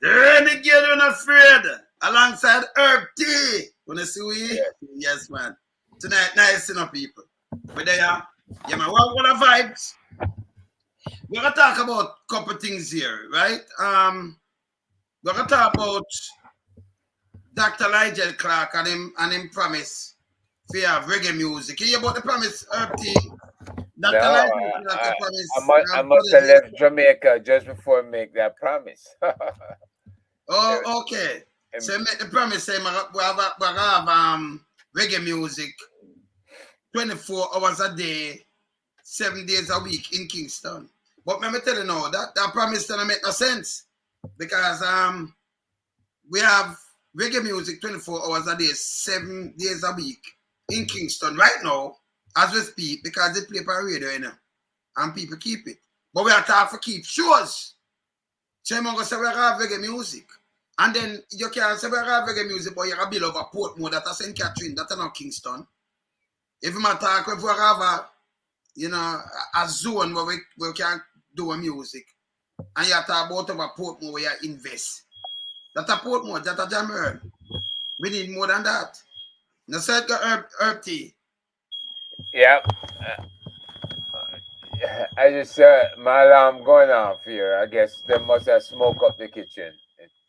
The renegade unafraid. Alongside Herb T. Wanna see we? Yeah. Yes, man. Tonight, nice enough people. But there are. Yeah, man. What are vibes? We're gonna talk about a couple things here, right? We're gonna talk about Dr. Ligel Clarke and him promise for have reggae music. You hear about the promise, Herb T? No, Dr. Ligel Clarke promise. I must have left Jamaica just before I make that promise. Oh, okay. So you make the promise say we have reggae music 24 hours a day, 7 days a week in Kingston. But let me tell you now, that promise doesn't make no sense. Because we have reggae music 24 hours a day, 7 days a week in Kingston right now, as we speak, because they play on radio, you know, and people keep it. But we are talking for keep shows. So you're going to say we have reggae music. And then you can say we have reggae music, but you have a bill of a Portmore that is St. Catherine, that is not Kingston. If we talk, if we have a zone where we can do a music, and you talk about a Portmore where you invest. That's a Portmore, that's a Jammer. We need more than that. Now say Herb T. Yeah. I just my alarm going off here. I guess they must have smoke up the kitchen.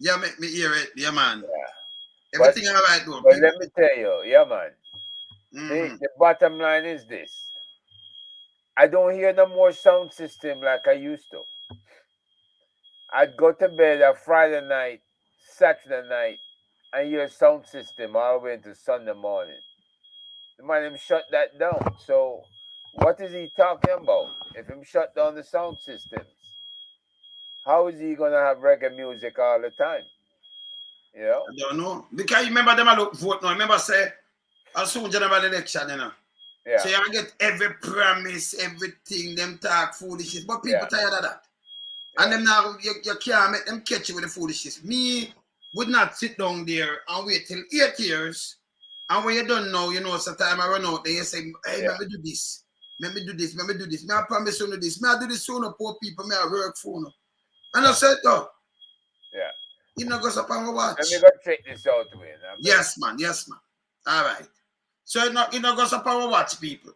Yeah, make me hear it. Yeah, man. Yeah. Everything all right, though. But let me tell you, yeah, man. The bottom line is this. I don't hear no more sound system like I used to. I'd go to bed a Friday night, Saturday night, and hear sound system all the way into Sunday morning. The man him shut that down. So what is he talking about? If him shut down the sound systems, how is he gonna have reggae music all the time? You know? I don't know. Because you remember them look vote now. Remember say as soon general election, you know. Yeah. So you get every promise, everything, them talk foolishness. But people tired of that. Yeah. And them now you can't make them catch you with the foolishness. Me would not sit down there and wait till 8 years. And when you don't know, you know, sometimes I run out there, you say, hey, let me do this. Let me do this. Let me do this. May I promise you to do this. May I do this sooner, poor people. May I work for you. And I said, oh. Yeah. You know, goes up and watch. Let me go check this out, Wayne. Yes, man. Yes, man. All right. So you know, goes up and watch, people.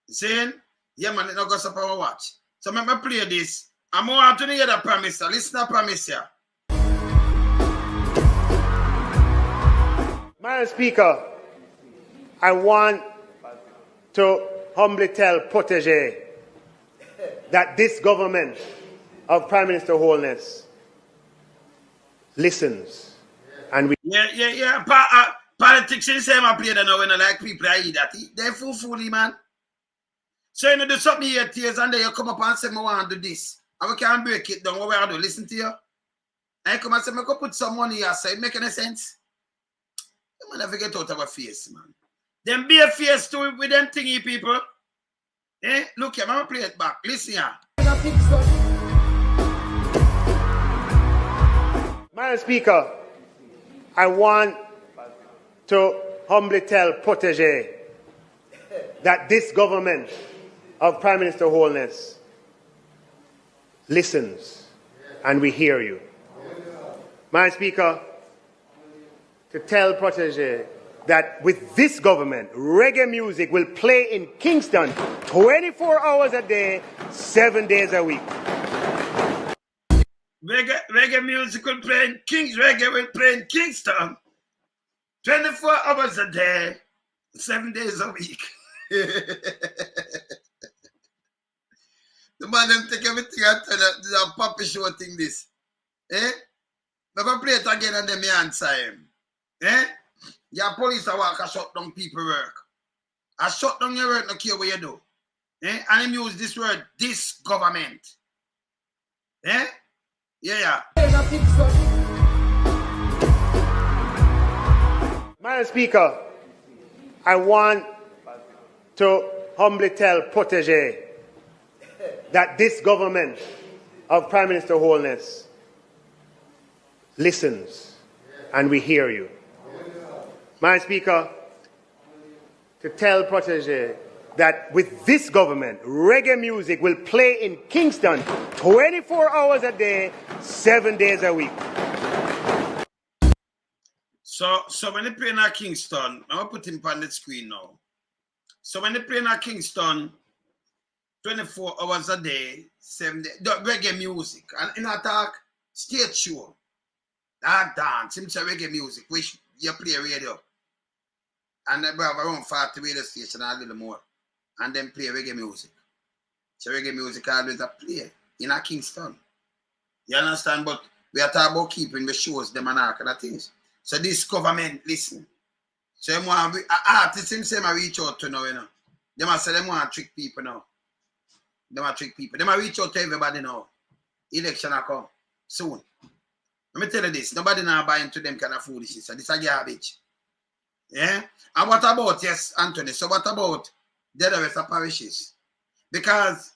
Saying? Yeah, man, it no goes up and watch. So let me play this. I'm going to hear the promise. Listen to the promise here. Madam Speaker, I want to humbly tell Protégé that this government of Prime Minister Holness listens. And we... Yeah. Politics is the same I play that now when I like people I eat that. They're fool-fooly, man. So you do something here, tears, and then you come up and say, I want to do this. And we can't break it down. What we are doing, listen to you. And you come and say, I could put some money here, so it make any sense? You never get out of a face, man. Them be a face too with them thingy, people. Eh? Look here, I'm going to play it back. Listen here. Madam Speaker, I want to humbly tell Protégé that this government of Prime Minister Holness listens and we hear you. Madam Speaker, to tell Protégé that with this government, reggae music will play in Kingston 24 hours a day, 7 days a week. Reggae music will play in reggae will play in Kingston 24 hours a day, 7 days a week. The man them take everything and tell the puppy show thing this. Eh? Never play it again and then me answer him. Eh? Your police are walk and shut down people work. I shut down your work, no care what you do. Eh? And him use this word, this government. Eh? Yeah. Madam Speaker, I want to humbly tell Protégé that this government of Prime Minister Holness listens and we hear you. Madam Speaker, to tell Protégé that with this government, reggae music will play in Kingston 24 hours a day, 7 days a week. So when they play in Kingston, I'm going to put him on the screen now. So when they play in Kingston, 24 hours a day, 7 days, the reggae music, and in attack, stage show, that dance, him say reggae music, which you play radio. And they have around 40 radio stations and a little more. And then play reggae music. So reggae music always a play in a Kingston. You understand? But we are talking about keeping the shows, them and all kind of things. So this government, listen. So them want artists himself reach out to now, you know. They must say them want to trick people now. They want to trick people. They must reach out to everybody now. Election will come soon. Let me tell you this. Nobody now buy into them kind of foolishness. So this is garbage. Yeah? And what about, yes, Anthony, so what about the rest of parishes? Because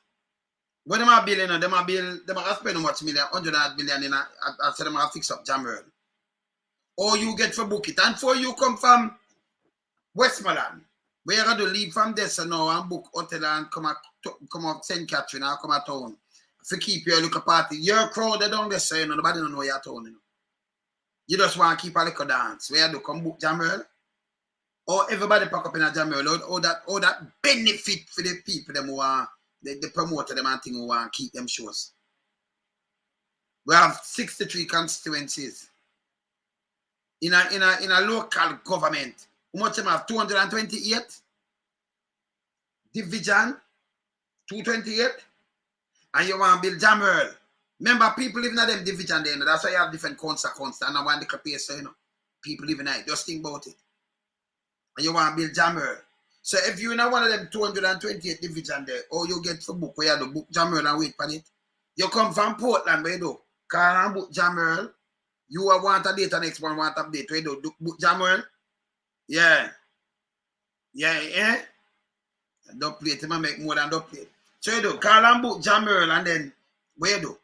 when they are building, they are spending much million, 100 million in I said them are fix up Jamworld. Or you get for book it. And for you come from Westmoreland, where you got to leave from this now and book hotel and come up St. Catherine and come at town. To keep your little party. Your crowd, they don't just say, nobody don't know your town. You know. You just want to keep a little dance. Where you do come book Jamworld. Or everybody pack up in a Jamworld. Or that benefit for the people them who are the promoter them and thing who want to keep them shows. We have 63 constituencies. In a local government. How much them have? 228? Division? 228? And you want to build Jamworld. Remember, people living in them division there. That's why you have different consequences. And I want the place, so, you know. People living there. Just think about it. And you want to build Jamworld. So if you're in one of them 228 division there, or you get for book where you have to book Jamworld and wait for it. You come from Portland where you do. Call and book Jamworld. You want a date and next one want a date where you do book Jamworld. Yeah. Yeah. Don't play it, it might make more than don't play it. So you do, call and book Jamworld and then where you do?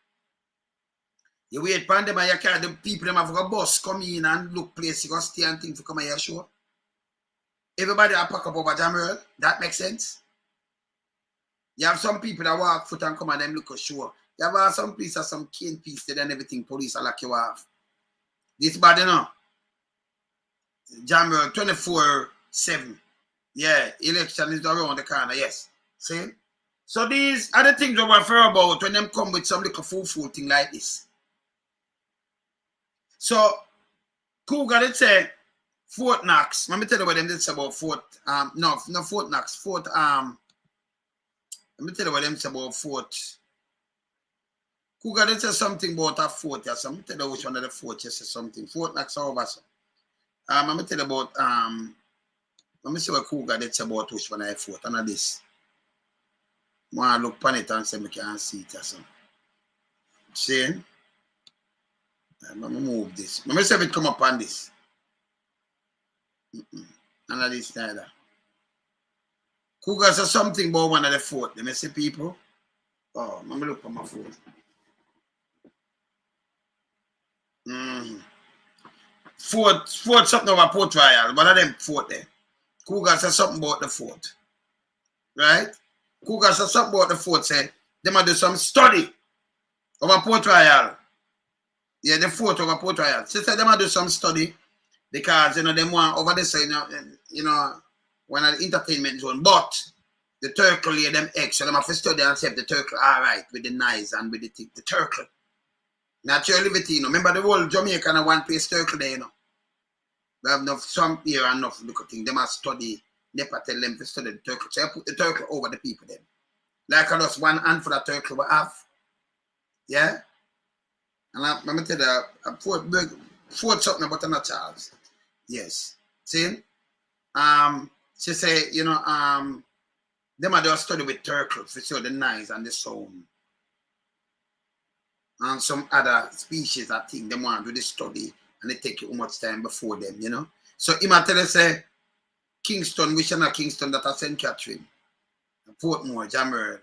You wait for them and you carry the people them have a bus come in and look place, you go stay and things to come at your show. Everybody will pack up over Jamworld. That makes sense. You have some people that walk foot and come and them look a show. You have some places, some cane pieces and everything, police are like you have. This bad, you know. Jamworld 24/7. Yeah, election is around the corner, yes. See? So these are the things we refer about when them come with some little fool thing like this. So, Cougar did say Fort Knox. Let me tell you what them did say about Fort no Fort Knox. Fort let me tell you what them say about Fort. Cougar did say something about a fort. Yes. Let me tell you which one of the forts you say something. Fort Knox over so. Let me tell you about let me see what Cougar did say about which one I fort and this. I want to look on it and say I can see it or something. See? Let me move this. Let me see if it come up on this. None of this neither. Cougar says something about one of the fort. Let me see people. Oh, let me look on my phone. Fort something about Port Royal. One of them fort there. Cougar says something about the fort. Right? Cougar says something about the fort. Say, they might do some study over Port Royal. Yeah, the fort over Port Royal. She said they might do some study because, you know, they want over there, you know, one of the entertainment zone. But the turtle lay them eggs. So they have to study and see if the turtle all right with the knives and with the turtle. Naturally, you know. Remember the whole Jamaica and one place turtle there, you know. We have enough, some here and enough look at things. They must study. They tell them to study the turtle. So I put the turtle over the people then. Like I just one hand for the turtle we have. Yeah? And let me tell you, Fort something about another Charles. Yes. See? She say, you know, they might just study with turtles to show the knives and the sound. And some other species, I think, they want to do the study and they take you much time before them, you know. So he might tell us, say, Kingston, which is not Kingston, that are St. Catherine, Portmore, Jamworld,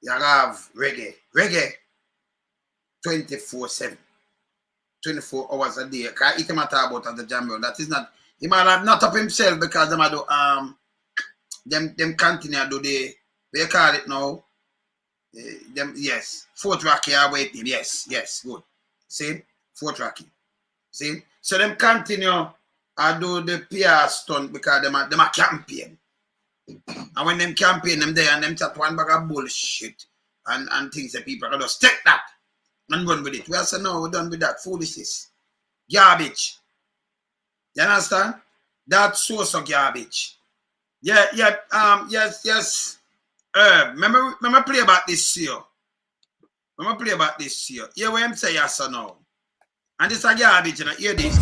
you have reggae. Reggae, 24/7. 24 hours a day. Because it might talk about the Jamworld. That is not, he might have not up himself because they might do, them continue to do the, they call it now, yes, Fort Rocky are waiting. Yes, good. See? Fort Rocky. See? So them continue I do the PR stunt because them a campaign. And when them campaign, them there and them chat one bag of bullshit and things that people are just take that and run with it. We are saying, no, we're done with that foolishness. Garbage. You understand? That source of garbage. Yes. Remember play about this here. Hear what I'm saying, yes or no? And this is garbage, you know. Hear this.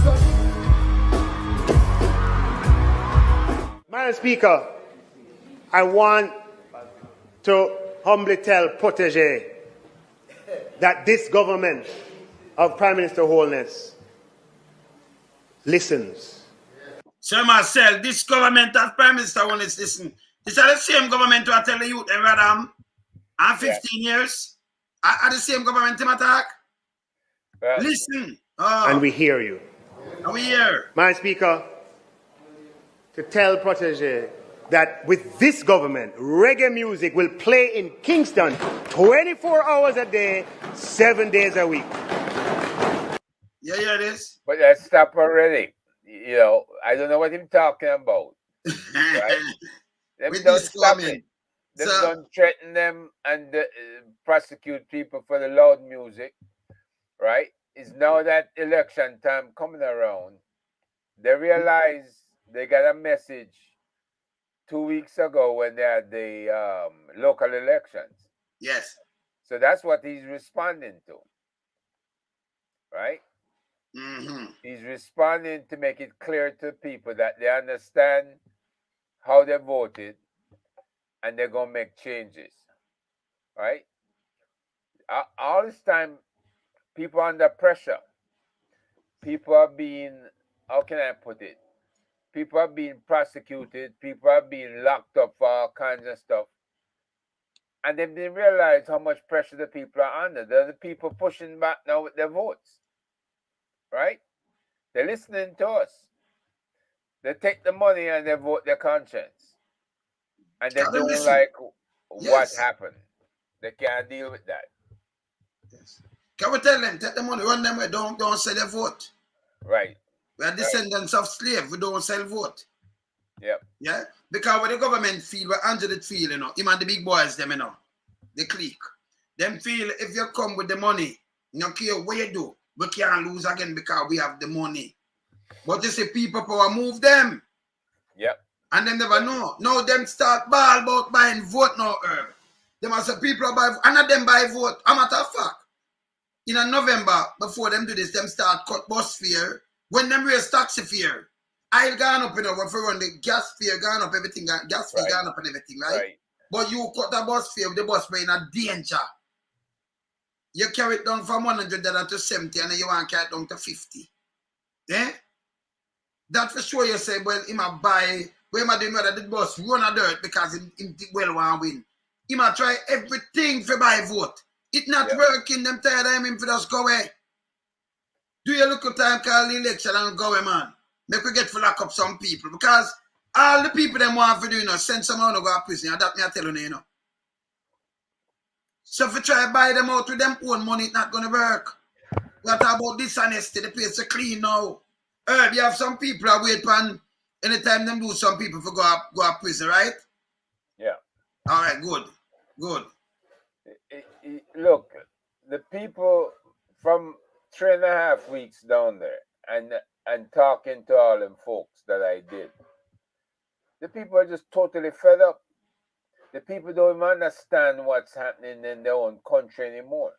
Madam Speaker, I want to humbly tell Protégé that this government of Prime Minister Holness listens. Sir Marcel, this government of Prime Minister Holness listen. This is the same government who I tell the youth and Radam and 15 years. Are the same government in attack? Well, listen. And we hear you. And we hear. Madam Speaker, to tell Protégé that with this government, reggae music will play in Kingston 24 hours a day, 7 days a week. Yeah, it is. But let's stop already. You know, I don't know what he's talking about. Right? Them don't stop it. Them don't threaten them and prosecute people for the loud music. Right? It's now that election time coming around. They realize they got a message 2 weeks ago when they had the local elections. Yes. So that's what he's responding to. Right? Mm-hmm. He's responding to make it clear to people that they understand how they voted and they're going to make changes. Right? All this time, people are under pressure. People are being, how can I put it? People are being prosecuted. People are being locked up for all kinds of stuff. And they didn't realize how much pressure the people are under. They're the people pushing back now with their votes. Right? They're listening to us. They take the money and they vote their conscience. And they don't like what happened. They can't deal with that. Yes. Can we tell them, take the money, run them away, don't sell their vote. Right. We are descendants of slaves. We don't sell vote. Yep. Yeah? Because when the government feel, what Angela feel, you know, him and the big boys, them, you know, the clique. Them feel if you come with the money, you don't care what you do, we can't lose again because we have the money. But you see, people power move them. Yep. And them never know. Now them start ball about buying vote now, Herb. Them as a people buy vote. And them buy vote. A matter of fact, in a November, before them do this, them start cut bus fare. When them raise taxi fare, I'll gone up, you know, if we run the gas fare gone up, everything, gas fare gone up and everything, right? But you cut the bus fare with the bus fare in a danger. You carry it down from $100 to 70 and then you want to carry it down to 50. Yeah? That for sure you say, well, he might buy, where might do the bus run a dirt because he well want to win. He might try everything for buy vote. It not working, them tired of him for just go away. Do you look at time call the election and go away, man? Make we get to lock up some people because all the people them want to do, you know, send someone to go to prison. And that me I tell you, you know. So if you try to buy them out with them own money, it's not going to work. We are talking about dishonesty. The place is clean now. You have some people that wait for anytime them do some people for go to prison, right? Yeah. All right, good. Look, the people from 3.5 weeks down there and talking to all them folks that I did, the people are just totally fed up. The people don't even understand what's happening in their own country anymore.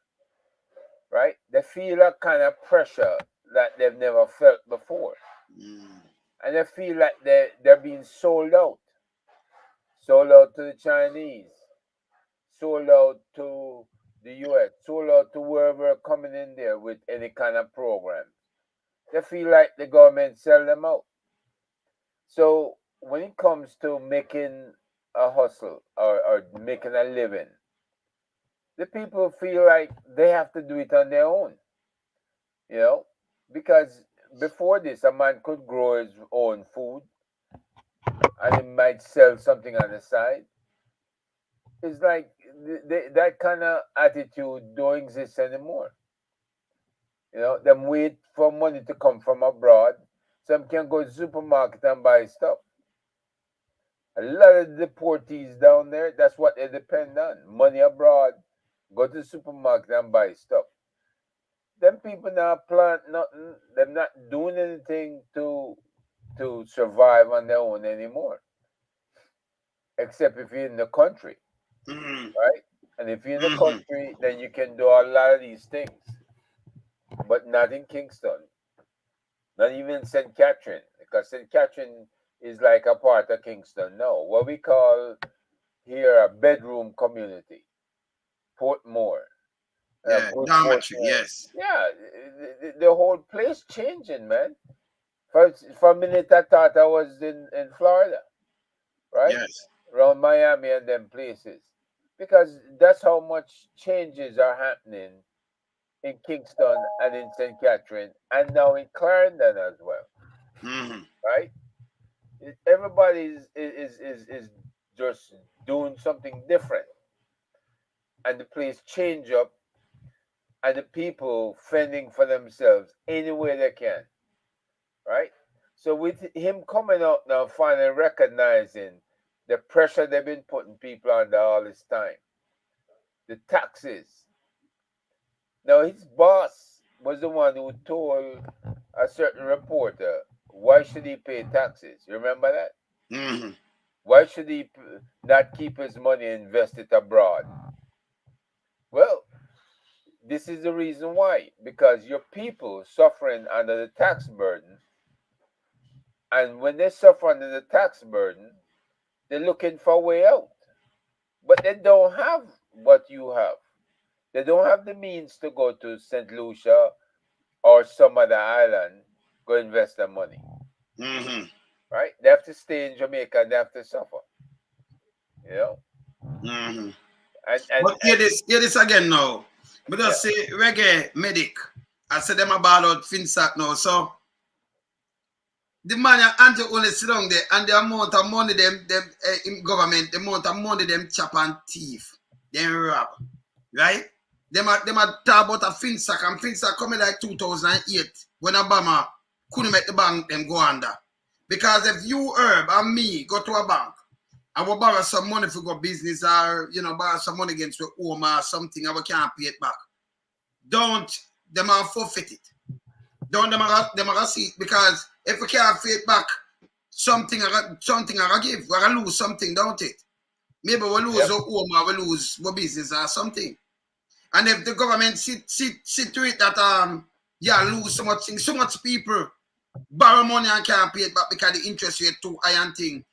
Right? They feel a kind of pressure that they've never felt before. And they feel like they're being sold out. Sold out to the Chinese. Sold out to the US. Sold out to whoever coming in there with any kind of program. They feel like the government sell them out. So when it comes to making a hustle or making a living, the people feel like they have to do it on their own. You know? Because before this, a man could grow his own food and he might sell something on the side. It's like that kind of attitude don't exist anymore. You know, them wait for money to come from abroad Some can go to the supermarket and buy stuff. A lot of the deportees down there, that's what they depend on. Money abroad, go to the supermarket and buy stuff. Them people not plant nothing, they're not doing anything to survive on their own anymore. Except if you're in the country. Right? And if you're in the country, then you can do a lot of these things. But not in Kingston. Not even St. Catherine. Because St. Catherine is like a part of Kingston. No. What we call here a bedroom community. Portmore. Yeah, dormitory, yes. Yeah. The whole place changing, man. For a minute I thought I was in Florida. Right? Yes. Around Miami and them places. Because that's how much changes are happening in Kingston and in St. Catherine and now in Clarendon as well. Right? Everybody is just doing something different. And the place change up and the people fending for themselves any way they can. Right? So with him coming out now, finally recognizing the pressure they've been putting people under all this time, the taxes. Now his boss was the one who told a certain reporter, why should he pay taxes? You remember that? Why should he not keep his money and invest it abroad? Well, this is the reason why. Because your people suffering under the tax burden, and when they suffer under the tax burden, they're looking for a way out. But they don't have what you have. They don't have the means to go to St. Lucia or some other island, go invest their money. Right? They have to stay in Jamaica and they have to suffer. You know? But hear this again now. But just say Reggae Medic. I said them about out FinSac now. So the man and only sit down there and the amount of money them in government, the amount of money them chop and thief, them rob. Right? Them are talk about a FinSac, and FinSac coming like 2008 when Obama couldn't make the bank them go under. Because if you, Herb, and me go to a bank, I will borrow some money for go business or, borrow some money against the home or something, and we can't pay it back. Don't them are forfeit it. Don't them are see it, because if we can't pay it back, something I give, we're gonna lose something, don't it? Maybe we lose our home or we lose our business or something. And if the government sit to it that lose so much things, so much people borrow money and can't pay it back because the interest rate too high and thing,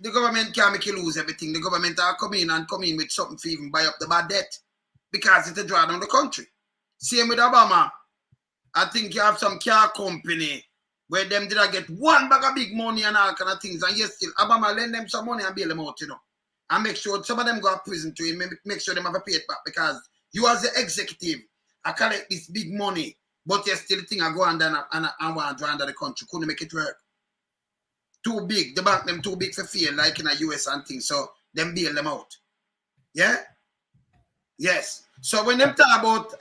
the government can't make you lose everything. The government are come in with something to even buy up the bad debt because it's a draw down the country. Same with Obama. I think you have some car company where them did get one bag of big money and all kind of things, and yes, still Obama lend them some money and bail them out, and make sure some of them go to prison to him, make sure them have to pay it back, because you as the executive, I collect this big money, but you still think I go under and want to draw under the country. Couldn't make it work. Too big. The bank them too big for fail, like in the US and things. So them bail them out. Yeah? Yes. So when them talk about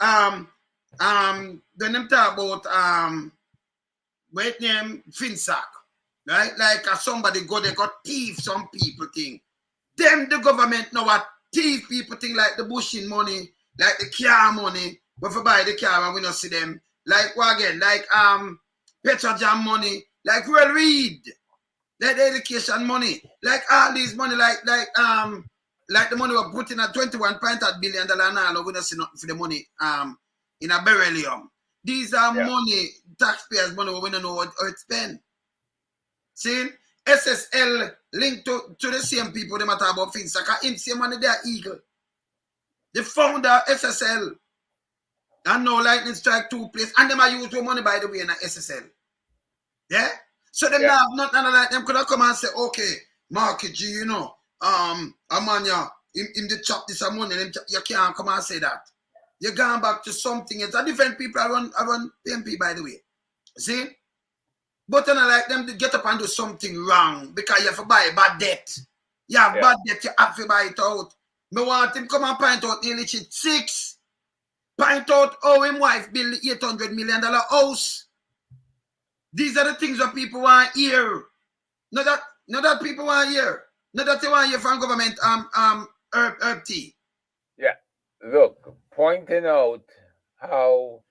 wait name FinSac, right? Like somebody go they got thief some people thing. Them the government know what thief people think, like the bushing money, like the car money. But if we buy the car and we don't see them, like what again? Like Petrojam money, like Real Read, like the education money, like all these money, like the money we're putting at $21.8 billion now, we don't see nothing for the money in a beryllium. These are money, taxpayers' money, we don't know what it's spent. See? SSL linked to the same people they matter about FinSac. In same money, they are Eagle. The founder of SSL. And no lightning strike 2 place. And them are use your money, by the way, in SSL. Yeah? So them now have nothing like them could have come and say, okay, Market G, Amanya, in the chop this money, you can't come and say that. You're going back to something. It's a different people I run PMP, by the way. See? But then I like them to get up and do something wrong because you have to buy bad debt. You have bad debt, you have to buy it out. Me want him come and point out nearly 6. Point out how his wife built $800 million house. These are the things that people want to hear. Not that people want to hear. Not that they want to hear from government herb tea. Yeah. Look, pointing out how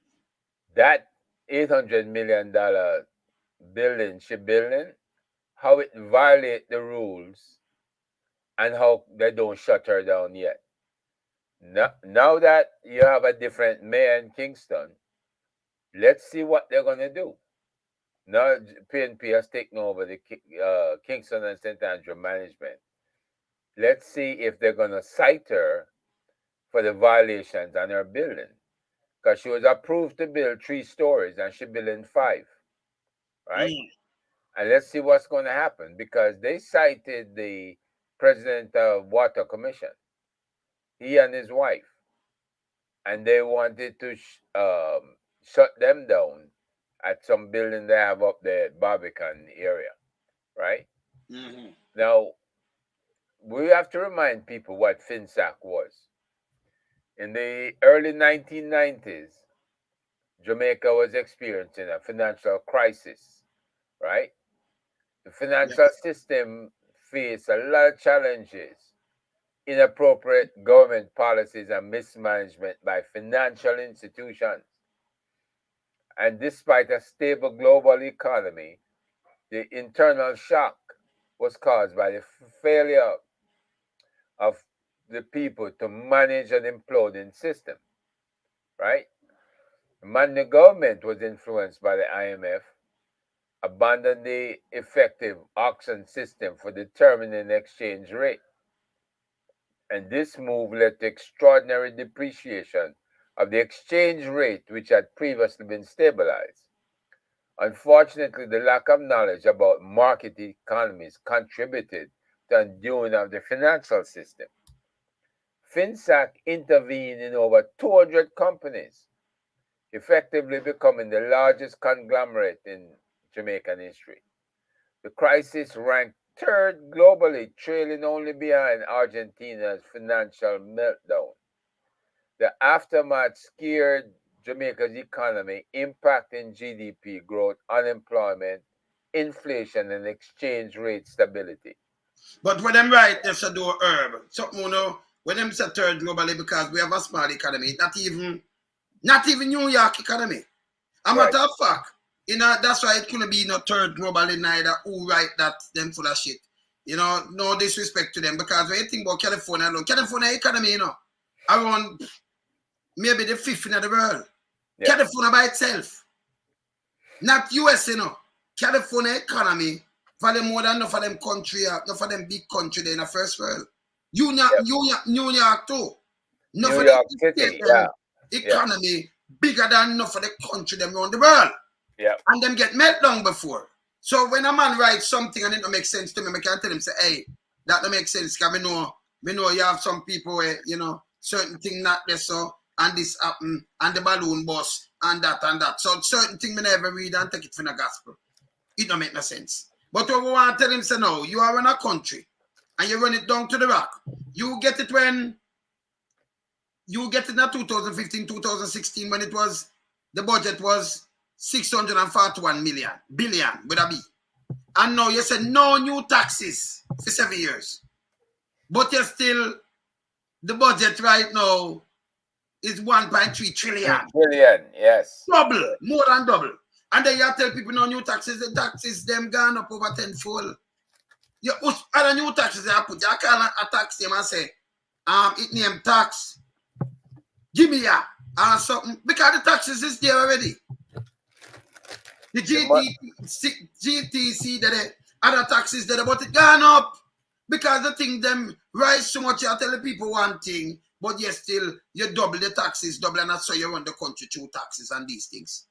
that $800 million building, shipbuilding, how it violate the rules and how they don't shut her down yet. Now that you have a different mayor in Kingston, let's see what they're going to do. Now PNP has taken over the Kingston and St. Andrew management. Let's see if they're going to cite her for the violations on her building. Because she was approved to build 3 stories and she's building 5. Right? And let's see what's going to happen, because they cited the president of Water Commission, he and his wife, and they wanted to shut them down at some building they have up there at Barbican area, right? Now, we have to remind people what FinSAC was. In the early 1990s, Jamaica was experiencing a financial crisis, right? The financial system faced a lot of challenges, inappropriate government policies and mismanagement by financial institutions. And despite a stable global economy, the internal shock was caused by the failure of the people to manage an imploding system, right? The government was influenced by the IMF, abandoned the effective auction system for determining exchange rate. And this move led to extraordinary depreciation of the exchange rate, which had previously been stabilized. Unfortunately, the lack of knowledge about market economies contributed to undoing of the financial system. FinSAC intervened in over 200 companies, effectively becoming the largest conglomerate in Jamaican history. The crisis ranked 3rd globally, trailing only behind Argentina's financial meltdown. The aftermath scared Jamaica's economy, impacting GDP growth, unemployment, inflation, and exchange rate stability. But when them right, they should do herb. Something, you know, when them say 3rd globally, because we have a small economy, not even New York economy. A matter of fact, you know, that's why it couldn't be no 3rd globally neither. Who write that, them full of shit. You know, no disrespect to them, because when you think about California alone, California economy, you know, around maybe the 5th in the world. Yeah. California by itself. Not US, you know. California economy value more than enough of them country, enough of them big country there in the first world. New York too. New York City, economy bigger than enough of the country them around the world. Yeah. And them get meltdown before. So when a man writes something and it don't make sense to me, I can tell him, say, hey, that don't make sense, because we know you have some people where, you know, certain thing not there, so, and this happen, and the balloon bust, and that. So certain thing we never read and take it for the gospel. It don't make no sense. But what we want to tell him, say, no, you are in a country, and you run it down to the rock. You get it in 2015, 2016, when it was, the budget was 641 billion with a B. And now you said no new taxes for 7 years. But you're still, the budget right now is 1.3 trillion. Trillion, yes. Double, more than double. And then you tell people no new taxes, the taxes them gone up over tenfold. You other new taxes they put, you call a tax them and say, it name tax. Give me something, because the taxes is there already. The GTC, the other taxes there, but it gone up because the thing them rise so much. You tell the people one thing, but you double the taxes, and that's how you run the country through taxes and these things.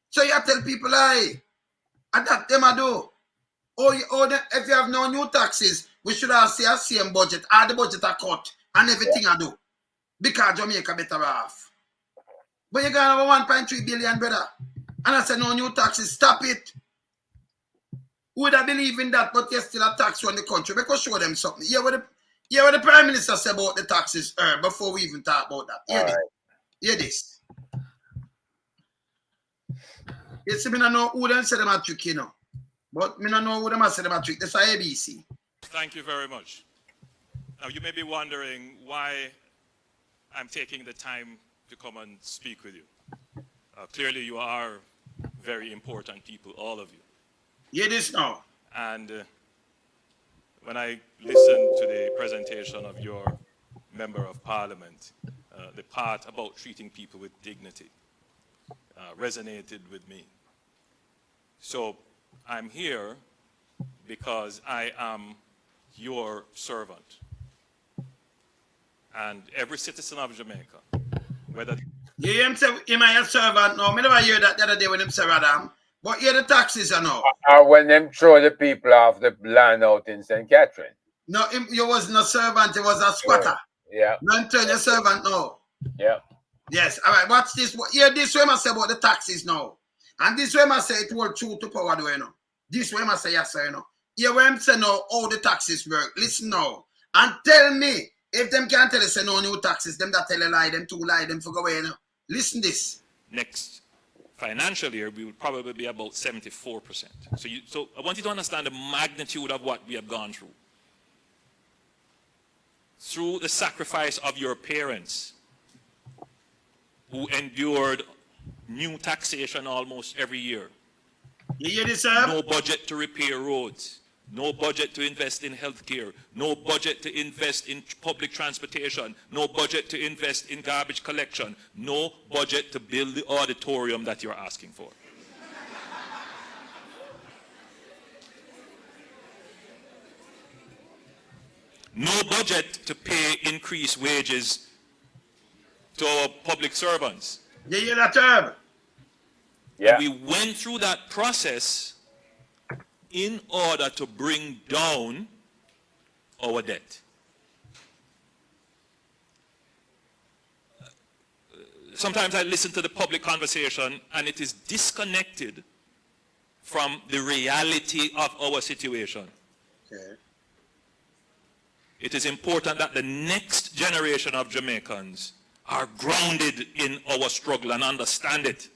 So you tell people, and that them I do. If you have no new taxes, we should have the same budget. All the budget are cut and everything I do. Because Jamaica better off. But you're going to have 1.3 billion, brother. And I said, no new taxes, stop it. Who would I believe in that, but there's still a tax on the country? Because show them something. Hear what the Prime Minister said about the taxes before we even talk about that. Hear this. You see, I don't know who them say them a trick, you know. But I don't know who them a say them a trick. That's ABC. Thank you very much. Now, you may be wondering why I'm taking the time to come and speak with you. Clearly, you are very important people, all of you. Hear this now. And when I listened to the presentation of your Member of Parliament, the part about treating people with dignity resonated with me. So I'm here because I am your servant. And every citizen of Jamaica, whether... You hear him say, am I a servant? No, I never hear that the other day when him say, Radam. But hear the taxes, you know. Or when them throw the people off the land out in St. Catherine. No, you wasn't a servant, you was a squatter. Yeah. Don't turn your servant now. Yeah. Yes, all right, watch this. Hear this way I say about the taxes now. And this way I say it will true to power, do you know. This way I say yes, sir, you know. Hear what I'm saying now, how the taxes work. Listen now. And tell me, if them can't tell us no new taxes, them that tell a lie, them two lie, them forgo away, you know. Listen this. Next financial year, we will probably be about 74%. So I want you to understand the magnitude of what we have gone through. Through the sacrifice of your parents, who endured new taxation almost every year. You hear this, sir? No budget to repair roads. No budget to invest in healthcare. No budget to invest in public transportation. No budget to invest in garbage collection. No budget to build the auditorium that you're asking for. No budget to pay increased wages to our public servants. You hear that, term? Yeah. And we went through that process in order to bring down our debt. Sometimes I listen to the public conversation and it is disconnected from the reality of our situation. Okay. It is important that the next generation of Jamaicans are grounded in our struggle and understand it.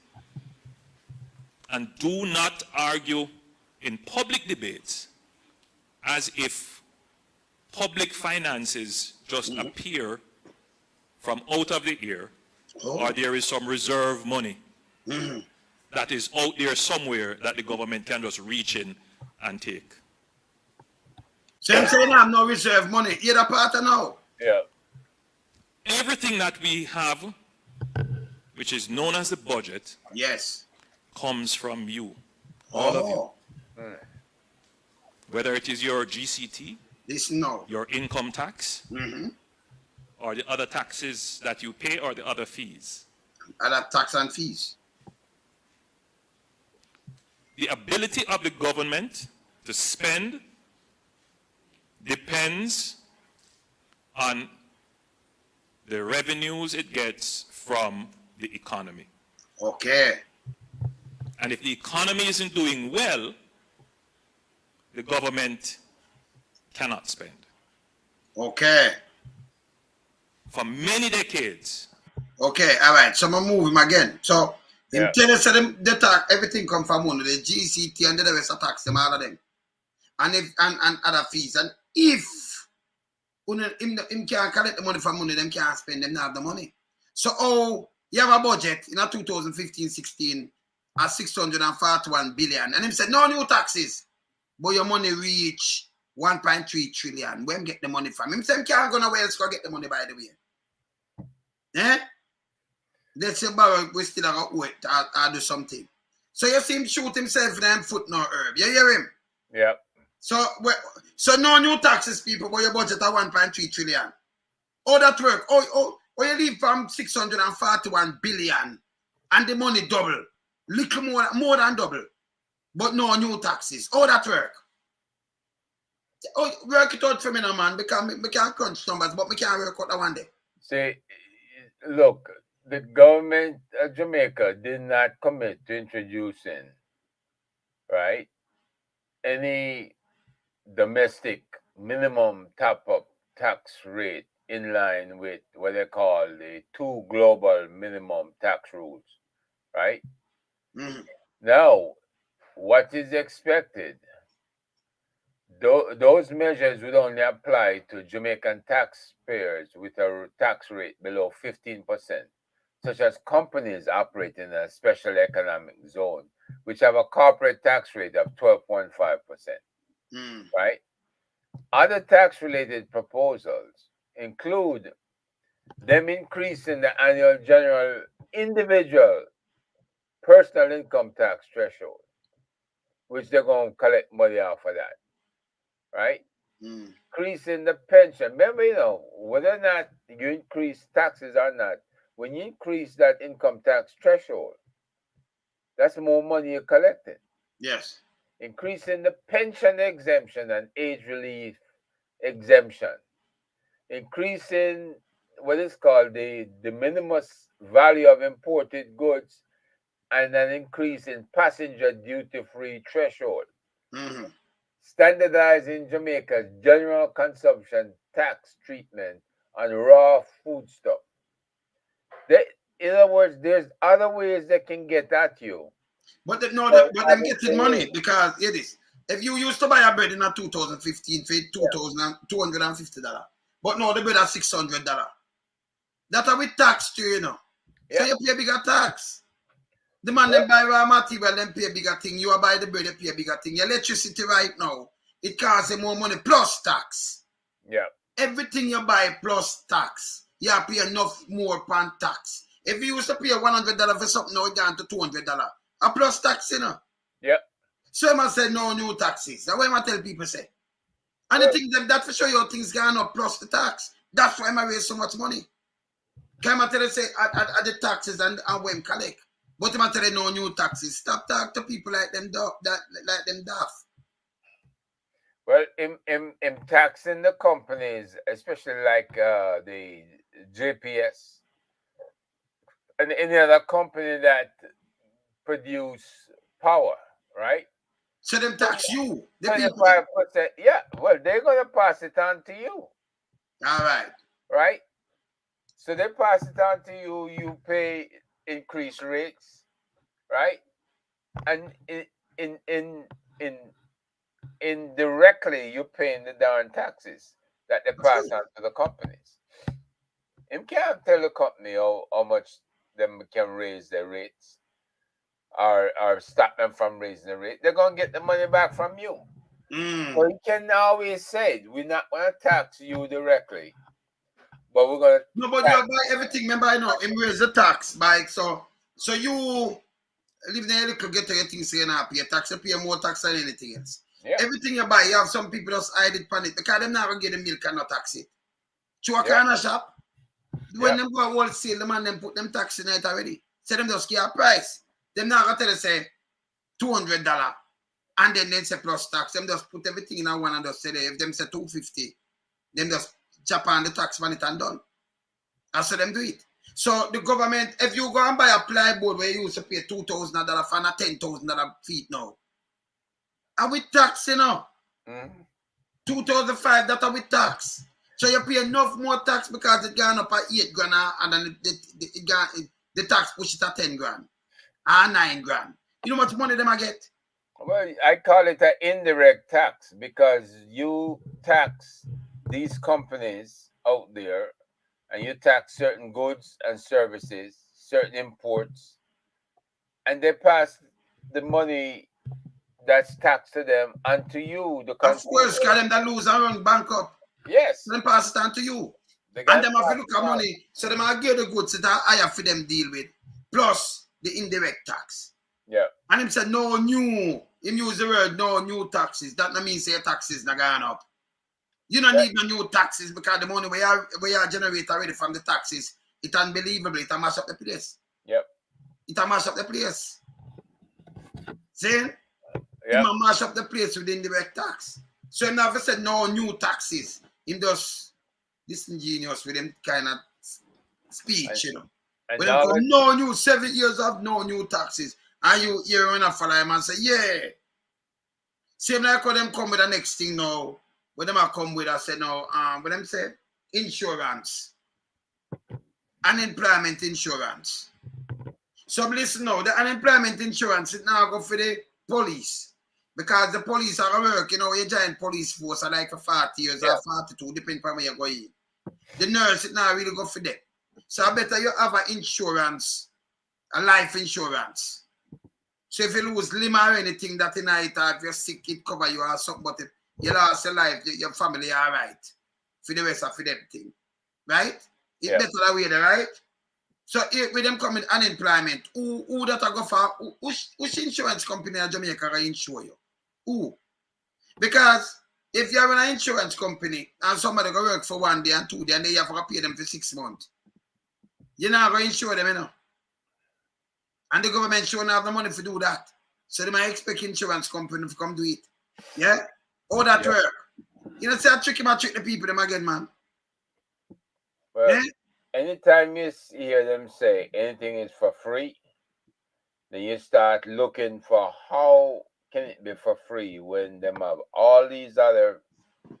And do not argue in public debates as if public finances just appear from out of the air, or there is some reserve money that is out there somewhere that the government can just reach in and take. So I'm saying I have no reserve money. Hear that part now? Yeah. Everything that we have, which is known as the budget, Yes. comes from you, all of you. Whether it is your GCT, Listen now. your income tax, or the other taxes that you pay, or the other fees. Other tax and fees. The ability of the government to spend depends on the revenues it gets from the economy. Okay. And if the economy isn't doing well, the government cannot spend. Okay. For many decades. Okay, all right. So I'm moving again. So Yeah. tell us that the tax, everything come from one, the GCT and the rest of tax them, all of them. And if and other fees. And if him can't collect the money from money, them can't spend, them not have the money. So you have a budget in a 2015-16 at 641 billion. And him said, no new taxes. But your money reach 1.3 trillion. Where him get the money from? Him say him can't go nowhere else go get the money, by the way. Eh? Let's say we still have to wait or do something. So you see him shoot himself in the foot no herb. You hear him? Yeah. So no new taxes, people, but your budget at 1.3 trillion. Oh, that work. Oh, you leave from 641 billion and the money double. Little more than double. But no new taxes. Oh, that work. Oh, work it out for me now, man. Because we can't crunch numbers, but we can't work out that one day. See, look, the government of Jamaica did not commit to introducing, right, any domestic minimum top-up tax rate in line with what they call the 2 global minimum tax rules, right? Now, what is expected? Those measures would only apply to Jamaican taxpayers with a tax rate below 15%, such as companies operating in a special economic zone, which have a corporate tax rate of 12.5%. Right? Other tax-related proposals include them increasing the annual general individual personal income tax threshold, which they're going to collect money off of that, right? Increasing the pension. Remember, whether or not you increase taxes or not, when you increase that income tax threshold, that's more money you're collecting. Yes. Increasing the pension exemption and age relief exemption. Increasing what is called the minimum value of imported goods, and an increase in passenger duty-free threshold. Standardizing Jamaica's general consumption tax treatment on raw foodstuff. In other words, there's other ways they can get at you. But them getting money because it is. If you used to buy a bread in a 2015 for $250, but now the bread at $600. That are with tax too, you know. So you pay bigger tax. The man them buy raw material, them pay bigger thing. You buy the bread, they pay bigger thing. Your electricity right now, it costs them more money plus tax. Yeah. Everything you buy plus tax, you pay enough more pan tax. If you used to pay $100 for something, now it's down to $200. A plus tax, you know. Yeah. So I must say no new taxes. That's what I tell people say. And the thing that for sure your things gone up plus the tax. That's why I raise so much money. Can I tell you say at the taxes and when collect. But I tell you no new taxes. Stop talking to people like them daft. Well, in taxing the companies, especially like the JPS and any other company that produce power, right? So them tax you. 25%. Yeah, well, they're going to pass it on to you. All right. Right? So they pass it on to you. You pay increased rates, right? And indirectly, you're paying the darn taxes that they pass on to the companies. You can't tell the company how much them can raise their rates or stop them from raising the rate. They're going to get the money back from you. So you can always say, we're not going to tax you directly, but we're going to... No, but you buy everything. Remember, I know, him raise the tax, bike. So you live in a little get to your things saying, pay tax, you pay more tax than anything else. Yeah. Everything you buy, you have some people just hide it on it because them never get the milk and not tax it. To a kind of shop, when them go wholesale, the man them put them tax in it already. So them just give a price. Them now going to tell you say $200 and then they say plus tax. Them just put everything in a one and just say if them say $250, them just chop on the tax on it and done. I saw them do it. So the government, if you go and buy a plyboard where you used to pay $2,000 for a $10,000 feet now, are we tax, you know? $2,500, that are with tax. So you pay enough more tax because it gone up at $8,000 and then the tax push it at $10,000 or $9,000. You know how much money them I get? Well, I call it an indirect tax because you tax these companies out there and you tax certain goods and services, certain imports, and they pass the money that's taxed to them and to you, the country. Of course, because them that lose and run bankrupt. Yes. So them pass it on to you. And them have to look at money. So them have to get the goods that are higher for them deal with. Plus the indirect tax. Yeah. And him said no new. Him use the word no new taxes. That don't mean say taxes not going up. You don't need no new taxes because the money we are generate already from the taxes, it's unbelievable. It mash up the place. Yep. It mash up the place. See? Yep. It mash up the place with the indirect tax. So he never said no new taxes. He just disingenuous with them kind of speech, you know. When they come, no new 7 years of no new taxes. And you hear enough for him and say, yeah. Same like how them come with the next thing now. When them come with, I say no, what them say? Insurance. Unemployment insurance. So listen now, the unemployment insurance is now go for the police. Because the police are work, you know, a giant police force are like for 40 years or 42, depending on where you're going. The nurse is now really go for them. So I better you have an insurance, a life insurance. So if you lose limb or anything that in night, or if you're sick, it cover you or something, but if you lost your life, your family are right. For the rest of them thing. Right? It's better that way, right? So with them coming unemployment, who that I go for, which insurance company in Jamaica can insure you? Who? Because if you're in an insurance company and somebody go work for 1 day and 2 days and they have to pay them for 6 months, you're not going to insure them, you know. And the government shouldn't have the money to do that. So they might expect insurance company to come do it. Yeah? All that work. You know, say I trick the people them again, man. Well, anytime you hear them say anything is for free, then you start looking for how can it be for free when them have all these other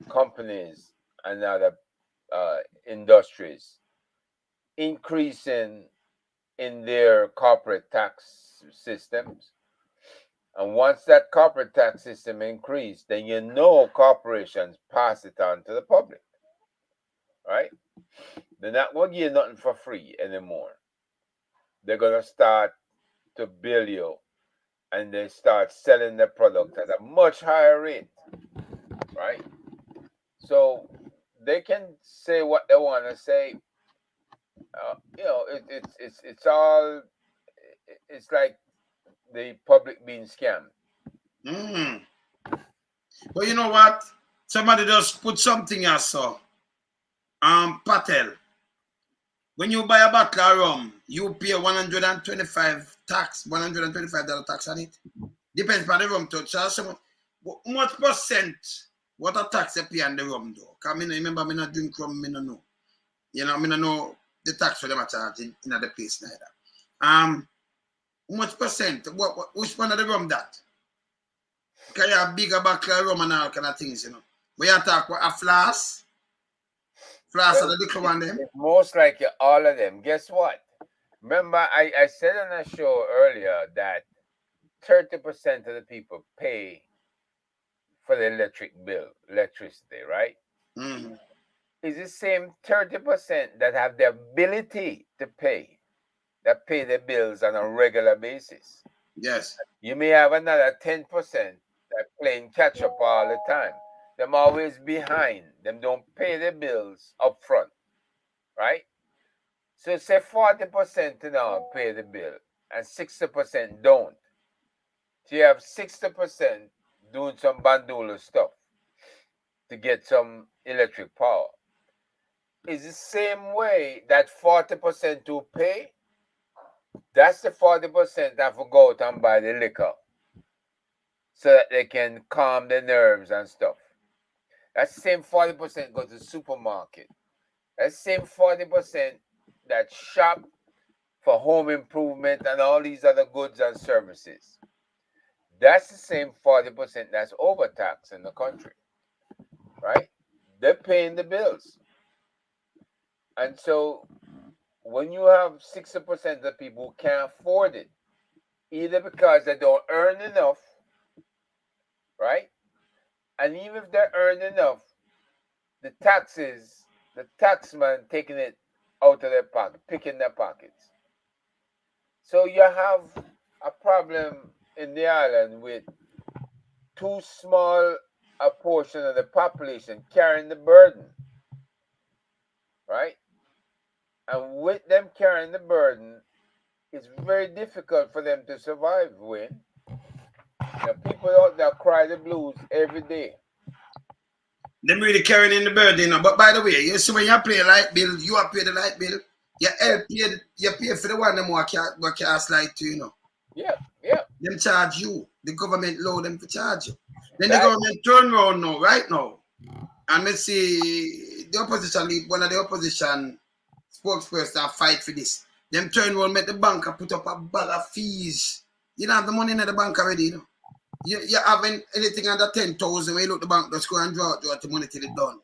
companies and other industries increasing in their corporate tax systems. And once that corporate tax system increased, then you know corporations pass it on to the public, right? They're not going to give you nothing for free anymore. They're going to start to bill you, and they start selling the product at a much higher rate, right? So they can say what they want to say. You know, it's all, it's like the public being scammed. But you know what? Somebody just put something I saw. Patel. When you buy a bottle of rum, you pay $125 tax on it. Depends on the rum touch. So much percent what a tax they pay on the rum though? Because I remember I not drink rum, I don't know. You know, I don't know the tax for them are charging in the place neither. How much percent? Which one of the rum that? Because you have bigger bottle of rum and all kind of things, you know. We are talking about a flask. Flask of the liquor one them. Most likely all of them. Guess what? Remember, I said on a show earlier that 30% of the people pay for the electricity, right? Mm-hmm. It's the same 30% that have the ability to pay, that pay the bills on a regular basis. Yes. You may have another 10% that playing catch up all the time. Them always behind. Them don't pay the bills up front, right? So say 40% now pay the bill and 60% don't. So you have 60% doing some bandula stuff to get some electric power. It's the same way that 40% to pay. That's the 40% that will go out and buy the liquor so that they can calm their nerves and stuff. That same 40% go to the supermarket. That same 40% that shop for home improvement and all these other goods and services. That's the same 40% that's overtaxed in the country, right? They're paying the bills. And so when you have 60% of people who can't afford it, either because they don't earn enough, right? And even if they earn enough, the taxman taking it out of their pocket, picking their pockets. So you have a problem in the island with too small a portion of the population carrying the burden, right? And with them carrying the burden, it's very difficult for them to survive when people out there cry the blues every day. Them really carrying in the burden, you know. But by the way, you see when you pay a light bill, you are pay the light bill. You pay for the one them who cast light to, you know. Yeah. Them charge you. The government low them to charge you. Then the government turn around now, right now. And let's see the opposition lead, one of the opposition spokesperson fight for this. Them turn around, make the bank put up a bag of fees. You don't have the money in the bank already, you know. You haven't anything under 10,000 when you look the bank, just go and draw the money till it's done.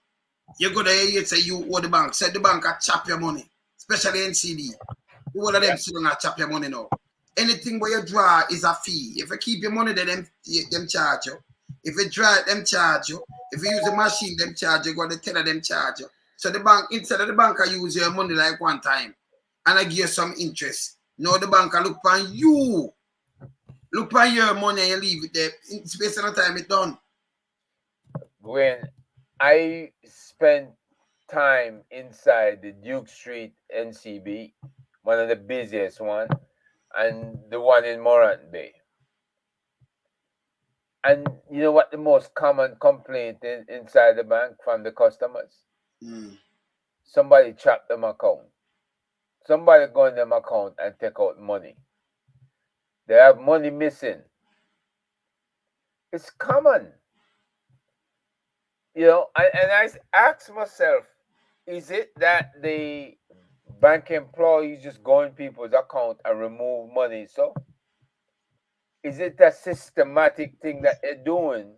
You go there, you say you owe the bank. Say the bank chop your money, especially NCD. All of them still not chop your money now. anything where you draw is a fee. If you keep your money there, them charge you. If you draw it, them charge you. If you use a machine, them charge you. Go to the teller, them charge you. So the bank, instead of the bank, I use your money like one time and I give you some interest. Now the bank, I look on you. Look on your money and you leave it there. In space of time, it's done. When I spent time inside the Duke Street NCB, one of the busiest one, and the one in Morant Bay. And you know what the most common complaint inside the bank from the customers? Somebody trapped them account. Somebody go in them account and take out money. They have money missing. It's common. You know, and I ask myself, is it that the bank employees just go in people's account and remove money? So is it a systematic thing that they're doing,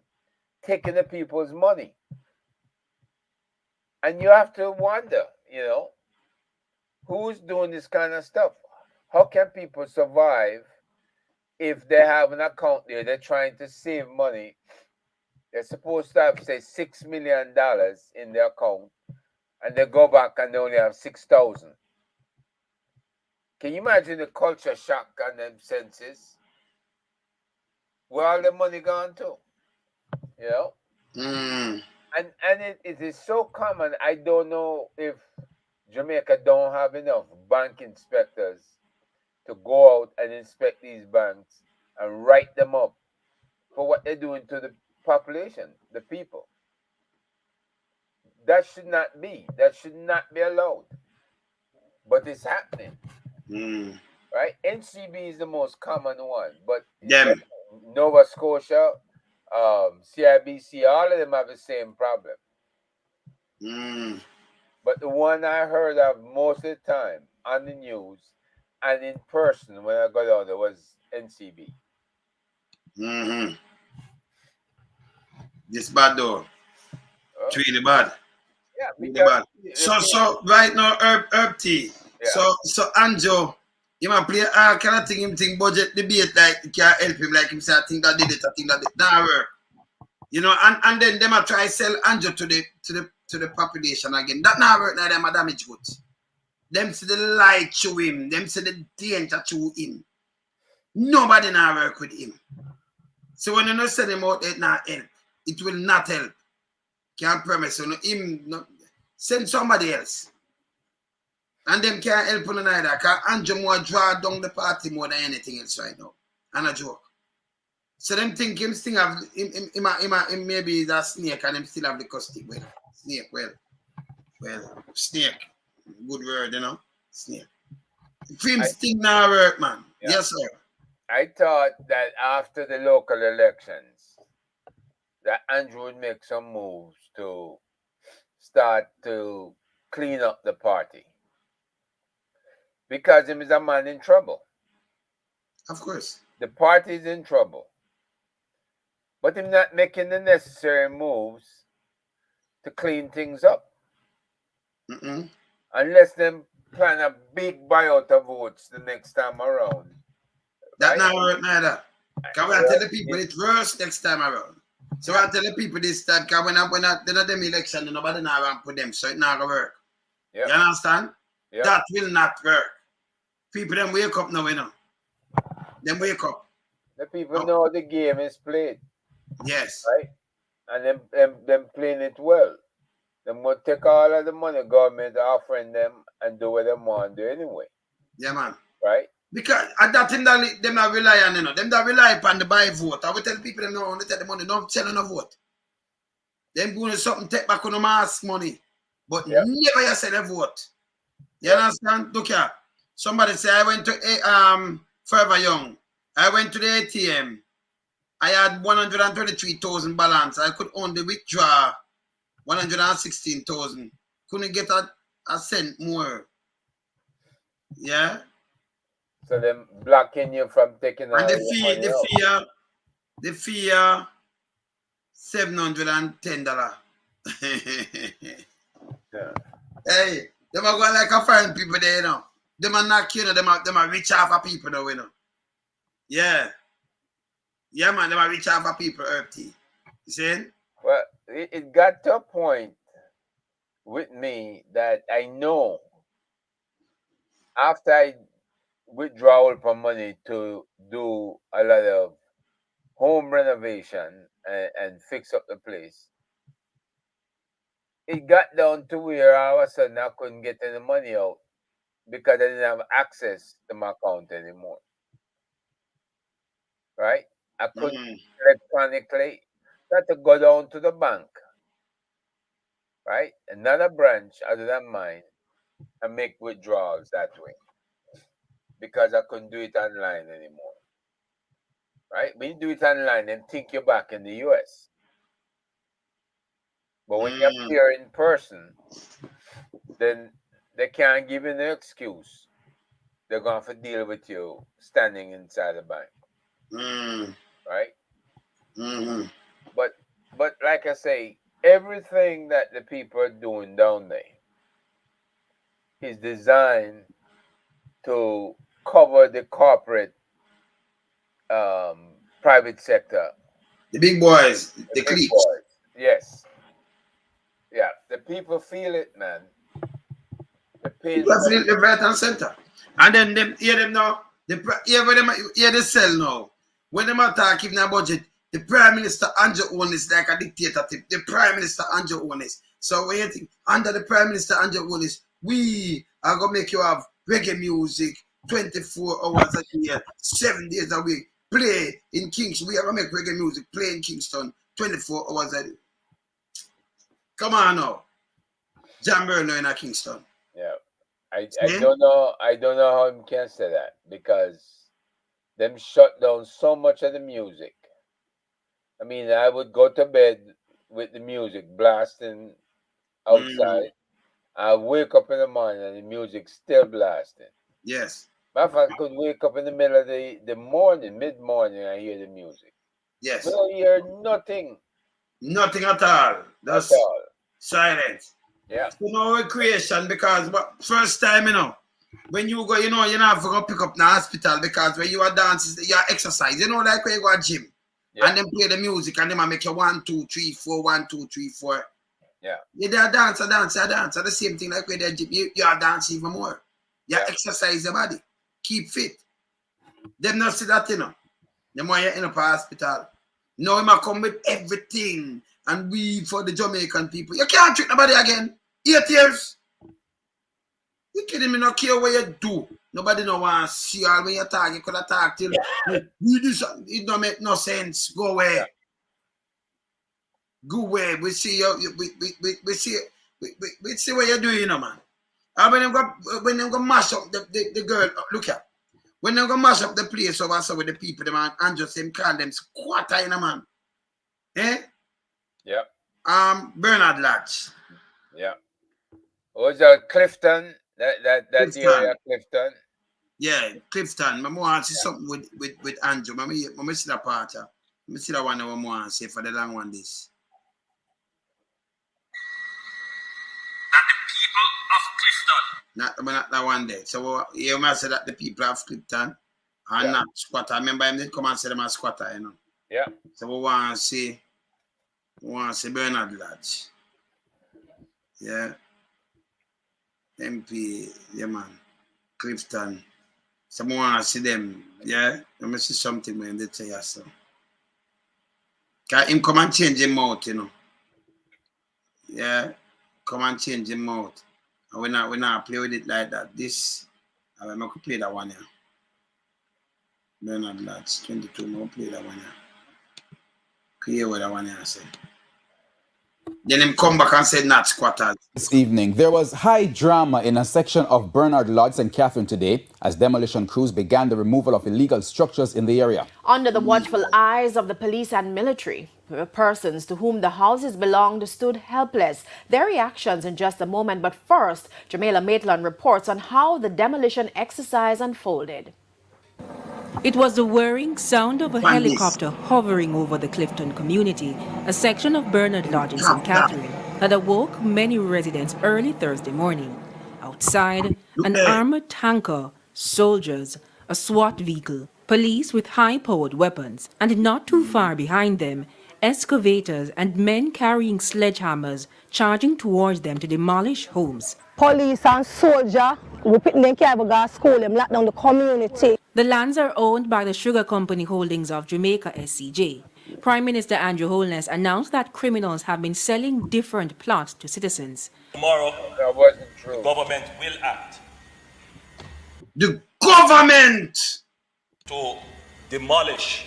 taking the people's money? And you have to wonder, you know, who's doing this kind of stuff? How can people survive if they have an account there, they're trying to save money? They're supposed to have, say, $6 million in their account, and they go back and they only have 6,000. Can you imagine the culture shock and them senses? Where all the money gone to? You know? And it is so common. I don't know if Jamaica don't have enough bank inspectors to go out and inspect these banks and write them up for what they're doing to the population, the people. That should not be. That should not be allowed. But it's happening. Right? NCB is the most common one. But Nova Scotia, CIBC, all of them have the same problem. But the one I heard of most of the time on the news and in person when I got out there was NCB. This bad though. Really bad. Yeah, really bad. So right now, herb tea. Yeah. So Anjo, you might play all kind of thing, him think budget debate like it can help him, like him say I think that did it, I think that did not work. You know, and then them a try sell Anjo to the population again. That not work now, them a damage goods. Them see the light to him, them see the danger to him. Nobody now work with him. So when you not send him out, it not help. It will not help. Can't promise you, him not send somebody else. And them can't help on either. Because Andrew more draw down the party more than anything else right now. And a joke. So them think him still have him maybe is a snake and him still have the custody. Well, snake, well, snake. Good word, you know. Snake. Film still now work, man. Yeah. Yes, sir. I thought that after the local elections, that Andrew would make some moves to start to clean up the party. Because him is a man in trouble. Of course. The party is in trouble. But him not making the necessary moves to clean things up. Unless them plan a big buyout of votes the next time around. That not work neither. Can we tell the people it's worse next time around? So I tell the people this time, because when I them election, nobody now want put them, so it not gonna work. Yep. You understand? Yep. That will not work. People them wake up now, you know. Them wake up. The people know the game is played. Yes. Right? And them playing it well. Them will take all of the money government offering them and do what they want to do anyway. Yeah, man. Right? Because at that thing that them not rely on, you know. Them that rely upon the buy vote. I will tell people them no, they take the money, don't sell no vote. Them going to something take back on the mask money. But never you sell a vote. You understand? Look here. Somebody say I went to Forever Young. I went to the ATM. I had 123,000 balance. I could only withdraw 116,000. Couldn't get a cent more. Yeah. So them blocking you from taking and the fee $710. Yeah. Hey, them are going like a foreign people there, you know. Them are not, you know, them are rich half of people, though, you know. Yeah. Yeah, man, they might reach out for people, Earthy. You see? Well, it got to a point with me that I know after I withdraw all my money to do a lot of home renovation and fix up the place, it got down to where all of a sudden I couldn't get any money out because I didn't have access to my account anymore. Right? I couldn't electronically. Got to go down to the bank, right? Another branch other than mine, and make withdrawals that way because I couldn't do it online anymore. Right? When you do it online, then think you're back in the US. But when you're here in person, then they can't give you no excuse. They're going to have to deal with you standing inside the bank. Right? But like I say, everything that the people are doing down there is designed to cover the corporate private sector. The big boys, the cliques. Boys. Yes. Yeah, the people feel it, man. The pain. People feel it the right and center. And then them hear them now. Hear they sell now. When them attack even a budget, the Prime Minister Andrew Holness like a dictatorship. The Prime Minister Andrew Holness. So when you think under the Prime Minister Andrew Holness, we are gonna make you have reggae music 24 hours a day, 7 days a week. Play in Kingston. We are gonna make reggae music play in Kingston 24 hours a day. Come on now. John Burner in a Kingston. Yeah. I don't know how him can say that because them shut down so much of the music. I mean, I would go to bed with the music blasting outside. I wake up in the morning and the music still blasting. Yes. But if I could wake up in the middle of the morning, mid-morning, I hear the music. Yes. I don't hear nothing. Nothing at all. That's silence. Yeah. So no recreation because first time, when you go, you're not for go pick up in the hospital because when you are dancing, you are exercise. Like when you go to gym and then play the music and then make you 1, 2, 3, 4, 1, 2, 3, 4. Yeah. You're there dance. The same thing like when they gym, you are dancing even more. You exercise your body. Keep fit. Them not see that, Them want you in a hospital. Now him come with everything and we for the Jamaican people. You can't treat nobody again. 8 years. You kidding me? No care what you do. Nobody no want to see you when you talk. You could have talked till it don't make no sense. Go away. Yeah. Go away. We see you. We see what you're doing, man. And when them go mash up the girl, look here. When they go mash up the place over so with the people, the man, and just him call them squatter, man. Eh? Yeah. Bernard Lodge. Yeah. Was that Clifton? That Clifton. Area, Clifton. Yeah, Clifton. I want to see something with Andrew. I see that part. I see that one I want to say for the long one this. That the people of Clifton. Not that one day. So you must say that the people of Clifton are not squatter. I remember him did come and say them are squatter, Yeah. So we want to see Bernard Lodge. Yeah. MP, yeah man. Clifton. So we want to see them. Yeah. Let me see something when they say so. Can him come and change him out, Yeah. Come and change him out. And we not play with it like that. This, I will play that one here. Bernard Lodge, 22, I will play that one here. Clear what that one here say. Then him come back and say not squatters. This evening, there was high drama in a section of Bernard Lodge and Catherine today as demolition crews began the removal of illegal structures in the area. Under the watchful eyes of the police and military, persons to whom the houses belonged stood helpless. Their reactions in just a moment, but first, Jamila Maitland reports on how the demolition exercise unfolded. It was the whirring sound of a helicopter hovering over the Clifton community, a section of Bernard Lodge in St. Catherine, that awoke many residents early Thursday morning. Outside, an armored tanker, soldiers, a SWAT vehicle, Police with high-powered weapons, and not too far behind them, excavators and men carrying sledgehammers charging towards them to demolish homes. Police and soldiers, we put them can't go to school, them lock down the community. The lands are owned by the Sugar Company Holdings of Jamaica, SCJ. Prime Minister Andrew Holness announced that criminals have been selling different plots to citizens. Tomorrow, That wasn't true. the government will act The government! to demolish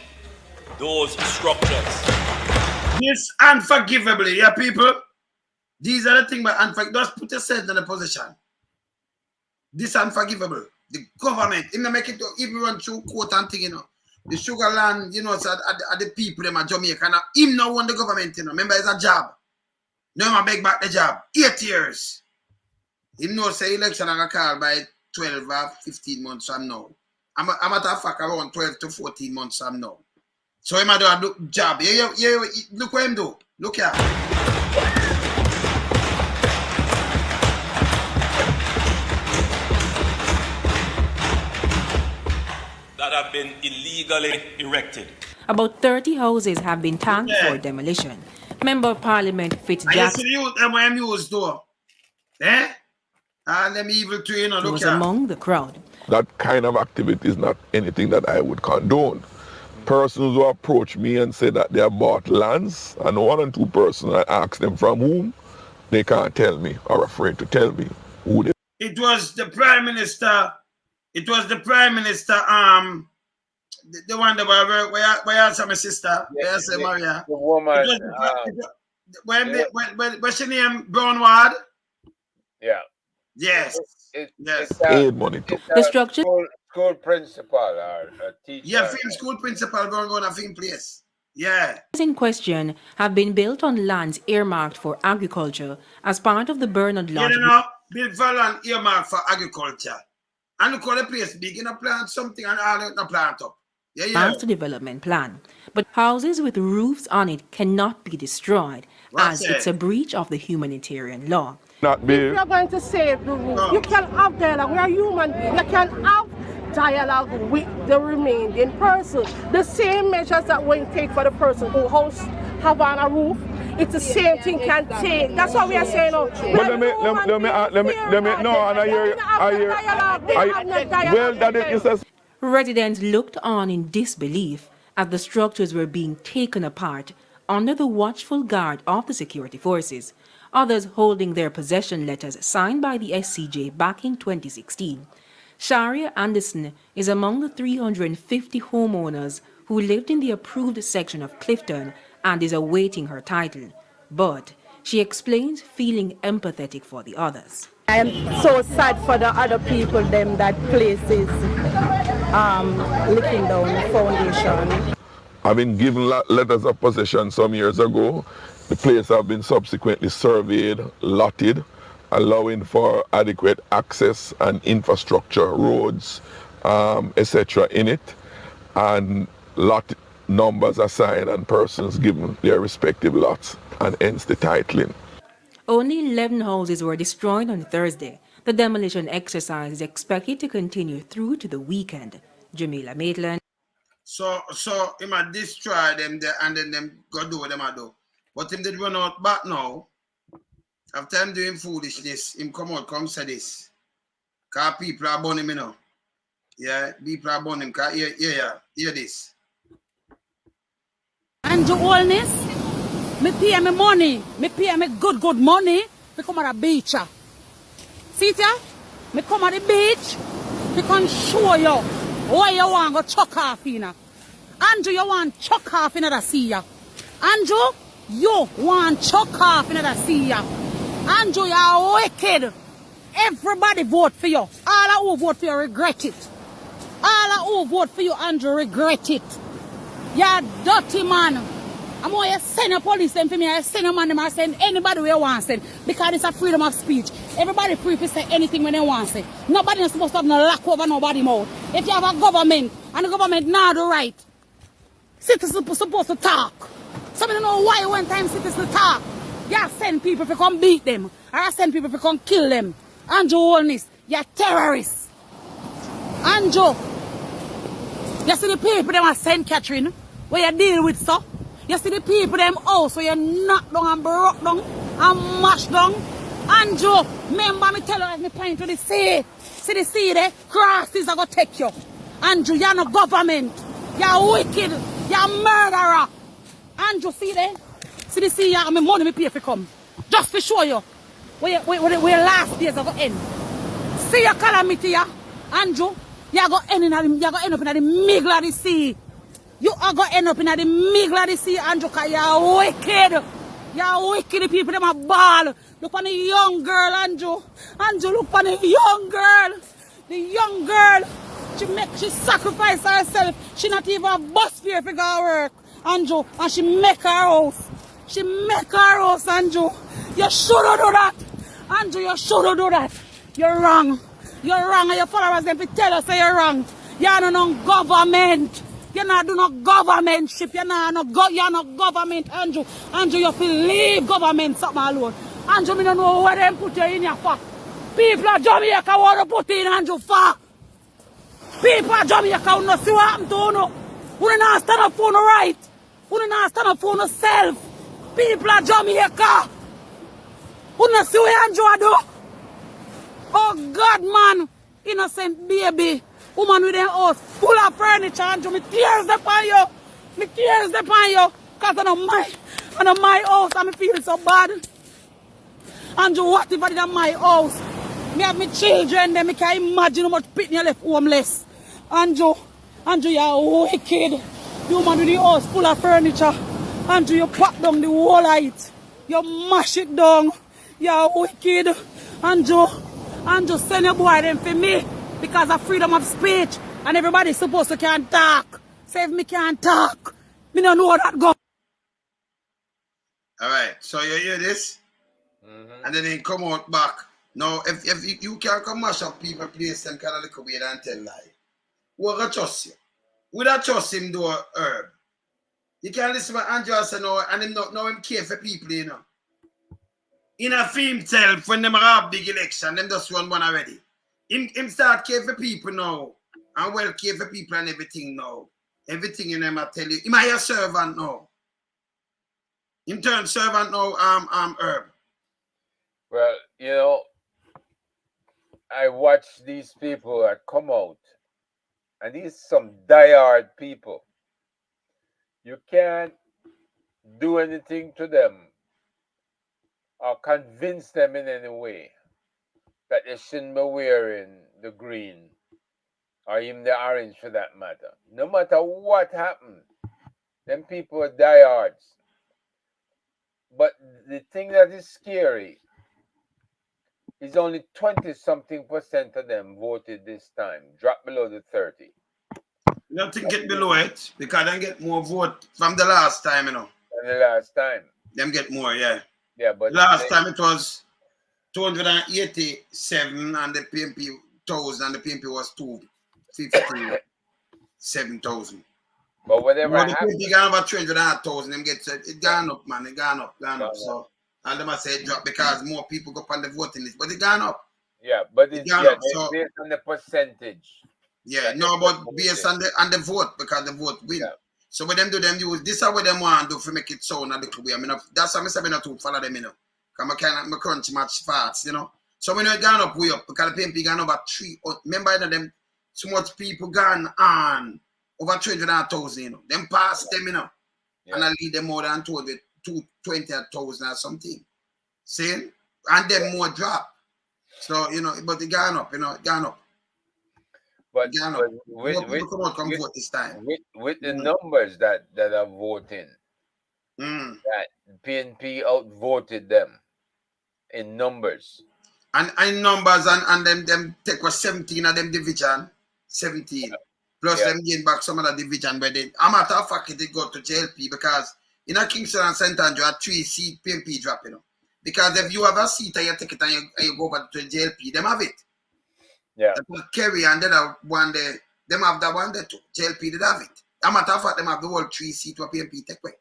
those structures. This unforgivable, yeah, people? These are the things, but just put yourself in a position. This unforgivable. The government, you know, make it even run through court and thing, you know. The sugar land, you know, so are the people them at Jamaica. Now, him no want the government, you know. Remember, it's a job. No man beg back the job. 8 years. Him know say election I call by 12 or 15 months from now. I'm at a fact around 12 to 14 months from now. So him do a job. Yeah, look what him do. Look here. That have been illegally erected. About 30 houses have been tagged for demolition. Member of Parliament Fitz I Jackson see the youth them when use though. Eh? And them evil to you know, look was here. among the crowd. That kind of activity is not anything that I would condone. Persons who approach me and say that they have bought lands, and one or two persons, I ask them from whom, they can't tell me or afraid to tell me who they. It was the Prime Minister. It was the Prime Minister. The one that where I saw my sister. Where I say Maria. The woman. What's your name? Brownward. Yeah. Yes. Yes. Aid money too. The structure School principal or a teacher. Yeah, film school principal going to film place. Yeah. in question have been built on lands earmarked for agriculture as part of the Bernard Lodge. You know, built for land earmarked for agriculture. And look how the place big, you know, plant something and all it plant up. Yeah. Master development plan. But houses with roofs on it cannot be destroyed as it's a breach of the humanitarian law. If you're going to save the roof, you can have dialogue. We are human beings. You can have dialogue with the remaining person. The same measures that we take for the person who house have on a roof, it's the same thing can take. That's what we are saying. No. But Residents looked on in disbelief as the structures were being taken apart under the watchful guard of the security forces, others holding their possession letters signed by the SCJ back in 2016. Sharia Anderson is among the 350 homeowners who lived in the approved section of Clifton and is awaiting her title. But she explains feeling empathetic for the others. I am so sad for the other people them that places licking down the foundation. I've been given letters of possession some years ago. The place have been subsequently surveyed, lotted, allowing for adequate access and infrastructure, roads, etc. in it, and lot numbers assigned and persons given their respective lots, and hence the titling. Only 11 houses were destroyed on Thursday. The demolition exercise is expected to continue through to the weekend. Jamila Maitland. So he might destroy them there and then them go do what them do. But him did run out back now. After him doing foolishness, him come out, come say this. Because people are burning him now. Yeah, people are burning him. Because hear this. And the Holness, me pay me money. Me pay me good money. Me come at the beach. See it ya? Me come at the beach. Me can show you why you want to chuck off in. Andrew, you want chuck off in the sea. Andrew, you want chuck off in the sea. Andrew, you are wicked. Everybody vote for you. All who vote for you regret it. All who vote for you, Andrew, regret it. You're dirty man. I'm going to send a police them for me. I send a man them. I send anybody where you want to send. Because it's a freedom of speech. Everybody free to say anything when they want to say. Nobody is supposed to have no lock over nobody's mouth. If you have a government and the government not the right, citizens are supposed to talk. Some of them know why one time citizens talk. You send people to come beat them. Or I send people to come kill them. Andrew Holness, you're terrorists. Andrew, You see the people them at St. Catherine, where you deal with so. You see the people them house where you knock down and broke down and mash down. Andrew, remember me tell you as me point to the sea. See the sea there? Crosses are going to take you. Andrew, you're no government. You're wicked. You're murderer. Andrew, see there? See the sea, yeah, my money me pay for come. Just to show you where last days are going to end. See your calamity, yeah? Andrew, you're going to end up in the middle of the sea. You are going to end up in the middle of the sea, Andrew, because you're wicked. You're wicked. The people, them are ball. Look on the young girl, Andrew. Andrew, look on the young girl. The young girl. She sacrificed herself. She not even a bus fare to go to work, Andrew. And she make her house. She make her house, Andrew. You shouldn't do that. Andrew, you shouldn't do that. You're wrong. You're wrong. And your followers them to tell us that you're wrong. You're not government. You're not doing no governmentship. You're not government, Andrew. Andrew, you have to leave government something alone. Andrew, I don't know where they put you in here for. People of Jamaica want to put you in, Andrew, for. People of Jamaica want to see what happened to you. We don't stand up for no right. We don't stand up for no self. People of Jamaica. We don't see what Andrew do. Oh, God, man. Innocent baby. Woman with their house full of furniture, Andrew. Me tears upon you. Me tears upon you. Because I know my house and me feel so bad. Andrew, what if I did on my house? Me have my children there. Me can't imagine how much people you left homeless. Andrew, you're wicked. You woman with the house full of furniture. Andrew, you pack down the whole height. You mash it down. You're wicked. Andrew, send your boy them for me. Because of freedom of speech. And everybody's supposed to can talk. Say if me can't talk. Me don't know how that go. Alright, so you hear this? And then they come out back. Now, if you can't come mash up people, place them kind of little weird and tell lie. We're going to trust you. We don't trust him do herb. You can't listen to Andrew say no, and him not know him care for people, you know. In a film himself, when them have big election, them just run one already. Him start care for people now. And well care for people and everything now. Everything in them I tell you. Him are your servant now. Him turn servant now, herb. Well, you know, I watch these people that come out, and these some diehard people. You can't do anything to them or convince them in any way that they shouldn't be wearing the green or even the orange for that matter. No matter what happened, them people are diehards. But the thing that is scary is only 20-something% of them voted this time, dropped below the 30. You don't think get below it? Because they get more vote from the last time, you know. From the last time. Them get more, yeah. Yeah, but last time it was 287 and the PMP 1,000 and the PMP was 257,000. But whatever happened, the PMP gone over 300,000. Them get it gone up, man. It gone up. So and them I say it drop because more people go on the voting list, but it gone up. Yeah, but it's gone up, so, based on the percentage. Yeah, no, but based on the vote because the vote win. Yeah. So what them do, them use this is what them want to do for make it sound a little way. I mean, that's why I say not to follow them, you know. Because I can't crunch much fast, you know. So when it gone up way up because the PMP gone over 3. Remember, you know, them so much people gone on over 300,000, you know. Them pass them, you know, and I lead them more than 220,000 or something. See, and then more drop. So you know, but it gone up, you know, it gone up. But with the numbers that are voting, that PNP outvoted them in numbers. And in numbers and them take was 17 of them division, 17. Yeah. Plus them gain back some of the division where they a matter of fact they go to JLP because in a Kingston and St. Andrew are 3-seat PNP drop, you know. Because if you have a seat and you take it and you go back to JLP, them have it. Yeah. Kerry and then one day, them have that one there too. JLP did have it. A matter of fact, them have the whole 3-seat where PNP take away.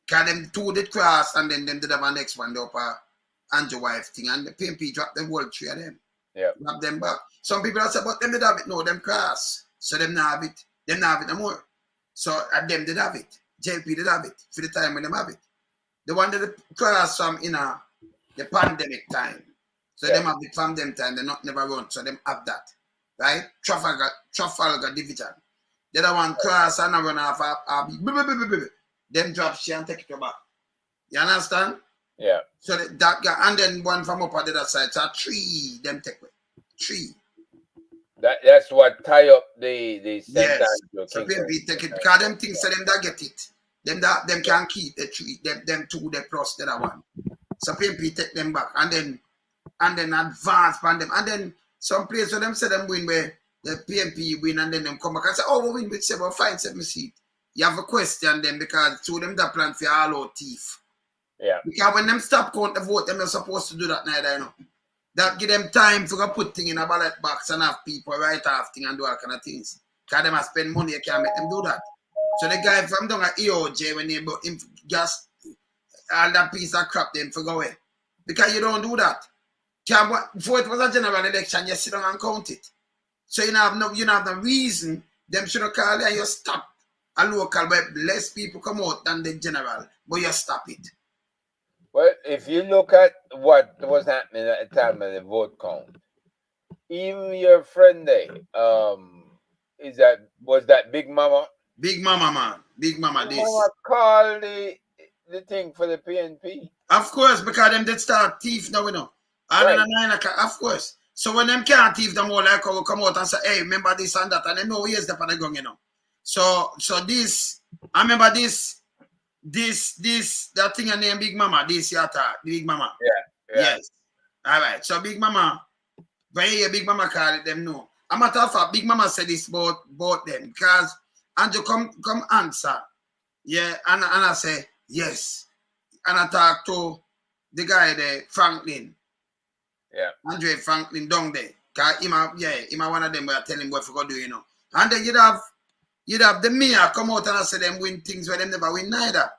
Because them 2 did cross and then them did have a next one, the upper Andrew wife thing, and the PNP dropped the whole 3 of them. Yeah. Drop them back. Some people have said, but them did have it. No, them cross. So them not have it. Them not have it no more. So them did have it. JLP did have it for the time when them have it. The one that the class from the pandemic time. So them have it from them time, they not never run. So them have that. Right? Trafalgar Division. The other one class and run off them drop shit and take it back. You understand? Yeah. So that guy, and then one from up on the other side. So 3 them take away. 3. That's what tie up the yes. So PNP take it because them things so them that get it. Them can keep the 3. Them 2 they plus the other one. So PNP take them back and then advance on them. And then some place where them say them win where the PNP win and then them come back and say, oh, we win with 7 seats. You have a question then because 2 of them that plan for all out thief. Yeah. Because when them stop count the vote, them not supposed to do that neither, you know. That give them time to go put things in a ballot box and have people write off things and do all kind of things. Because them spend money, you can't make them do that. So the guy from down at EOJ, when they just all that piece of crap, them for go away. Because you don't do that. Before it was a general election, you sit down and count it. So you have no reason them should have called you and you stop a local where less people come out than the general, but you stop it. Well, if you look at what was happening at the time of the vote count, even your friend there, was that Big Mama? Big Mama, man. Big Mama, this. Mama called the thing for the PNP. Of course, because them did start thief now, you know. And then 9 o'clock, of course. So when them can't thief them all, like will come out and say, hey, remember this and that, and they know here's the on the gun, you know. So this, I remember this, that thing named Big Mama, this yata, Big Mama. Yeah. Yes. All right. So Big Mama, when you hear Big Mama call it, them know. A matter of fact, Big Mama said this about them because Andrew come answer. Yeah, and I say, yes. And I talk to the guy there, Franklin. Yeah. Andre Franklin down there. Cause him one of them where I tell him what for go do, you know. And then you'd have the mayor come out and I say them win things where them never win neither.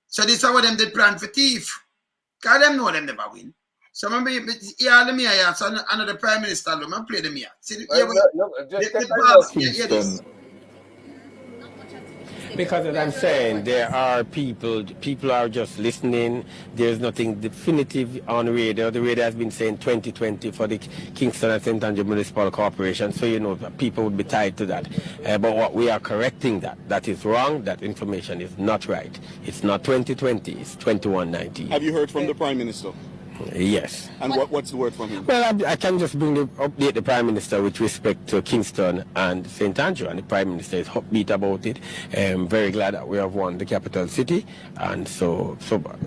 So this is what them did plan for thief. Cause them know them never win. So remember, yeah, the mayor, yeah, so another prime minister, I play the mayor. See, Because as I'm saying, there are people are just listening. There's nothing definitive on the radio. The radio has been saying 2020 for the Kingston and St. Andrew Municipal Corporation, so you know people would be tied to that. But what we are correcting that is wrong. That information is not right. It's not 2020, it's 2119. Have you heard from the Prime Minister? Yes. And what's the word from him? Well, I can just update the Prime Minister with respect to Kingston and St. Andrew, and the Prime Minister is upbeat about it. I'm very glad that we have won the capital city, and so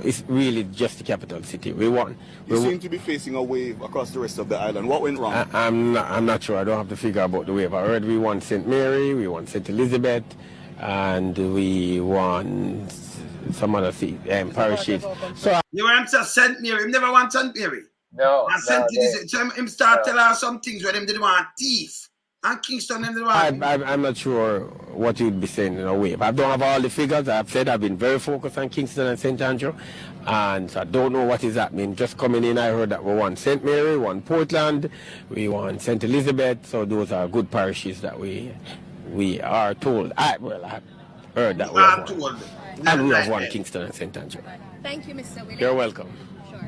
it's really just the capital city. We won. You seem to be facing a wave across the rest of the island. What went wrong? I'm not sure. I don't have to figure about the wave. I heard we won St. Mary, we won St. Elizabeth, and we won some other parishes. So you want to St. Mary? Him never want St. Mary. No. So him start telling us some things where them didn't want thief. And Kingston them didn't want. I'm not sure what you'd be saying in a way. But I don't have all the figures. I've said I've been very focused on Kingston and St. Andrew. And so I don't know what is happening. Just coming in, I heard that we won St. Mary, we won Portland, we won St. Elizabeth. So those are good parishes that we are told. I heard that we have won. And we have won Kingston and St. Andrew. Thank you, Mr. Williams. You're welcome. Sure.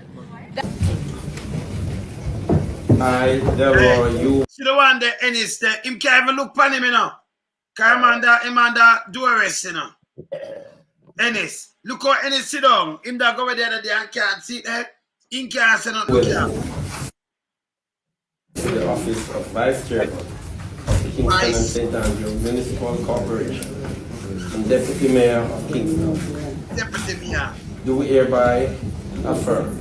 See the one there, Ennis, there. Him can't even look upon him, you know. Because him under do arrest, you know. Ennis. Look how Ennis sit down. Him that go over there and can't sit there. He can't say nothing. The office of Vice Chairman of the Kingston and St. Andrew Municipal Corporation and Deputy Mayor of Kingston. Deputy Mayor. Do hereby affirm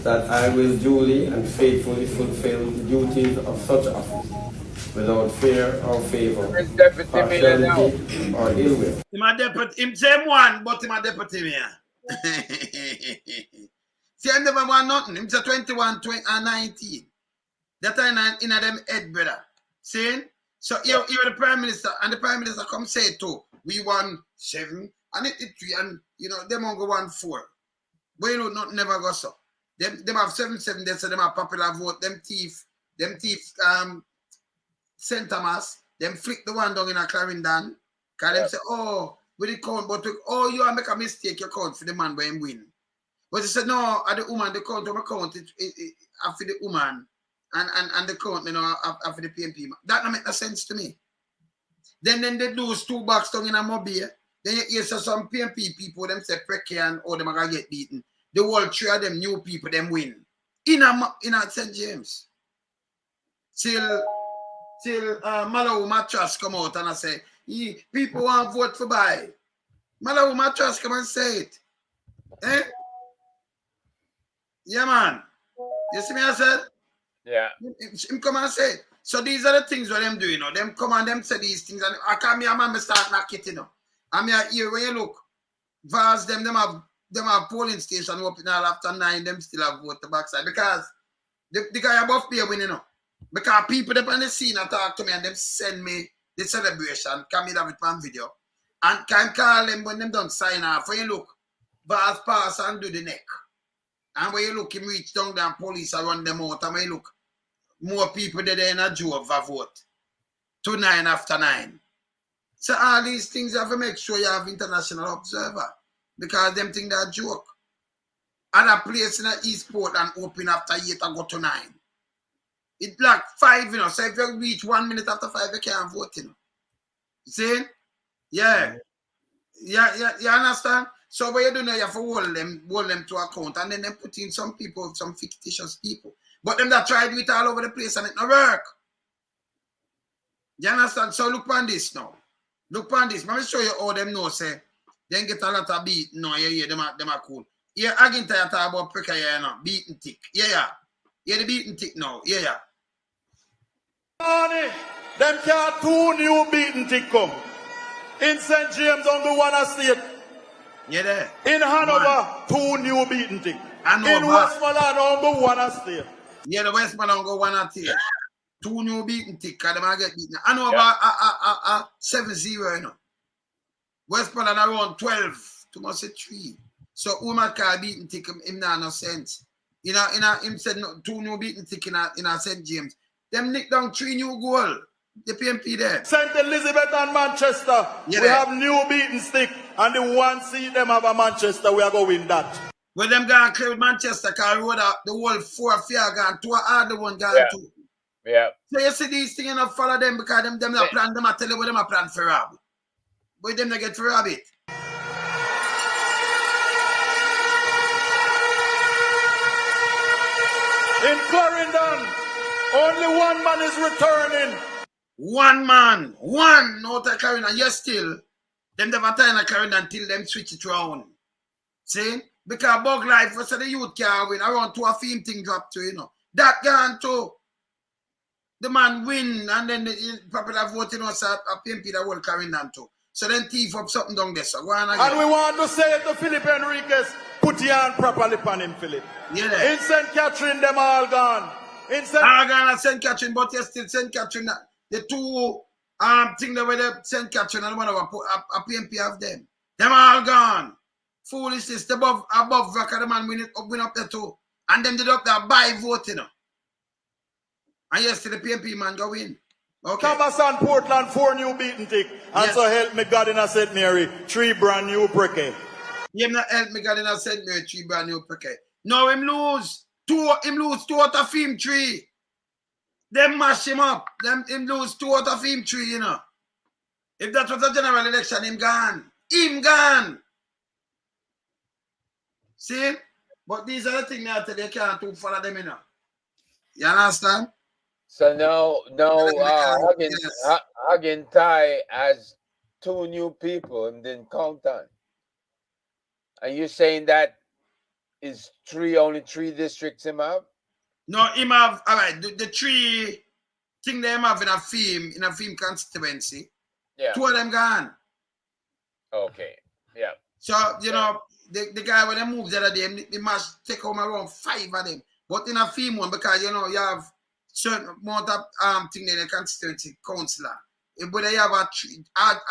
that I will duly and faithfully fulfill the duties of such office without fear or favor, partiality or ill will. Him same one, but him a deputy mayor. See, I never want nothing. Him say 21, 20, and 19. That time in them head, brother. See? So you're the Prime Minister, and the Prime Minister come say too, we won 7, and it 3, and you know, them won't go 1, 4. But you know, not never go so. Them have 7, they say them have popular vote, them thief, St. Thomas, them flick the one down in a Clarendon. Because them say, oh, we did count, but oh, you make a mistake, you count for the man when him win. But he said, no, at the woman, the count of my count for the woman and the count, you know, after the PMP. That don't make no sense to me. Then they lose 2 bucks down in a mobile. Then you hear some PMP people, them say Precare and all them are going to get beaten. The whole 3 of them new people, them win. In a St. James. Till Malawi Mattress come out and I say, people want to vote for buy. Malawi Mattress come and say it. Eh? Yeah, man. You see me, I said? Yeah. Him come and say it. So these are the things what them do, you know. Them come and them say these things. And I come here, man, start knock it, you know. I'm here when you look. Vars, them have polling station open all after 9, them still have vote the backside. Because the guy above here win, you know. Because people up on the scene and talk to me and them send me the celebration, come in have it on video. And can call them when them don't sign off. When you look, Vars pass and do the neck. And when you look, him reach down there and police and run them out. And when you look, more people there in a Jove vote. 2 9 after 9. So all these things you have to make sure you have international observer. Because them think they're a joke. Other place in the East Portland open after 8 and go to 9. It's like 5, you know. So if you reach 1 minute after 5, you can't vote, you know. See? Yeah. Yeah, you understand? So what you do now, you have to hold them to account, and then they put in some people, some fictitious people. But them that tried it all over the place and it not work. You understand? So look on this now. Look on this. Let me show you how them know, say, then get a lot of beat. No, yeah, them are cool. Yeah, again, talk about Precare, you know, beating tick. Yeah. Yeah, the beating tick now. Yeah. Them can't 2 new beating tick come. In St. James on the one estate. Yeah, there. In Hanover, 2 new beating tick. In Westmoreland on the one estate. Yeah, the Westmoreland go 1 estate. 2 new beating tick, because they might get beaten. Hanover 7-0, you know. Westmoreland around 12, to must say 3. So who might call beating tick him not no sense. You know, him said no, 2 new beating tick in a St. James. Them nick down 3 new goal. The PMP there. St. Elizabeth and Manchester. Yeah, we have new beating stick. And the 1 seat them have a Manchester, we are going to win that. Well, them going to clear with Manchester, because the whole 4 fear gone, 2 are the one gone too. Yeah. So you see these things, you know, follow them, because them not plan, them tell you what them a plan for rob. But them not get to rob it. In Clarendon, only 1 man is returning. 1 man. 1 out of Clarendon. Yes, still. Them never time in Clarendon until them switch it around. See? Because Bug Life, was the youth can win. Around 2 a film thing drop to, you know. That gone too. The man win, and then the popular voting was a PMP that will Clarendon too. So then thief up something down there. So go on again. And we want to say to Philip Enriquez, put your hand properly on him, Philip. Yeah. In St. Catherine, them all gone. All gone at St. Catherine, but yes, still St. Catherine. The 2 thing that were the St. Catherine and one of a PMP have them. Them all gone. Foolishness. Above rock, the man win up there too. And them did up there by voting. You know. And yes, the PMP man go in. Okay. Thomas and Portland, 4 new beating tick. And yes. So help me God in a St. Mary, 3 brand new Precare. Him not help me God in a St. Mary, 3 brand new Precare. No, him lose 2 out of him 3. Them mash him up. Him lose 2 out of him 3, you know. If that was a general election, him gone. Him gone. See? But these are the things that they can't do follow them, you know. You understand? So now Hagen Thai has 2 new people and didn't count on. Are you saying that is only 3 districts him have? No, him have, all right, the 3 things they have in a film constituency. Yeah. 2 of them gone. Okay. Yeah. So, you know, the guy when they moved the other day, they must take home around 5 of them. But in a film one, because you know, you have certain amount of thing in the constituency councillor. But they have a 3,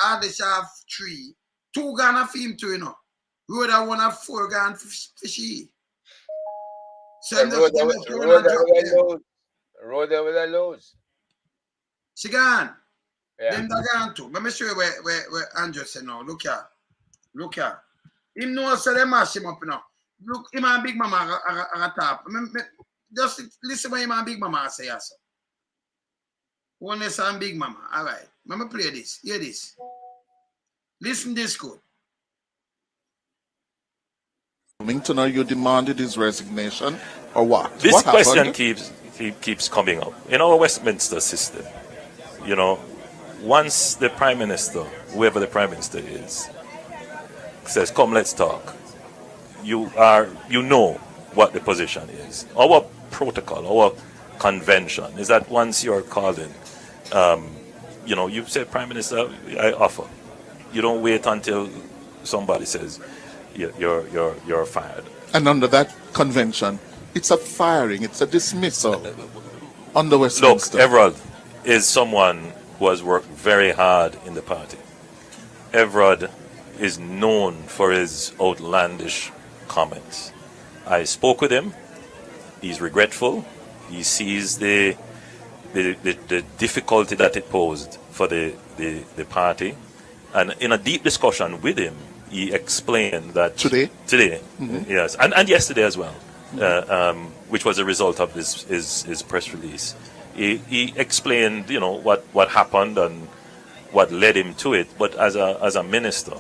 others have 3. 2 gone a film too, you know. Road have 1 of 4 gone fishy. So Rhoda will lose. She gone. Them that gone too. Let me show you where Andrew said now. Look here. Him know so they mash him up now. Look, him and Big Mama are top. Just listen what him and Big Mama say also. Holness and Big Mama. All right. Let me play this. Hear this. Listen this good. Minton, are you demanded his resignation or what? This what question happened? keeps coming up. In our Westminster system, you know, once the Prime Minister, whoever the Prime Minister is, says, come, let's talk, you know what the position is. Our protocol, our convention is that once you're called in, you know, you say, Prime Minister, I offer. You don't wait until somebody says you're fired. And under that convention, it's a firing, it's a dismissal on the Westminster. Look, Everard is someone who has worked very hard in the party. Everard is known for his outlandish comments. I spoke with him. He's regretful. He sees the difficulty that it posed for the party. And in a deep discussion with him, he explained that today, yes, and yesterday as well, which was a result of his press release. He explained, you know, what happened and what led him to it. But as a minister,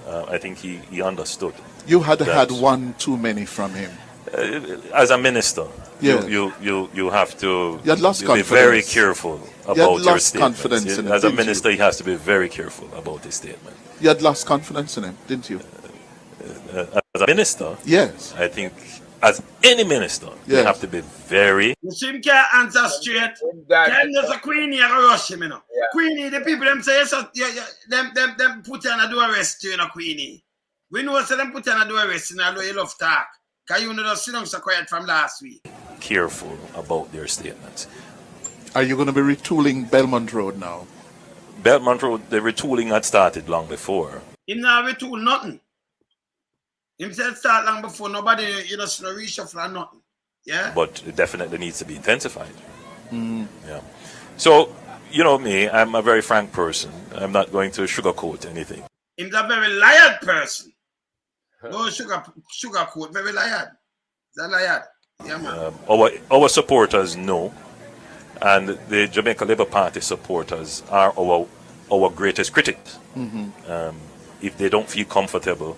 I think he understood. You had one too many from him. As a minister, yeah. you have to be very careful about your statements. Confidence in him, as a minister, he has to be very careful about his statement. You had lost confidence in him, didn't you? As a minister, yes. I think as any minister, you have to be very. You see him can't answer straight. Then there's a Queenie, I go rush him, you know. Yeah. Queenie, the people them say, them put you on a do arrest, you know, Queenie. We know so them put you on a do arrest, you know, you love talk. Because you know just sit down so quiet from last week. Careful about their statements. Are you going to be retooling Belmont Road now? Belmont Road, the retooling had started long before. Him not retool nothing. Him said start long before, nobody, you know, no reshuffle or nothing. Yeah? But it definitely needs to be intensified. Mm. Yeah. So, you know me, I'm a very frank person. I'm not going to sugarcoat anything. He's a very liar person. No sugarcoat, very liar. He's a liar. Yeah, man. Our supporters know, and the Jamaica Labour Party supporters are our greatest critics. Mm-hmm. If they don't feel comfortable,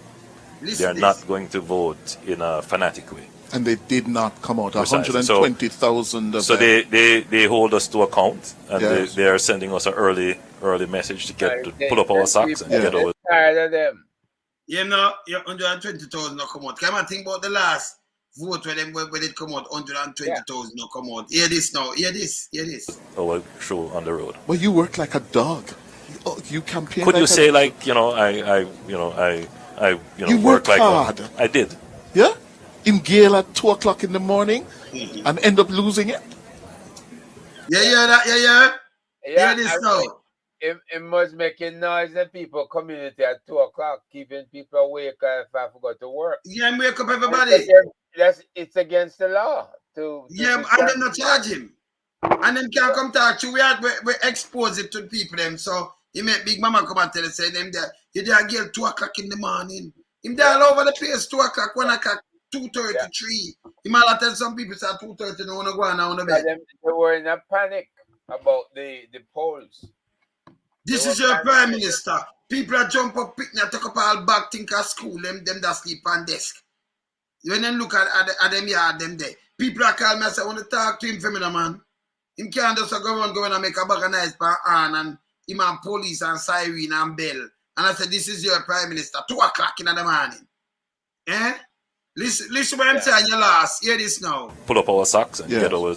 they're not going to vote in a fanatic way. And they did not come out. 120,000 of so them. they hold us to account, and yes. they are sending us an early message to pull up our socks and get over. Tired of them. You know, 120,000 no come out. Can I think about the last vote when it come out, 120,000 no come out. Hear this now. Hear this. Our show on the road. Well, you work like a dog. You campaign. Could like you say like I you work like hard. I did. Yeah. In Gale at 2:00 in the morning, and end up losing it. Yeah. Hear this now. It must make a noise in people community at 2:00, keeping people awake if I forgot to work. Yeah, wake up everybody. It's against the law. And them not charge him. And them can't come talk to you. We expose it to people them. So he make Big Mama come and tell us, say them there. You there girl 2:00 in the morning. Him there all over the place, 2:00, 1:00, 2:33. He might tell some people say 2:30 they wanna go on the bed. They were in a panic about the polls. This is your Prime Minister. People that jump up, picnic, take up all bag, think of school, them that sleep on desk. When them look at them yard, them there. People that call me and say, I want to talk to him for me, man. Him can't just go around and make a bag of nice pan and him and police and siren and bell. And I said, this is your Prime Minister, 2:00 in the morning. Eh? Listen what I'm saying, you lost. Hear this now. Pull up our socks and get our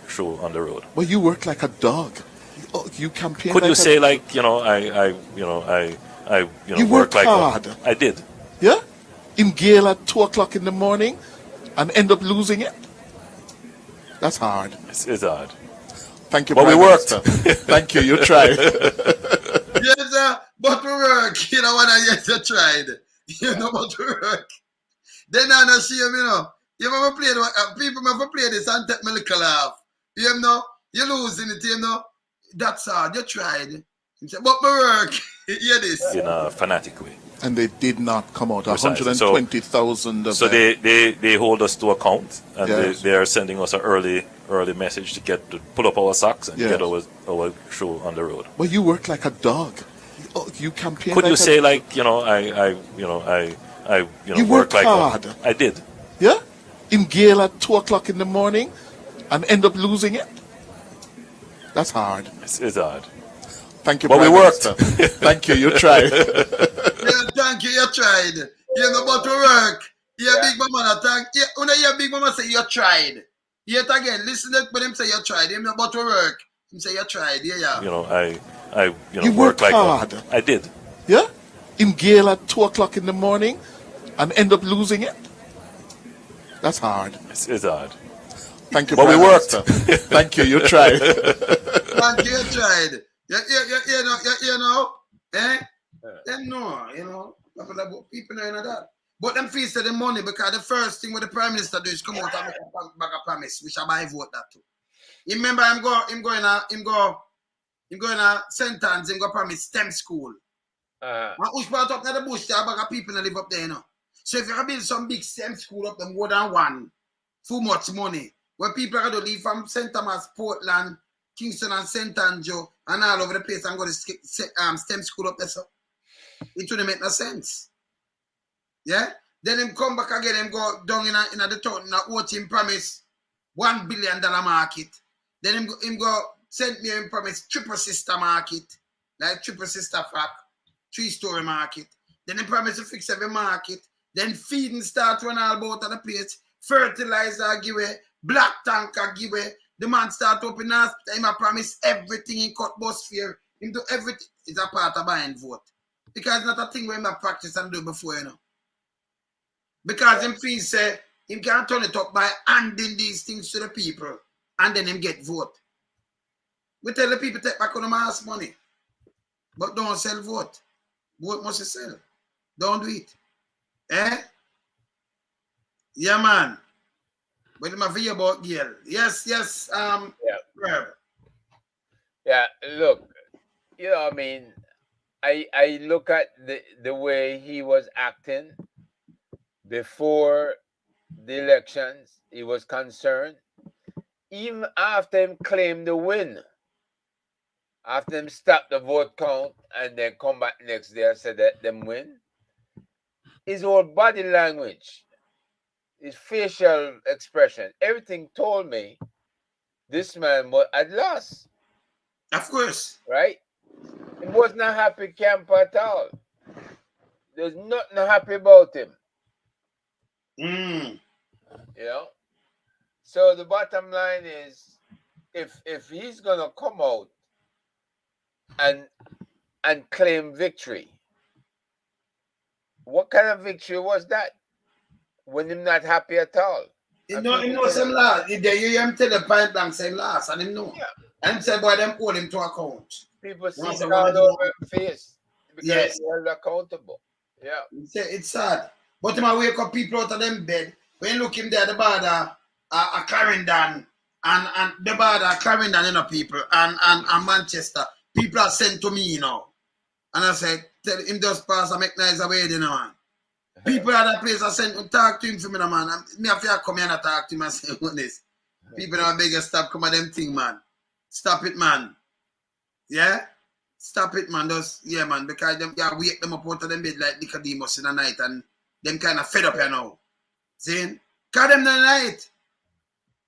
show on the road. Well, you work like a dog. You campaign. Could like you say like I work like hard. I did. Yeah. In Gale at 2:00 in the morning, and end up losing it. That's hard. It's hard. Thank you, but Prime we worked. Minister. Thank you. You tried. Yes, sir. But we work. You know what? Yes, you tried. You know what we work. Then I know shame, you know. You ever play people ever play this and take me little laugh. You know, you're losing it, you know. that's hard. You tried. He said, but my work. Hear this. In a fanatic way. And they did not come out. Precisely. 120,000 of so them. they hold us to account, and Yes. they are sending us an early message to pull up our socks and Yes. get our show on the road. Well, you work like a dog. Oh, you campaign. Could like you say like I You work worked like hard. I did. Yeah? In Gale at 2 o'clock in the morning and end up losing it? That's hard. It's hard. Thank you, But Prime we worked. Minister. Thank you. You tried. Yeah, thank you. You tried. You know about to work. Yeah, Big Mama. Thank you. When you hear Big Mama say you tried. Yet again, listen to him say you tried. Him about to work. Him say you tried. Yeah. I You work worked like hard. I did. Yeah? In Gale at 2 o'clock in the morning and end up losing it? That's hard. It's hard. Thank you, But we Prime worked. Minister. Thank you. You tried. Thank you. You tried. You know. Eh? Them know. People know that. But them fees to the money because the first thing what the Prime Minister do is come out and make a bag of promise, which I buy vote that too. You remember him going to sentence, him go promise STEM school. And who's part up in the bush, there are bag of people that live up there, So if you build some big STEM school up there, more than one, for much money, where people are going to leave from St. Thomas, Portland, Kingston and St. Andrew, and all over the place and go to STEM school up there, so it wouldn't make no sense. Yeah? Then him come back again, him go down in the town, what him promise $1 billion market. Then him go send me him promise triple sister market, like triple sister fact, 3-story market. Then him promise to fix every market. Then feeding start run all about the place. Fertilizer give away, black tanker give away. The man start opening hospital. Him a promise everything in cut bus fare. Him do everything. It's a part of buying vote. Because it's not a thing where him a practice and do before, Because him feel say him can turn it up by handing these things to the people and then him get vote. We tell the people take back on the mass money. But don't sell vote. Vote must sell. Don't do it. Eh? Yeah, man. But I'm afraid about Gail. Yes. Herb. Yeah, look, I mean, I look at the way he was acting before the elections. He was concerned. Even after him claim the win, after him stop the vote count and then come back next day and say that them win, his whole body language, his facial expression, everything told me this man had lost. Of course. Right? He was not happy camp at all. There's nothing happy about him. So the bottom line is, if he's gonna come out and claim victory, what kind of victory was that? When him not happy at all. Him know some last. You hear him tell the point blank same last, and him know. Yeah. And him say, boy, them hold him to account. People see it all over his face because they're held accountable. Yeah. It's sad. But him a wake up people out of them bed. When you look him there, the border, Clarendon, and the border, Clarendon, people, and Manchester, people are sent to me, And I said, tell him just pass and make nice away, man. People at that place are sent to talk to him for me, man. Me have to come here and talk to him and say, honest. People are beg you stop, come at them thing, man. Stop it, man. Yeah? Stop it, man. Man, because them wake them up out of them bed like Nicodemus in the night and them kind of fed up here now. See? Cause them in the night.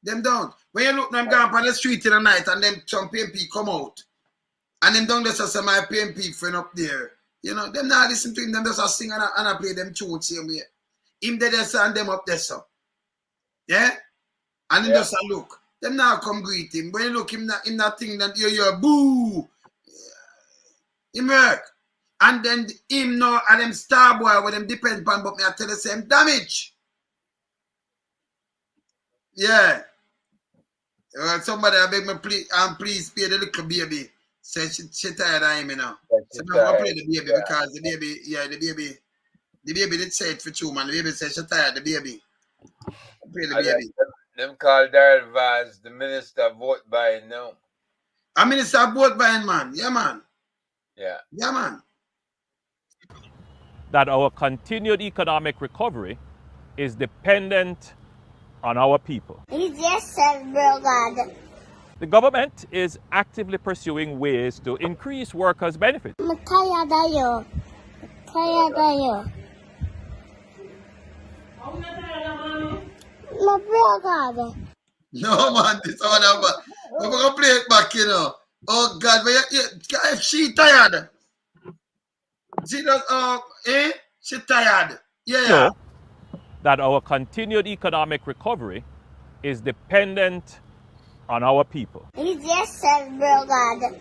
Them don't. When you look them going on the street in the night and them some PMP come out and them don't just say my PMP friend up there. Them not listen to him, them just sing and I play them tunes same way. Him there and them up there, so. Yeah? And him just look. Them now come greet him. When you look him that thing that you're boo. Him work. And then him now and them star boy with them depend upon but me I tell the same damage. Yeah. Somebody I beg me please pay the little baby. Say she tired of him now. So I'm gonna play the baby because the baby did say it for two, man. The baby said she tired of the baby. Play the baby. Them call Darrell Vaz the minister vote by now. I mean, it's a boat buying, man. Yeah, man. Yeah. Yeah, man. That our continued economic recovery is dependent on our people. He just said, bro, God. The government is actively pursuing ways to increase workers' benefits. I'm tired of you. Tired of you. No, bro, God. No, man, this one about. We're going to play it back, you know. Oh, God, but if she tired. She does, she tired. Yeah. So, that our continued economic recovery is dependent on our people. He just said, bro, God.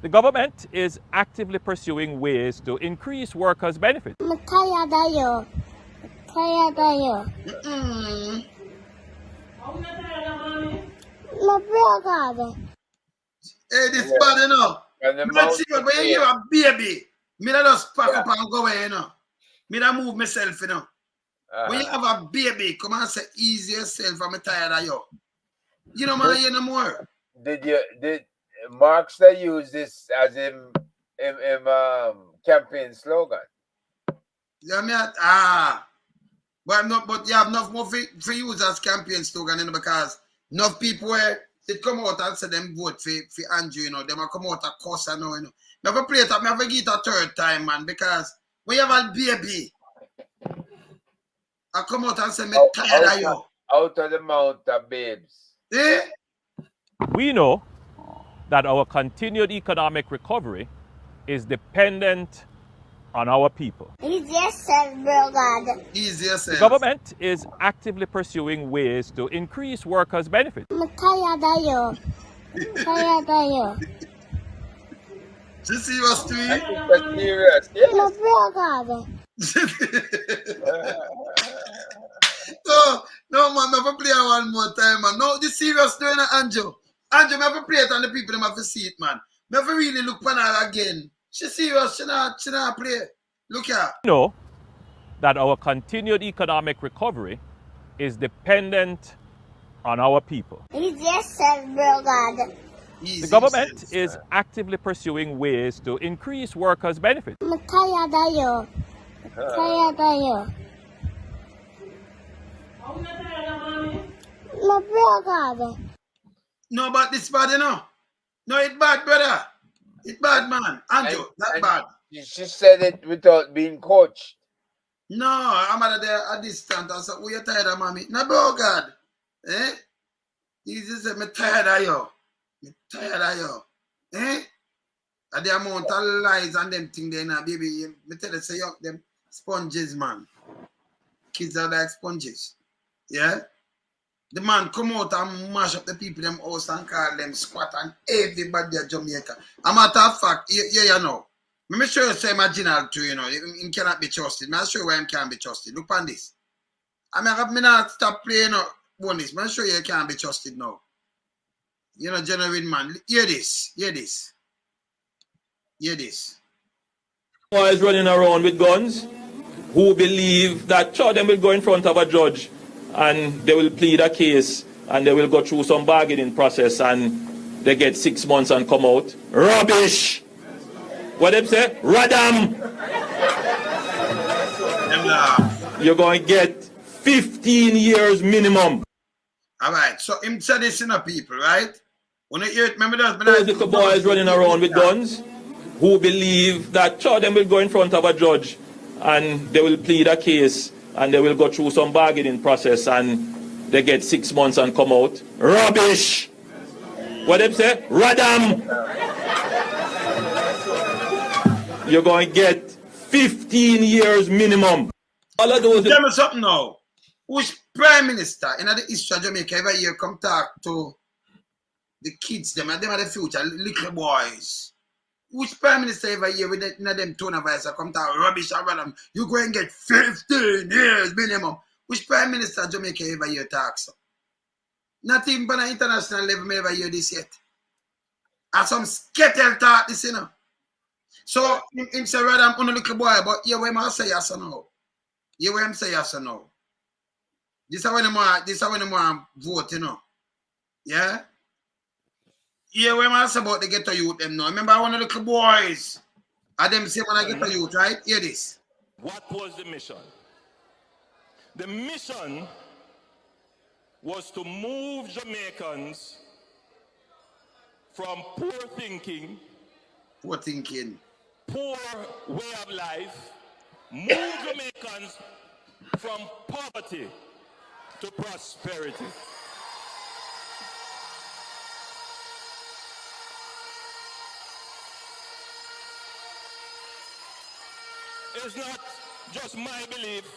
The government is actively pursuing ways to increase workers' benefits. I'm tired of you. Tired of you. No, bro, God. Hey, this bad, you know. Let's see, when you hear a baby, me not just pack up and go away, you know. Me not move myself, you know. When you have a baby, come and say easy yourself, I'm tired of you. You know, man, you no more. Did Markster use this as him campaign slogan? Yeah, me but you have enough more for use as campaign slogan, you know, because enough people they come out and say them vote for Andrew, you know, them will come out and cuss and all, you know. Me have to play it up, me have to get it a third time, man, because when you have a baby, I come out and say me tired of you. Out of the mouth of babes. Eh? We know that our continued economic recovery is dependent on our people. He just said, bro, God. Easy yourself. The government is actively pursuing ways to increase workers' benefits. I'm tired of you. Tired of you. You see what's doing? That's serious. Yes. No, bro, God. No, man, I have to play it one more time, man. No, this serious doing it, Andrew. Andrew, I have to play it and the people have to see it, man. I have to really look for her again. She serious, she not play. Look here. We know that our continued economic recovery is dependent on our people. He just said, bro, God. The government is actively pursuing ways to increase workers' benefits. I'm tired of you. Tired of you. No, bro, God. No, but this bad, you know. No, it's bad, brother. It's bad, man. Andrew, that's bad. She said it without being coached. No, I'm at there at distance. I said, oh, you're tired of mommy. No, bro, God. Eh? He just said, I'm tired of you. I'm tired of you. Eh? And the amount of lies and them things there now, baby. I tell you, say, them sponges, man. Kids are like sponges. Yeah? The man come out and mash up the people them house and call them squat and everybody at Jamaica. A matter of fact, you know. Let me show you say my general too, you know. He cannot be trusted. I'll show you why he can't be trusted. Look on this. I mean, not stop playing on this. I'll show you can't be trusted now. You know, genuine man. Hear this. Hear this. Hear this. Boys running around with guns who believe that sure, them will go in front of a judge and they will plead a case and they will go through some bargaining process and they get 6 months and come out. Rubbish! What them say? Radam! You're going to get 15 years minimum. All right, so him said this in the people, right? When you hear it, remember that? Those little boys running around with guns who believe that sure, them will go in front of a judge and they will plead a case and they will go through some bargaining process and they get 6 months and come out. Rubbish! What them say? Radam! You're going to get 15 years minimum. All of those. Tell me something now. Which prime minister in the history of Jamaica ever year come talk to the kids, them are the future, little boys? Which prime minister ever year with them tone of voice come talk rubbish around them? You go and get 15 years minimum. Which prime minister of Jamaica ever year talks? Not even on an international level ever hear this yet. And some skettle talk this, you know. So him say rather I'm on a little boy, but yeah, when I say yes or no. Yeah, when I say yes or no. This is when I'm vote, you know. Yeah? Yeah, when I say about the ghetto youth, them now. Remember one of the little boys. And them say when I get to youth, right? Hear this. What was the mission? The mission was to move Jamaicans from poor thinking, poor way of life, move Jamaicans from poverty to prosperity. It's not just my belief.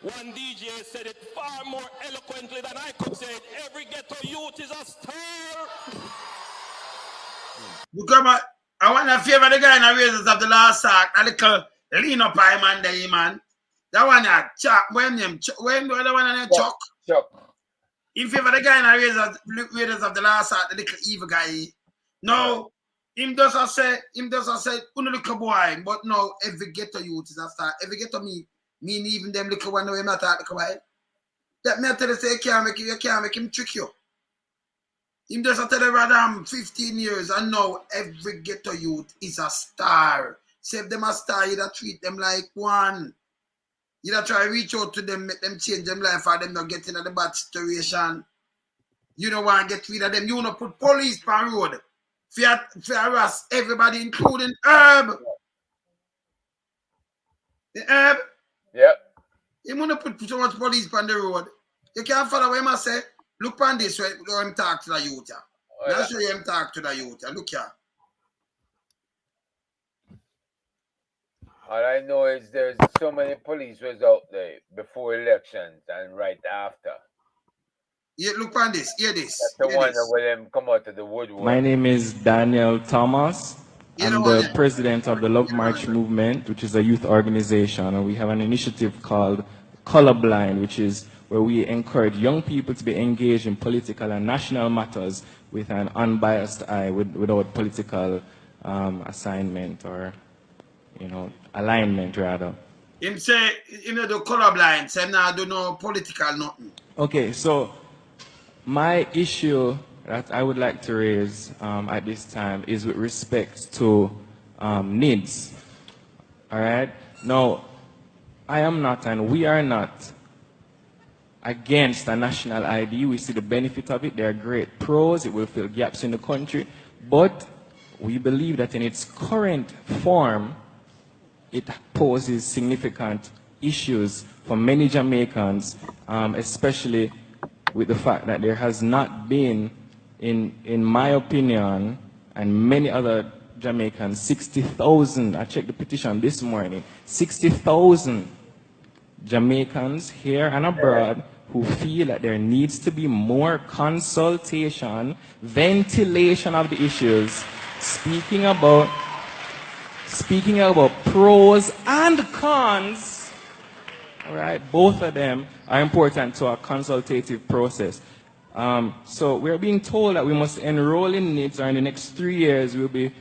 One DJ said it far more eloquently than I could say it. Every ghetto youth is a star. Because I want to favor the guy in the Raisins of the Last Sack, a little lean up high man there, man. That one Chuck, when the one named Chuck. In favor the guy in the Raisins of the Last Sack, the little evil guy. No, him does say, only little boy, but no, every ghetto youth is a star. Every ghetto me even them little one way not talk about it. That me tell you say you can't make him trick you. Him just tell you 15 years and now every ghetto youth is a star. Say if them a star, you treat them like one. You try to reach out to them, make them change them life for them not getting in the bad situation. You don't want to get rid of them. You don't put police on the road. For harass everybody, including Herb. The Herb. Yep. You want to put so much police on the road. You can't follow what I say. Look on this way, him talk to the youth. I'll show you him talk to the youth. Look here. All I know is there's so many police was out there before elections and right after. Yeah, look on this. Hear this. That's the one that will them come out of the woodwork. My name is Daniel Thomas. I'm the president of the Love March Movement, which is a youth organization, and we have an initiative called Colorblind, which is where we encourage young people to be engaged in political and national matters with an unbiased eye, without political assignment or, alignment rather. Him say, do colorblind, say now do no political nothing. Okay, so my issue that I would like to raise at this time is with respect to needs. All right? Now, I am not, and we are not, against a national ID. We see the benefit of it. There are great pros. It will fill gaps in the country. But we believe that in its current form, it poses significant issues for many Jamaicans, especially with the fact that there has not been, in my opinion, and many other Jamaicans, 60,000, I checked the petition this morning, 60,000 Jamaicans here and abroad who feel that there needs to be more consultation, ventilation of the issues, speaking about pros and cons. All right, both of them are important to a consultative process. So we're being told that we must enroll in NIDS, or in the next 3 years we'll be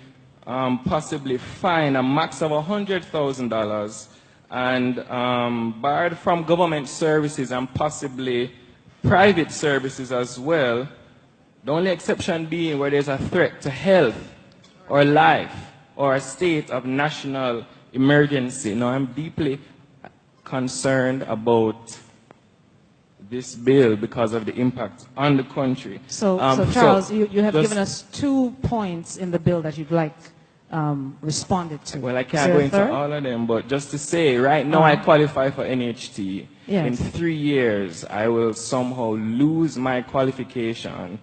possibly fined a max of $100,000 and barred from government services and possibly private services as well. The only exception being where there's a threat to health or life or a state of national emergency. Now, I'm deeply concerned about this bill because of the impact on the country. So Charles, you have given us 2 points in the bill that you'd like responded to. Well, I can't go into all of them, but just to say, right now I qualify for NHT. Yes. In 3 years, I will somehow lose my qualification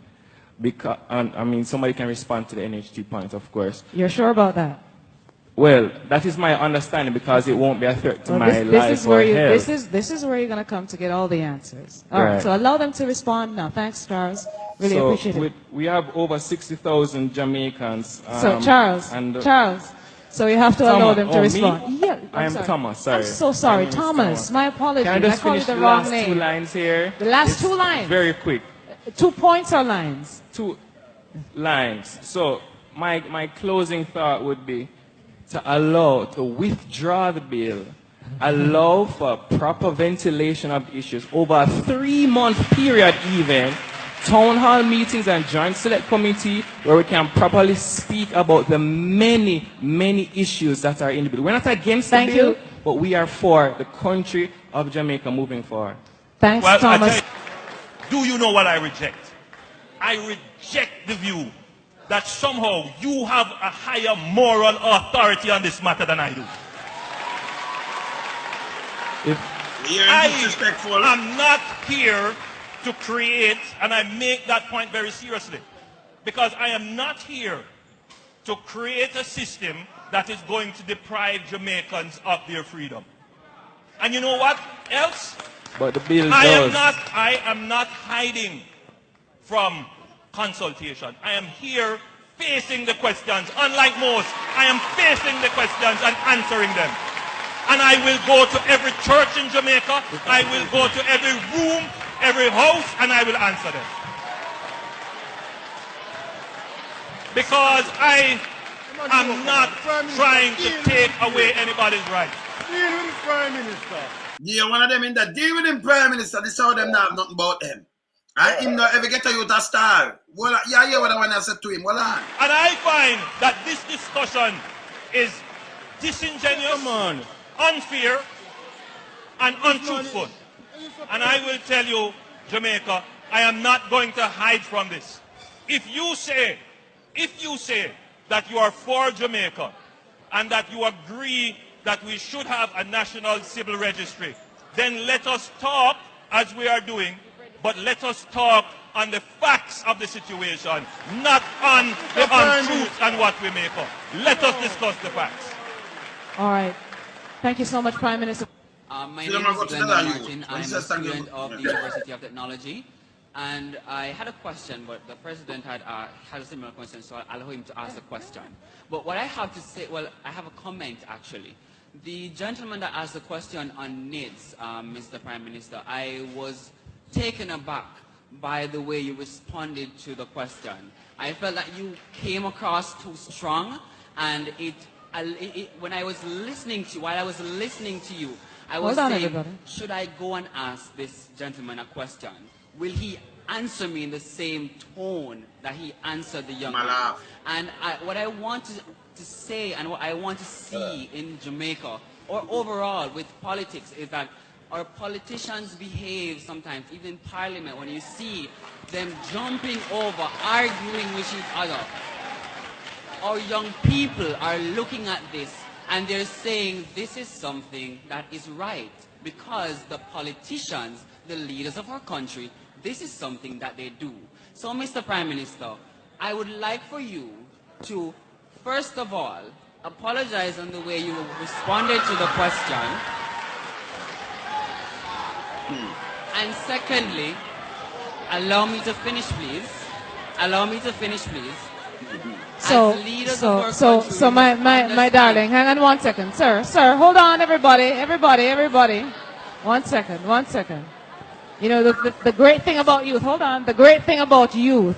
because, I mean, somebody can respond to the NHT point, of course. You're sure about that? Well, that is my understanding because it won't be a threat to my life or health. This is where you're going to come to get all the answers. All right, so allow them to respond now. Thanks, Charles. Really appreciate it. We have over 60,000 Jamaicans. So, Charles, so you have to allow them to respond. Yeah, I'm Thomas, sorry. I'm so sorry, Thomas. My apologies. Can I just finish the last wrong name. 2 lines here? The last 2 lines? Very quick. 2 points or lines? 2 lines. So, my closing thought would be to withdraw the bill, allow for proper ventilation of the issues over a 3-month period even, town hall meetings and joint select committee where we can properly speak about the many, many issues that are in the bill. We're not against the bill, but we are for the country of Jamaica moving forward. Thanks, Well, Thomas. do you know what I reject? I reject the view that somehow you have a higher moral authority on this matter than I do. I am not here to create, and I make that point very seriously, because I am not here to create a system that is going to deprive Jamaicans of their freedom. And you know what else? But the bill does. I am not hiding from consultation. I am here facing the questions. Unlike most, I am facing the questions and answering them. And I will go to every church in Jamaica. I will go to every room, every house, and I will answer them. Because I am not trying to take away anybody's rights. Deal with the Prime Minister. Yeah, one of them in that. Deal with the Prime Minister. This how them not nothing about them. And him not ever get a youth a star. Well, yeah, what I want to say to him. Well, and I find that this discussion is disingenuous, unfair, and untruthful. And I will tell you, Jamaica, I am not going to hide from this. If you say that you are for Jamaica and that you agree that we should have a national civil registry, then let us talk as we are doing, but let us talk on the facts of the situation, not on the untruths and what we make up. Let us discuss the facts. All right. Thank you so much, Prime Minister. My name is Glenn Martin. I'm a student of the University of Technology. And I had a question, but the President had a similar question, so I'll allow him to ask the question. But what I have to say, well, I have a comment, actually. The gentleman that asked the question on NIDS, Mr. Prime Minister, I was taken aback by the way you responded to the question. I felt that you came across too strong, and when I was listening to you, while I was listening to you, I was saying, should I go and ask this gentleman a question? Will he answer me in the same tone that he answered the young man? And what I want to say and what I want to see in Jamaica, or overall with politics, is that our politicians behave sometimes, even in Parliament, when you see them jumping over, arguing with each other. Our young people are looking at this and they're saying this is something that is right, because the politicians, the leaders of our country, this is something that they do. So, Mr. Prime Minister, I would like for you to, first of all, apologize on the way you responded to the question. And secondly, allow me to finish, please. Allow me to finish, please. So my darling, hang on 1 second. Sir, hold on, everybody. 1 second. You know, the great thing about youth, hold on, the great thing about youth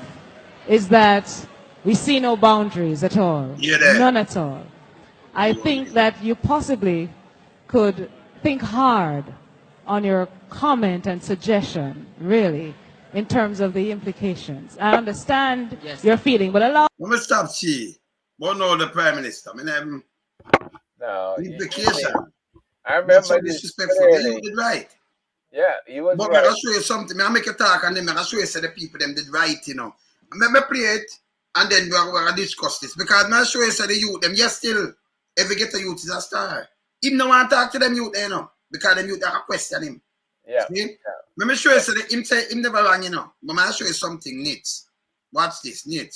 is that we see no boundaries at all. None at all. I think that you possibly could think hard on your comment and suggestion, really, in terms of the implications. I understand your feeling, but allow... Let me stop, see. But no, the Prime Minister. I mean, no, implication. I remember so disrespectful. You did right. Yeah, you was but right. But I'll show you something. I make a talk and then I'll show you the people them did right, you know. I me play it and then we're discuss this. Because I'll show you the youth, them yes still, if you get a youth is a star. Him no want to talk to them youth, you know. Because them youth are question him. Yeah. See? Let me show you him say him never wrong, you know. But I'll show you something neat. Watch this, neat.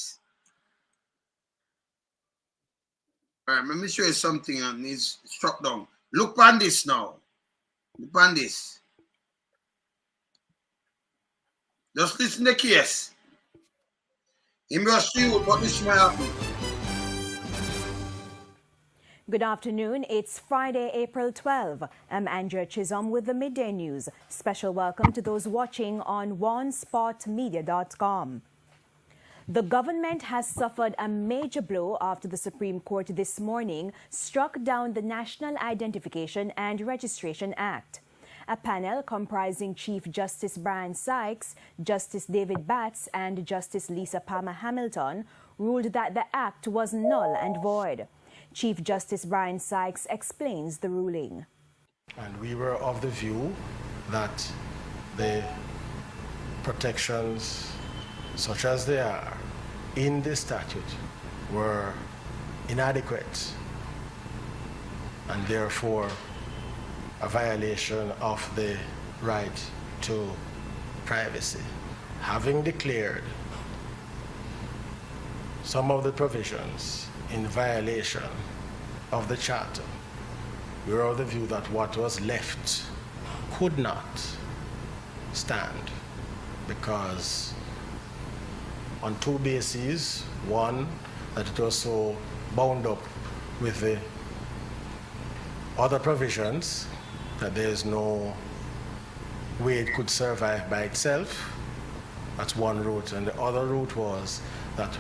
Alright, let me show you something and he's struck down. Look on this now. Look on this. Just listen to the case. Him rush to you, but this might happen. Good afternoon. It's Friday, April 12. I'm Andrea Chisholm with the Midday News. Special welcome to those watching on onespotmedia.com. The government has suffered a major blow after the Supreme Court this morning struck down the National Identification and Registration Act. A panel comprising Chief Justice Brian Sykes, Justice David Batts, and Justice Lisa Palmer Hamilton ruled that the act was null and void. Chief Justice Brian Sykes explains the ruling. And we were of the view that the protections, such as they are in the statute, were inadequate and therefore a violation of the right to privacy. Having declared some of the provisions in violation of the Charter, we were of the view that what was left could not stand because on two bases. One, that it was so bound up with the other provisions that there is no way it could survive by itself. That's one route. And the other route was that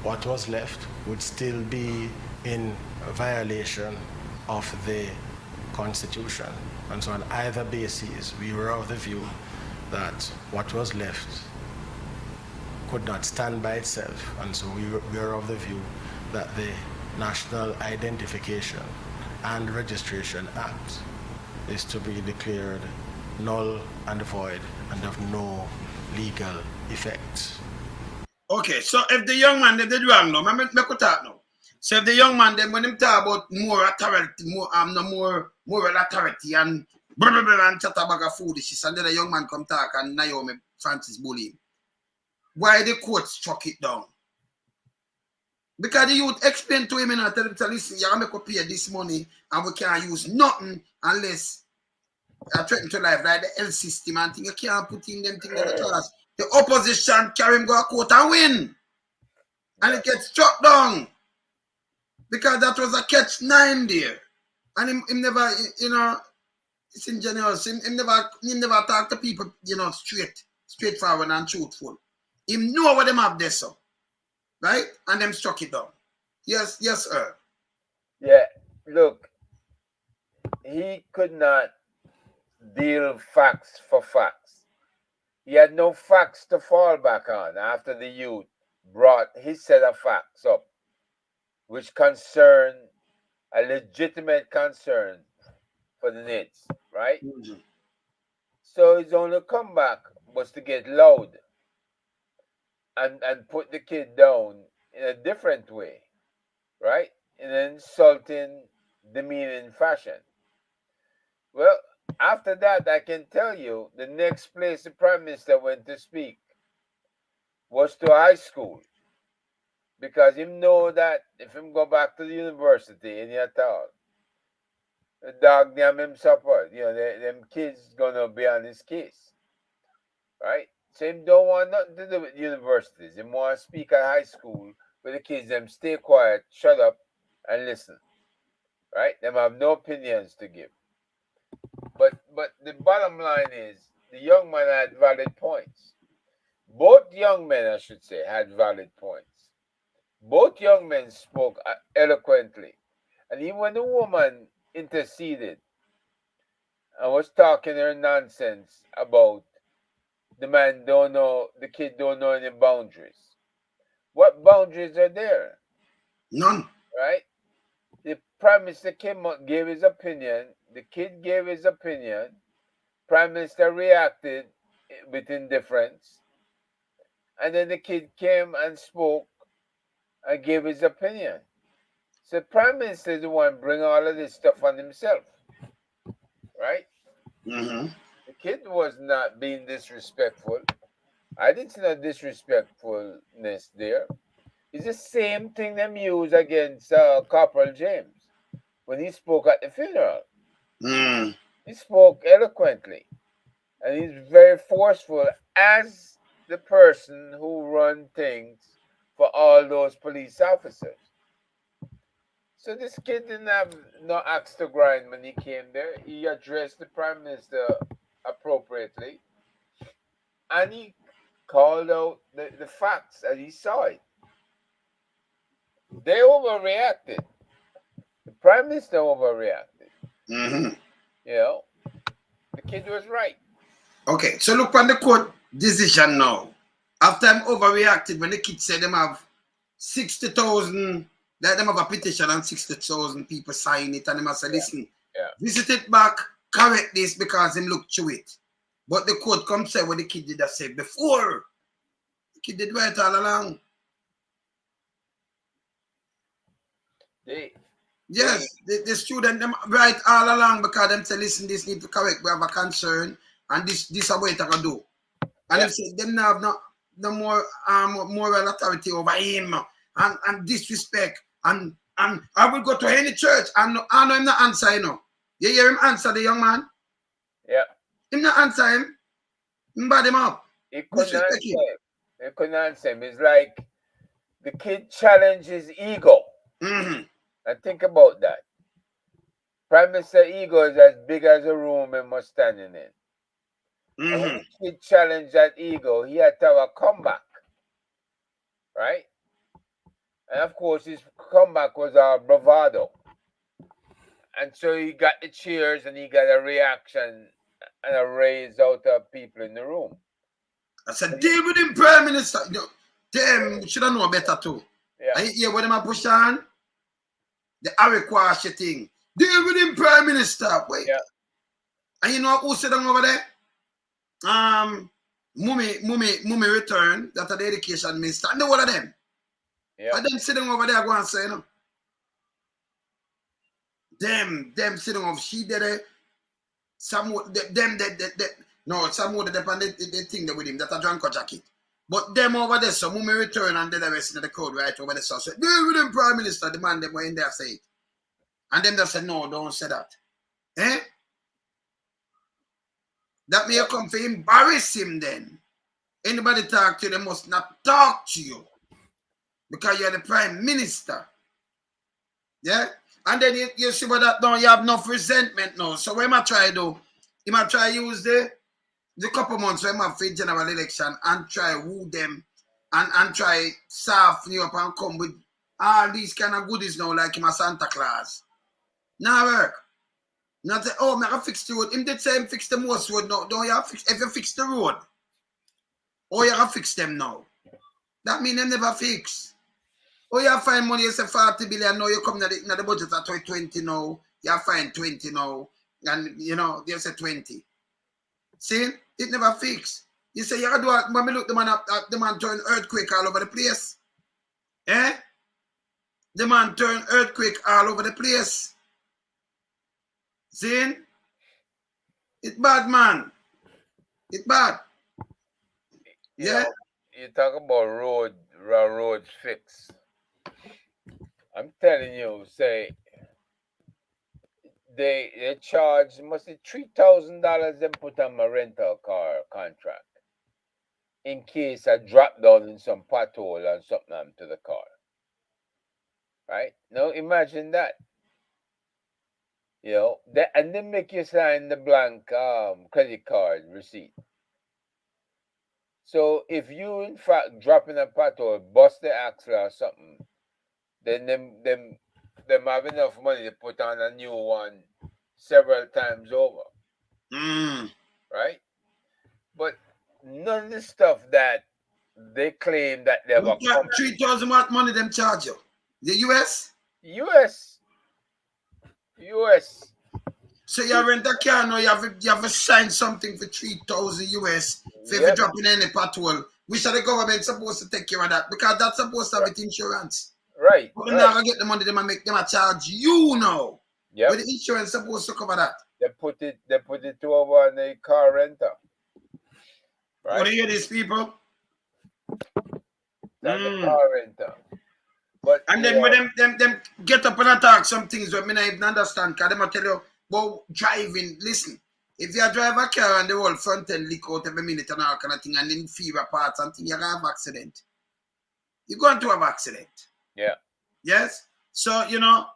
what was left would still be in violation of the Constitution. And so on either basis, we were of the view that what was left could not stand by itself. And so we were of the view that the National Identification and Registration Act is to be declared null and void and of no legal effect. Okay, so if the young man they did wrong now, me could talk now. So if the young man then when him talk about more authority, more moral authority and blah blah blah and chat about foolishness, and then the young man come talk and Naomi Francis bully him, why the court struck it down? Because the youth explained to him and tell him to listen, you make up pay this money and we can't use nothing unless I threaten to life like the health system and thing. You can't put in them things in the class. The opposition carry him go to court and win. And it gets struck down. Because that was a catch-9 there. And him never, you know, it's ingenuous. Him never talk to people, you know, straightforward and truthful. Him know what them have there, so. Right? And them struck it down. Yes, sir. Yeah, look, he could not deal facts for facts. He had no facts to fall back on after the youth brought his set of facts up, which concern a legitimate concern for the NIDS, right? Mm-hmm. So his only comeback was to get loud and put the kid down in a different way, right? In an insulting, demeaning fashion. Well, after that, I can tell you, the next place the Prime Minister went to speak was to high school. Because him know that if him go back to the university in your town, the dog name him support. You know, them kids gonna be on his case. Right? So him don't want nothing to do with universities. Him want to speak at high school where the kids them stay quiet, shut up, and listen. Right? Them have no opinions to give. But the bottom line is the young man had valid points. Both young men, I should say, had valid points. Both young men spoke eloquently. And even when the woman interceded and was talking her nonsense about the man don't know, the kid don't know any boundaries. What boundaries are there? None. Right? The Prime Minister came out, gave his opinion. The kid gave his opinion. Prime Minister reacted with indifference. And then the kid came and spoke and gave his opinion. So Prime Minister is the one bring all of this stuff on himself. Right? Mm-hmm. The kid was not being disrespectful. I didn't see no disrespectfulness there. It's the same thing them use against Corporal James when he spoke at the funeral. Mm. He spoke eloquently. And he's very forceful as the person who run things for all those police officers. So this kid didn't have no axe to grind when he came there. He addressed the Prime Minister appropriately. And he called out the facts as he saw it. They overreacted. The Prime Minister overreacted. Mm-hmm. You know, the kid was right. Okay, so look on the court decision now. After I'm overreacted when the kids say them have 60,000, that them have a petition and 60,000 people sign it, and them say, listen, visit it back, correct this because him look through it. But the court come say what the kid did have said before. The kid did right all along. The student them right all along because them say, listen, this need to correct. We have a concern, and this is what I can do. And them say them have no more moral authority over him and disrespect. And I will go to any church and I know him not answer, you know. You hear him answer the young man? Yeah. Him not answer him. Him bad him up. He couldn't answer him. He couldn't answer him. It's like the kid challenged his ego. Mm-hmm. And think about that. Prime Minister ego is as big as a room he must stand in. Mm-hmm. And when the kid challenged that ego, he had to have a comeback. Right? And of course, his comeback was bravado. And so he got the cheers and he got a reaction and a raise out of people in the room. I said, deal with him, Prime Minister. You know, them should have known better too. Yeah. I hear what them push on. The Arikwashi thing. Deal with him, Prime Minister. Wait. Yeah. And you know who sit down over there? Mummy return. That's the education minister. And the one of them. Yeah. And them sitting over there go and say, you know. Them sitting over, she did it. Some more the thing that with him that a drunk jacket. But them over there, so Mummy return and then the rest of the crowd right over there. So deal with him, Prime Minister, the man them were in there say it. And them just said, no, don't say that. Eh? That may come to embarrass him then. Anybody talk to you, they must not talk to you. Because you're the Prime Minister. Yeah? And then you see what that now, you have enough resentment now. So what am I try to do? You might try to use the couple months when I have for general election and try woo them and try soften you up and come with all these kind of goodies now like him a Santa Claus. Now work. Not say, oh, I fix the road. Him did say him fix the most road now. Don't you have fix if you fix the road? Or you have fix them now. That means them never fix. Oh, you have find money, you say 40 billion now, you come to the budget at 20 now, you have find 20 now, and you know, they say 20. See? It never fix. You say, you do it, when we look, the man turn earthquake all over the place. Eh? The man turn earthquake all over the place. See? It's bad, man. It's bad. Yeah? You talk about roads fix. I'm telling you, say, they charge must be $3,000 they put on my rental car contract in case I drop down in some pothole and something happened to the car. Right? Now imagine that. You know, and they make you sign the blank credit card receipt. So if you in fact drop in a pothole, bust the axle or something, then them have enough money to put on a new one several times over. Right? But none of the stuff that they claim that they have a 3,000 what money them charge you? The US? US. So you rent a car now, you have to sign something for 3,000 US if you drop in any pothole. Which are the government supposed to take care of that? Because that's supposed to have it insurance. Right. But they're not gonna get the money, they might make them a charge you now. Yeah. But the insurance supposed to cover that. They put it over on the car renter. Right. What do you hear these people? That's the car renter. But and then when them get up and attack some things that I even understand, because they might tell you, well, driving, listen, if you drive a car and the whole front end leak out every minute and all kind of thing, and then fever parts and things, you're going to have accident. You're going to have accident. Yeah. Yes? So, you know,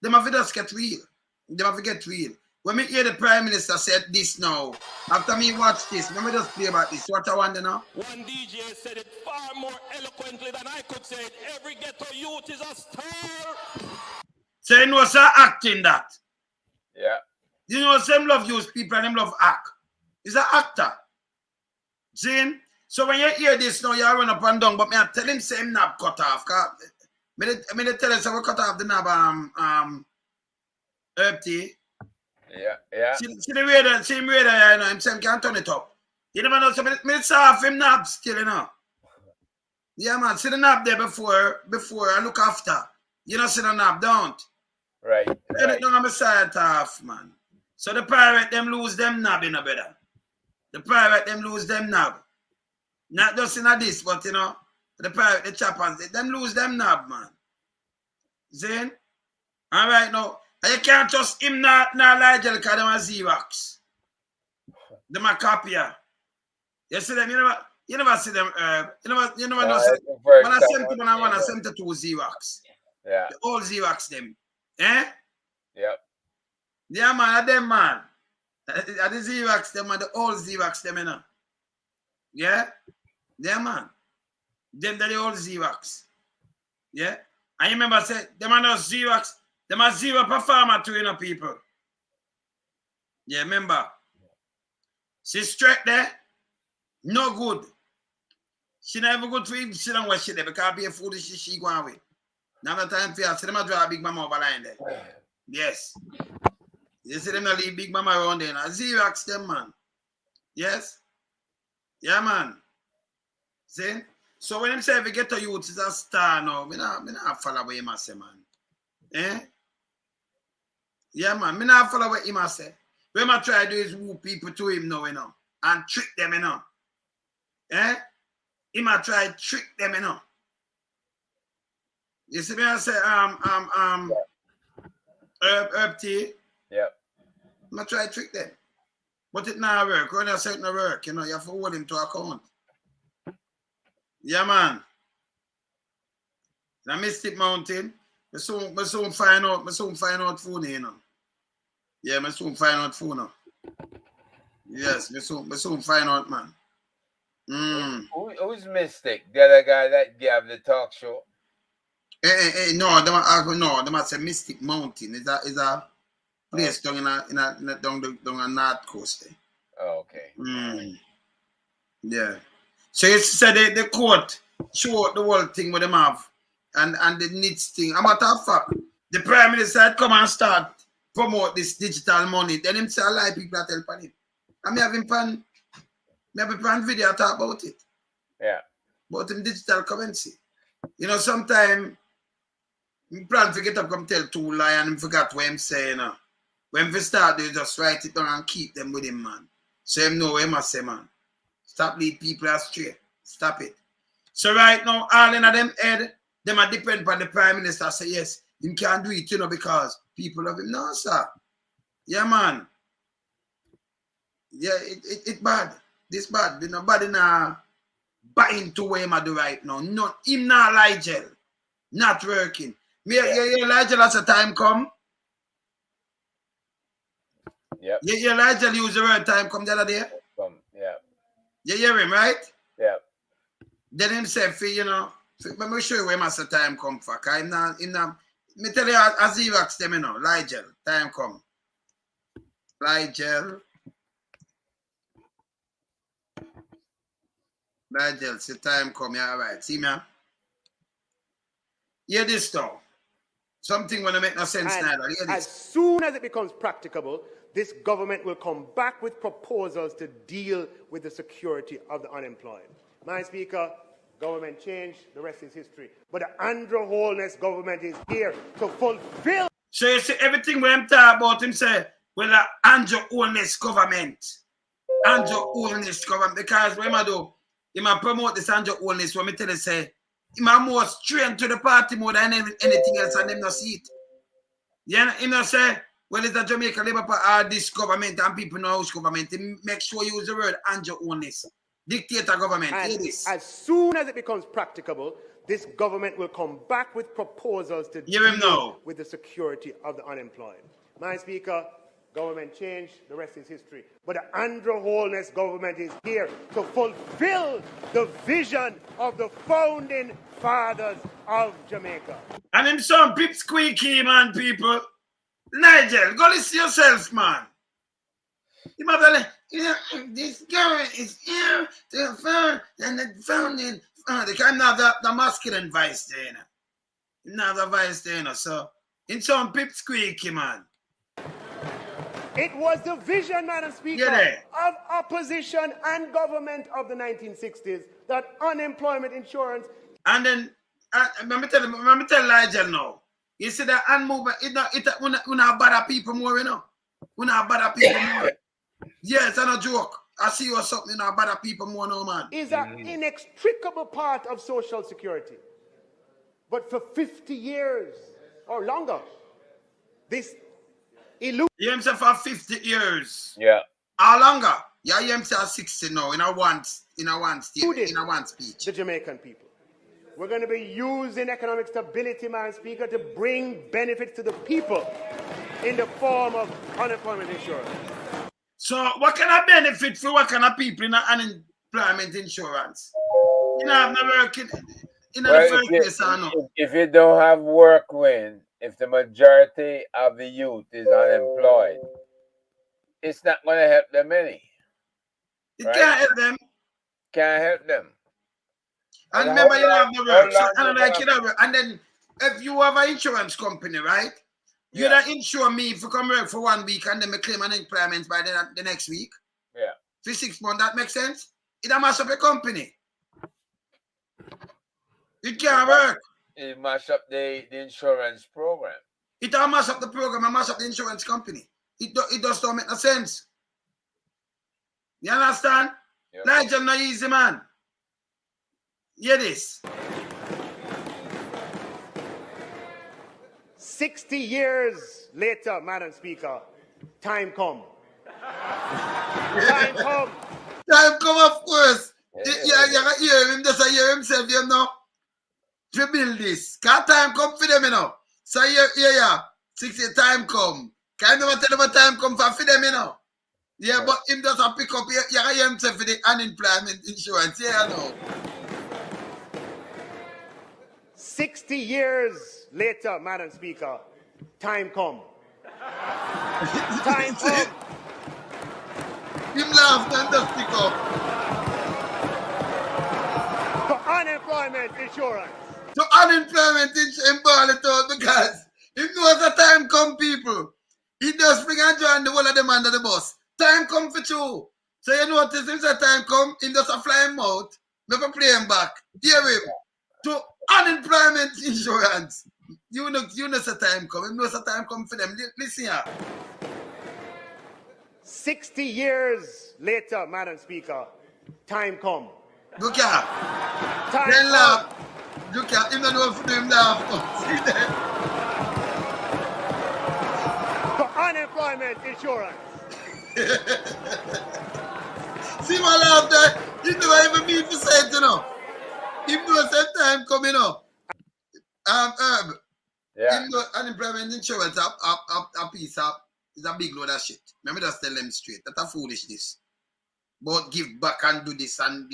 them have to just get real. Them have to get real. When me hear the Prime Minister said this now, after me watch this, let me just play about this. What I want to know? One DJ said it far more eloquently than I could say it. Every ghetto youth is a star. So you know, sir, acting that. Yeah. You know, some love use people and them love act. He's an actor. See? So when you hear this now, you run up and down, but me I tell him say him knob cut off. Me tell him say we cut off the knob herb tea. Yeah. See the radar, you know, him say him can't turn it up. You never know, so me saw off him knob still, you know. Yeah, man, see the knob there before I look after. You know, see the knob, don't. Right. Turn it down on my side off, man. So the pirate them lose them knob, you know, better. The pirate them lose them knob. Not just in this, but you know, the pirate, the choppers, them lose them knob, man. See? All right, now, you can't trust him not Ligel because them are Xerox. Them are copier. You see them, you never see them, you never know. When I 71 and 1 and 72 Xerox. Yeah. The old Xerox them. Eh? Yep. Yeah, man, them, man. Are the Xerox them and the old Xerox them, you know. Yeah? Yeah, man. Them are the old Xerox. Yeah? And you remember, say, them are not Xerox. Them are zero performer to, you know, people. Yeah, remember. She straight there. No good. She never good for him. She don't watch it there because be a foolish she go away. Now the time for her. See them a draw Big Mama over line there. Yes. You see them not leave Big Mama around there. Now Xerox them, man. Yes. Yeah, man. See? So when him say if you get to youth is a star now, me not follow what him say, man. Eh? Yeah, man. Me not follow what him say. What I try to do is woo people to him now, you know, and trick them, you know. Eh? He might try to trick them, you know. You see me, I say, herb tea. Yep. I might try to trick them. But it not work. When I say it not work, you know, you have to hold him to account. Yeah, man. Now, Mystic Mountain, I soon find out phone, you know. Yeah, I soon find out phone now. Yes, I soon find out, man. Who's Mystic? The other guy that gave the talk show? No, they must say Mystic Mountain. Is a place down down the north coast. There. Oh, okay. Yeah. So you said the court show the whole thing with them have and the needs thing. A matter of fact, the Prime Minister had come and start promote this digital money. Then him say a lot of people that help on him. And me have him pan video talk about it. Yeah. About him digital currency. You know, sometimes he plan to get up come tell two lie and him forgot what him say, you know. When we start, they just write it down and keep them with him, man. So him know what him must say, man. Stop lead people astray. Stop it. So right now, all in them head, them are depend on the Prime Minister say yes, him can't do it, you know, because people love him. No, sir. Yeah, man. Yeah, it bad. This bad. Nobody now buy into what him do right now. Not him not Ligel. Not working. Me, yeah, Ligel as a time come. Yep. Yeah, Ligel use the word time come the other day. Yeah. You hear him, right? Yeah. Then him say, you know, let me show you where master time come for. Cause him not, me tell you as Xerox them, you know, Ligel, time come. Ligel, see time come, yeah, all right. See me? Hear this though. Something when I make no sense now. As soon as it becomes practicable, this government will come back with proposals to deal with the security of the unemployed. My Speaker, government change, the rest is history. But the Andrew Holness government is here to fulfill. So you see everything when I'm talking about him say, well, the Andrew Holness government. Andrew Holness government. Because when I do, he might promote this Andrew Holness, when I tell you say, he might more straight to the party more than anything else and them not see it. Yeah, he not say, well, it's a Jamaica Labour Party, this government and people know which government. Make sure you use the word Andrew Holness. Dictator government. Hear this. As soon as it becomes practicable, this government will come back with proposals to deal with the security of the unemployed. My Speaker, government change, the rest is history. But the Andrew Holness government is here to fulfill the vision of the founding fathers of Jamaica. And him some pip squeaky, man, people. Nigel, go listen yourself, man. this government is here to found and the founding. They can't have the masculine vice there, you know. Not the vice there, you know. So, in some pip squeaky, man. It was the vision, Madam Speaker, of opposition and government of the 1960s that unemployment insurance. And then, let me tell Ligel now. You see that and movement, it not bother people more, you know. We not bother people more. Yes, I'm a joke. I see you something, you know, bother people more, no, man. Is an inextricable part of Social Security. But for 50 years or longer, this illusion. You himself for 50 years. Yeah. How longer? Yeah, you himself 60 now in a one speech. The Jamaican people. We're going to be using economic stability, Madam Speaker, to bring benefits to the people in the form of unemployment insurance. So what kind of benefit for what kind of people in unemployment insurance? You know, I've never worked in the first place, I know. If you don't have work when, if the majority of the youth is unemployed, it's not going to help them any. It can't help them. Can't help them. And remember, you have the work. So, and then if you have an insurance company, right? You don't insure me if you come work for 1 week and then me claim unemployment by the next week. Yeah. For 6 months, that makes sense? It a mash up a company. It can't work. It mash up the insurance program. It all mash up the program and mash up the insurance company. It does not make no sense. You understand? Yep. Ligel not easy, man. Hear this. 60 years later, Madam Speaker, time come. Time come. Time come, of course. You hear him, just hear himself, you know. To build this. Can't time come for them, you know. So yeah. 60 time come. Can't never tell them what time come for them, you know. Yeah, but him just a pick up, you hear himself for the unemployment insurance, yeah, you know. 60 years later, Madam Speaker, time come. Time come. Him laughed and just pick up. For unemployment insurance. To unemployment insurance, ball it out because if knows the time come, people, he does bring and join the whole of them under the bus. Time come for you. So you notice if the time come, he does a fly him out, never play him back. Hear him. To unemployment insurance. You know the time come. You know the time come for them. Listen here. 60 years later, Madam Speaker, time come. Look here. Time then laugh. come. Look here. Him don't know for him laugh. See there. For unemployment insurance. See my laugh there? He don't even mean to say it, you know. Him knows that time coming up. Herb. Yeah. Him know unemployment insurance a piece of is a big load of shit. Let me just tell them straight. That's a foolishness. But give back and do this and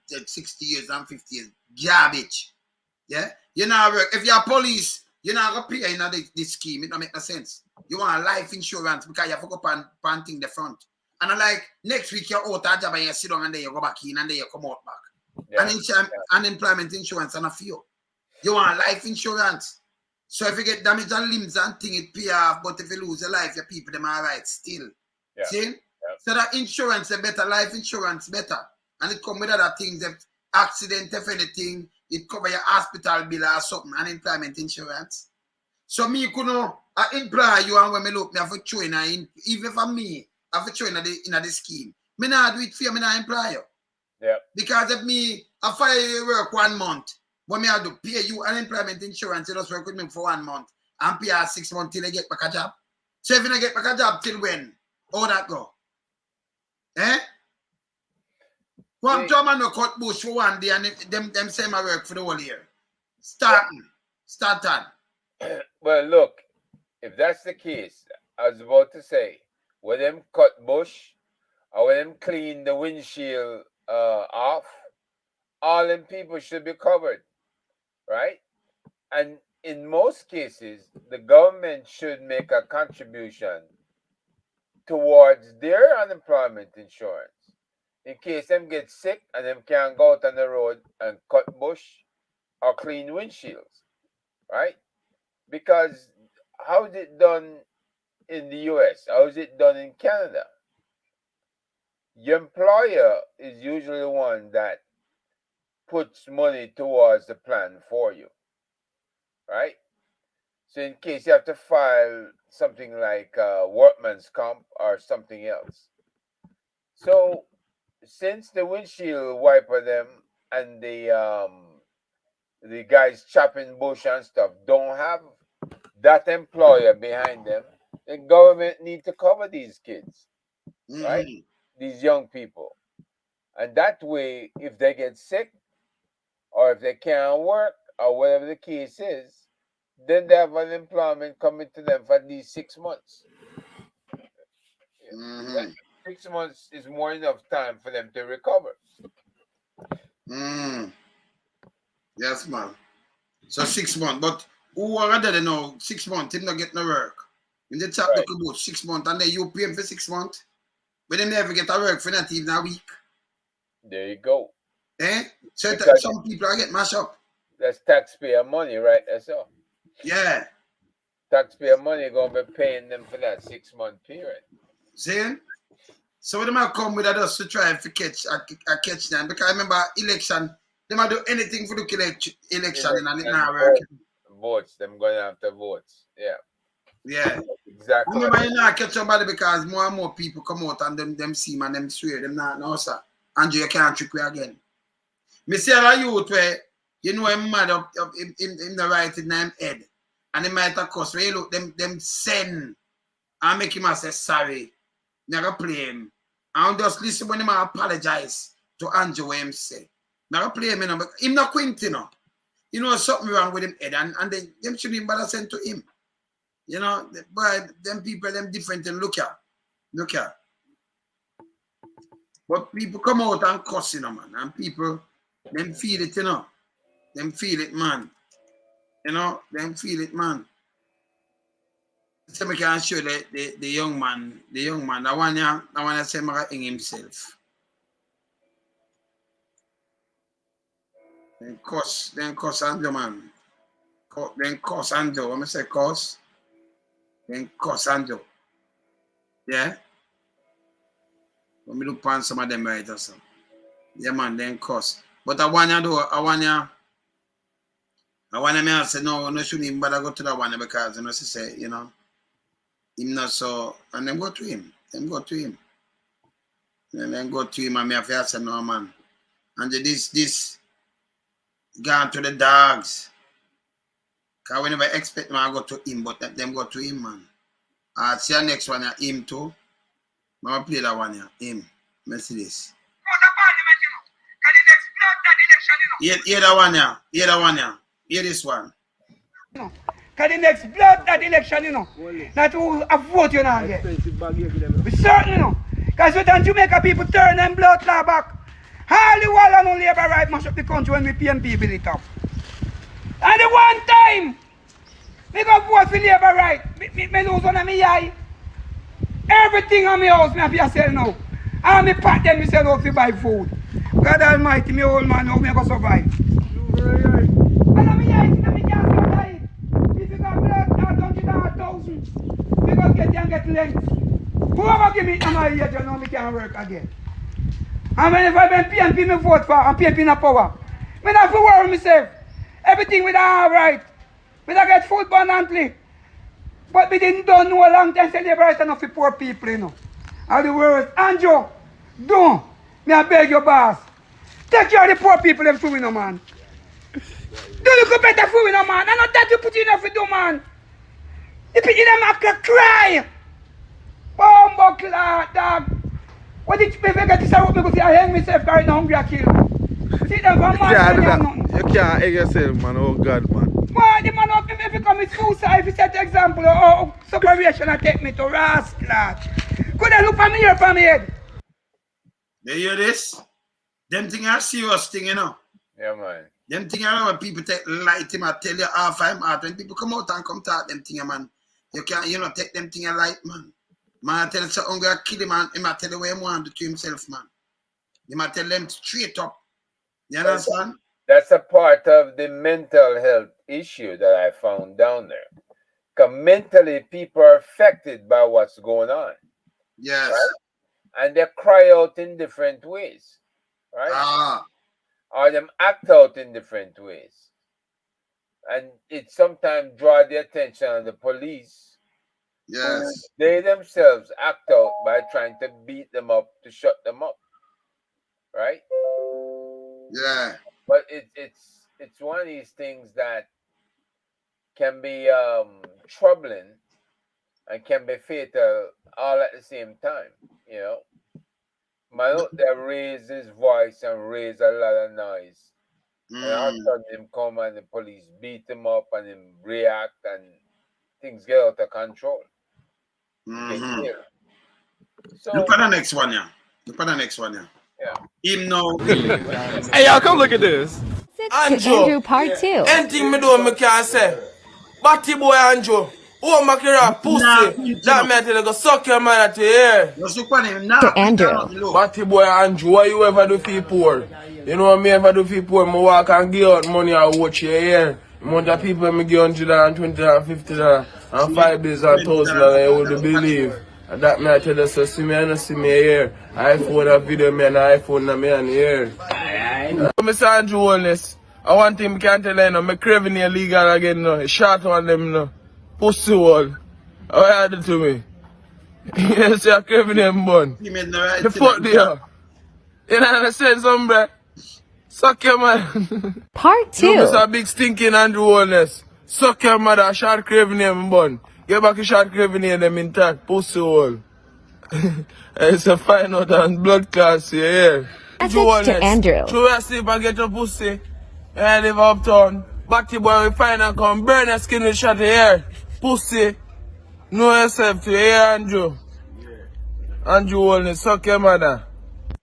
60 years and 50 years. Garbage. Yeah? You know, if you're police, you're not gonna pay in this scheme. It don't make no sense. You want life insurance because you have to go panting the front. And like next week you're out of job and you sit down and then you go back in and then you come out back. Yeah. Unemployment insurance and a few. You want life insurance. So if you get damage on limbs and thing, it pay off. But if you lose your life, your people, them are right still. Yeah. See? Yeah. So that insurance is better, life insurance better. And it come with other things. If accident, if anything, it cover your hospital bill or something, unemployment insurance. So me could know, I employ you and when me look, me have to join even for me, I have to join in the scheme. Me not do it for you, me not employ you. Yeah. Because if me, I fire you work 1 month, what me I do, pay you unemployment insurance, you just work with me for 1 month, and pay you 6 months till you get back a job. So if you don't get back a job, till when? How that go? Eh? One job and no cut bush for 1 day, and them say my work for the whole year. Start on. Well, look, if that's the case, I was about to say, when them cut bush, or when them clean the windshield off, all them people should be covered, right? And in most cases, the government should make a contribution towards their unemployment insurance in case them get sick and them can't go out on the road and cut bush or clean windshields, right? Because how is it done in the US? How is it done in Canada? Your employer is usually the one that puts money towards the plan for you, right? So in case you have to file something like workman's comp or something else. So since the windshield wiper them and the guys chopping bush and stuff don't have that employer behind them, the government need to cover these kids, right? These young people. And that way, if they get sick or if they can't work or whatever the case is, then they have unemployment coming to them for at least 6 months. 6 months is more enough time for them to recover. Yes, man. So 6 months. But who are they now? 6 months, him not get no work. When they tap the about 6 months and then you pay him for 6 months, but they never get a work for not even a week. There you go. So some people are get mashed up. That's taxpayer money, right? That's all. Yeah. Taxpayer money gonna be paying them for that 6 month period. See? So they might come with us to try to catch them. Because I remember election, they might do anything for the election and it not working. Votes, them gonna have to vote. Yeah. Yeah. Exactly. I remember you not catch somebody because more and more people come out and them see man, them swear, them not no sir. Andrew, you can't trick me again. Me see a youth where you know him mad up in the right in him head. And he might have cussed where you look them send and make him say sorry. Never play him. And just listen when him apologize to Andrew what him say. Never play him, you know, but him not quint, you know. You know something wrong with him head and then them shouldn't bother send to him. You know, but them people, them different and look here. But people come out and cuss, you know, man. And people, them feel it, you know. Them feel it, man. You know, them feel it, man. So I can show the young man, I want to say in himself. Then cuss Andrew, man. Then cuss Andrew. When I say cuss, then cuss Andrew. Yeah? Let me look on some of them right or something. Yeah, man, then cuss. But I want to say, no shouldn't even bother go to that one because, you know, she say, you know, him not so, and then go to him. And then go to him and me have to say, no, man. And this gone to the dogs. Because we never expect man to go to him, but them go to him, man. See the next one, him too. I'm going to play that one here, him. Let's see this. Hear that one here. Hear this one. Because the next blood that election, you know, not who a vote you now get. We certainly know. Because when Jamaica people turn them blood law back, all the wall and no labor right mash up the country when we PMP build it up. And the one time, me go vote for labor right, me lose one of my eye. Everything on my house, me have to sell now. And me pack them, me sell out to buy food. God Almighty, me old man, how me go survive? And I'm here, me can't survive. If you got blood, 100,000, we go get you and get length. Whoever give me my age, you know me can't work again. And when if I been PNP, me vote for, and PNP in power. Me not have to worry myself. Everything with all right. We don't get food abundantly. But we didn't know a long time say labor right enough for poor people, you know. And the words, Andrew, don't. Me I beg your boss. Take care of the poor people them food, you know, man. Do look better food, you know, man. And not that you put enough to do, man. The people them have to cry. Bombo clot, dog. What did you pay for get this out? Because I hang myself carrying hungry I kill. See them from man. You can't hang yourself, man. Oh God, man. Man, the man up me if you commit suicide, if you set example of separation and take me to rascal. Could I look for me here for me head? You hear this? Them thing are serious thing, you know. Yeah, man. Them thing are when people take light him, I tell you half I'm out. When people come out and come talk them thing, man. You can't, you know, take them thing light, man. Man, I tell you something, gonna kill him, and he might tell you what he want to do to himself, man. He might tell them straight up. You understand? That's a part of the mental health issue that I found down there. Because mentally, people are affected by what's going on. Yes. Right? And they cry out in different ways. Right? Or them act out in different ways. And it sometimes draws the attention of the police. Yes. They themselves act out by trying to beat them up to shut them up. Right? Yeah. But it's one of these things that can be troubling and can be fatal all at the same time, you know. Man out there raise his voice and raise a lot of noise. And all of a sudden him come and the police beat him up and him react and things get out of control. So look at the next one, yeah. Look at the next one, yeah. Him now. Hey, y'all, come look at this. Andrew Part 2. Anything me do, me can say. Batty boy Andrew. Oh, my God, pussy. That man tell you go suck your man at the ear. To Andrew. Batty boy Andrew, what you ever do for you poor? You know what me ever do for you poor? Me walk and give out money and watch your ear. Amount of people me give $100 and $20 and $50 and 5 days and $1,000 you would believe. And that me I tell you, so see me and see me here. iPhone a video me and iPhone and me and here. Mr. Andrew Holness, I want thing I can't tell you now, me craving illegal again now. Shot on them now. Pussy wall. What you do to me? You say I craving them bun. The fuck they are. You know what I'm saying, some bro? Suck your man. Part 2. You Mr. Big Stinking Andrew Holness. Suck your mother, shot craving them bun. Get back your shot craving them intact. Pussy wall. It's a fine out and blood class here. Message to Andrew. True, I sleep and get your pussy. And I live uptown. Back to boy, we find and come burn your skin with shot here. Pussy. Know yourself to here, Andrew. Andrew Holness, suck your mother.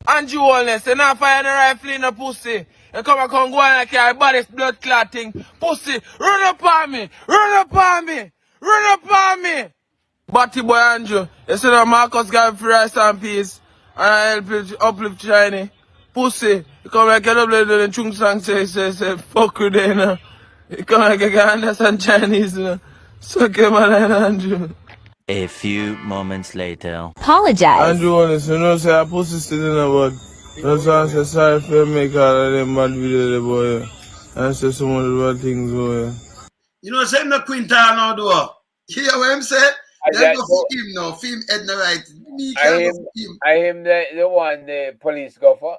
Andrew Holness, you not fire the rifle in the pussy. You come and go and carry body's blood clotting. Pussy, run up on me. Run up on me. Run up on me. Batty boy Andrew, you see that Marcus got free rice and peace. And I help you uplift Shiny. Pussy, you come like a double the chung sang say, fuck with them, you know. You come like a can understand Chinese, you know. Suck your man, Andrew. A few moments later. Apologize. Andrew Holness, you know, say a pussy still in the bud. That's why I say sorry for you make all of them bad videos, boy. And say some of the bad things, boy. You know, say no Quintal now, though. You hear what I'm saying? Let's go for him now. Film Edna right. I am the one the police go for.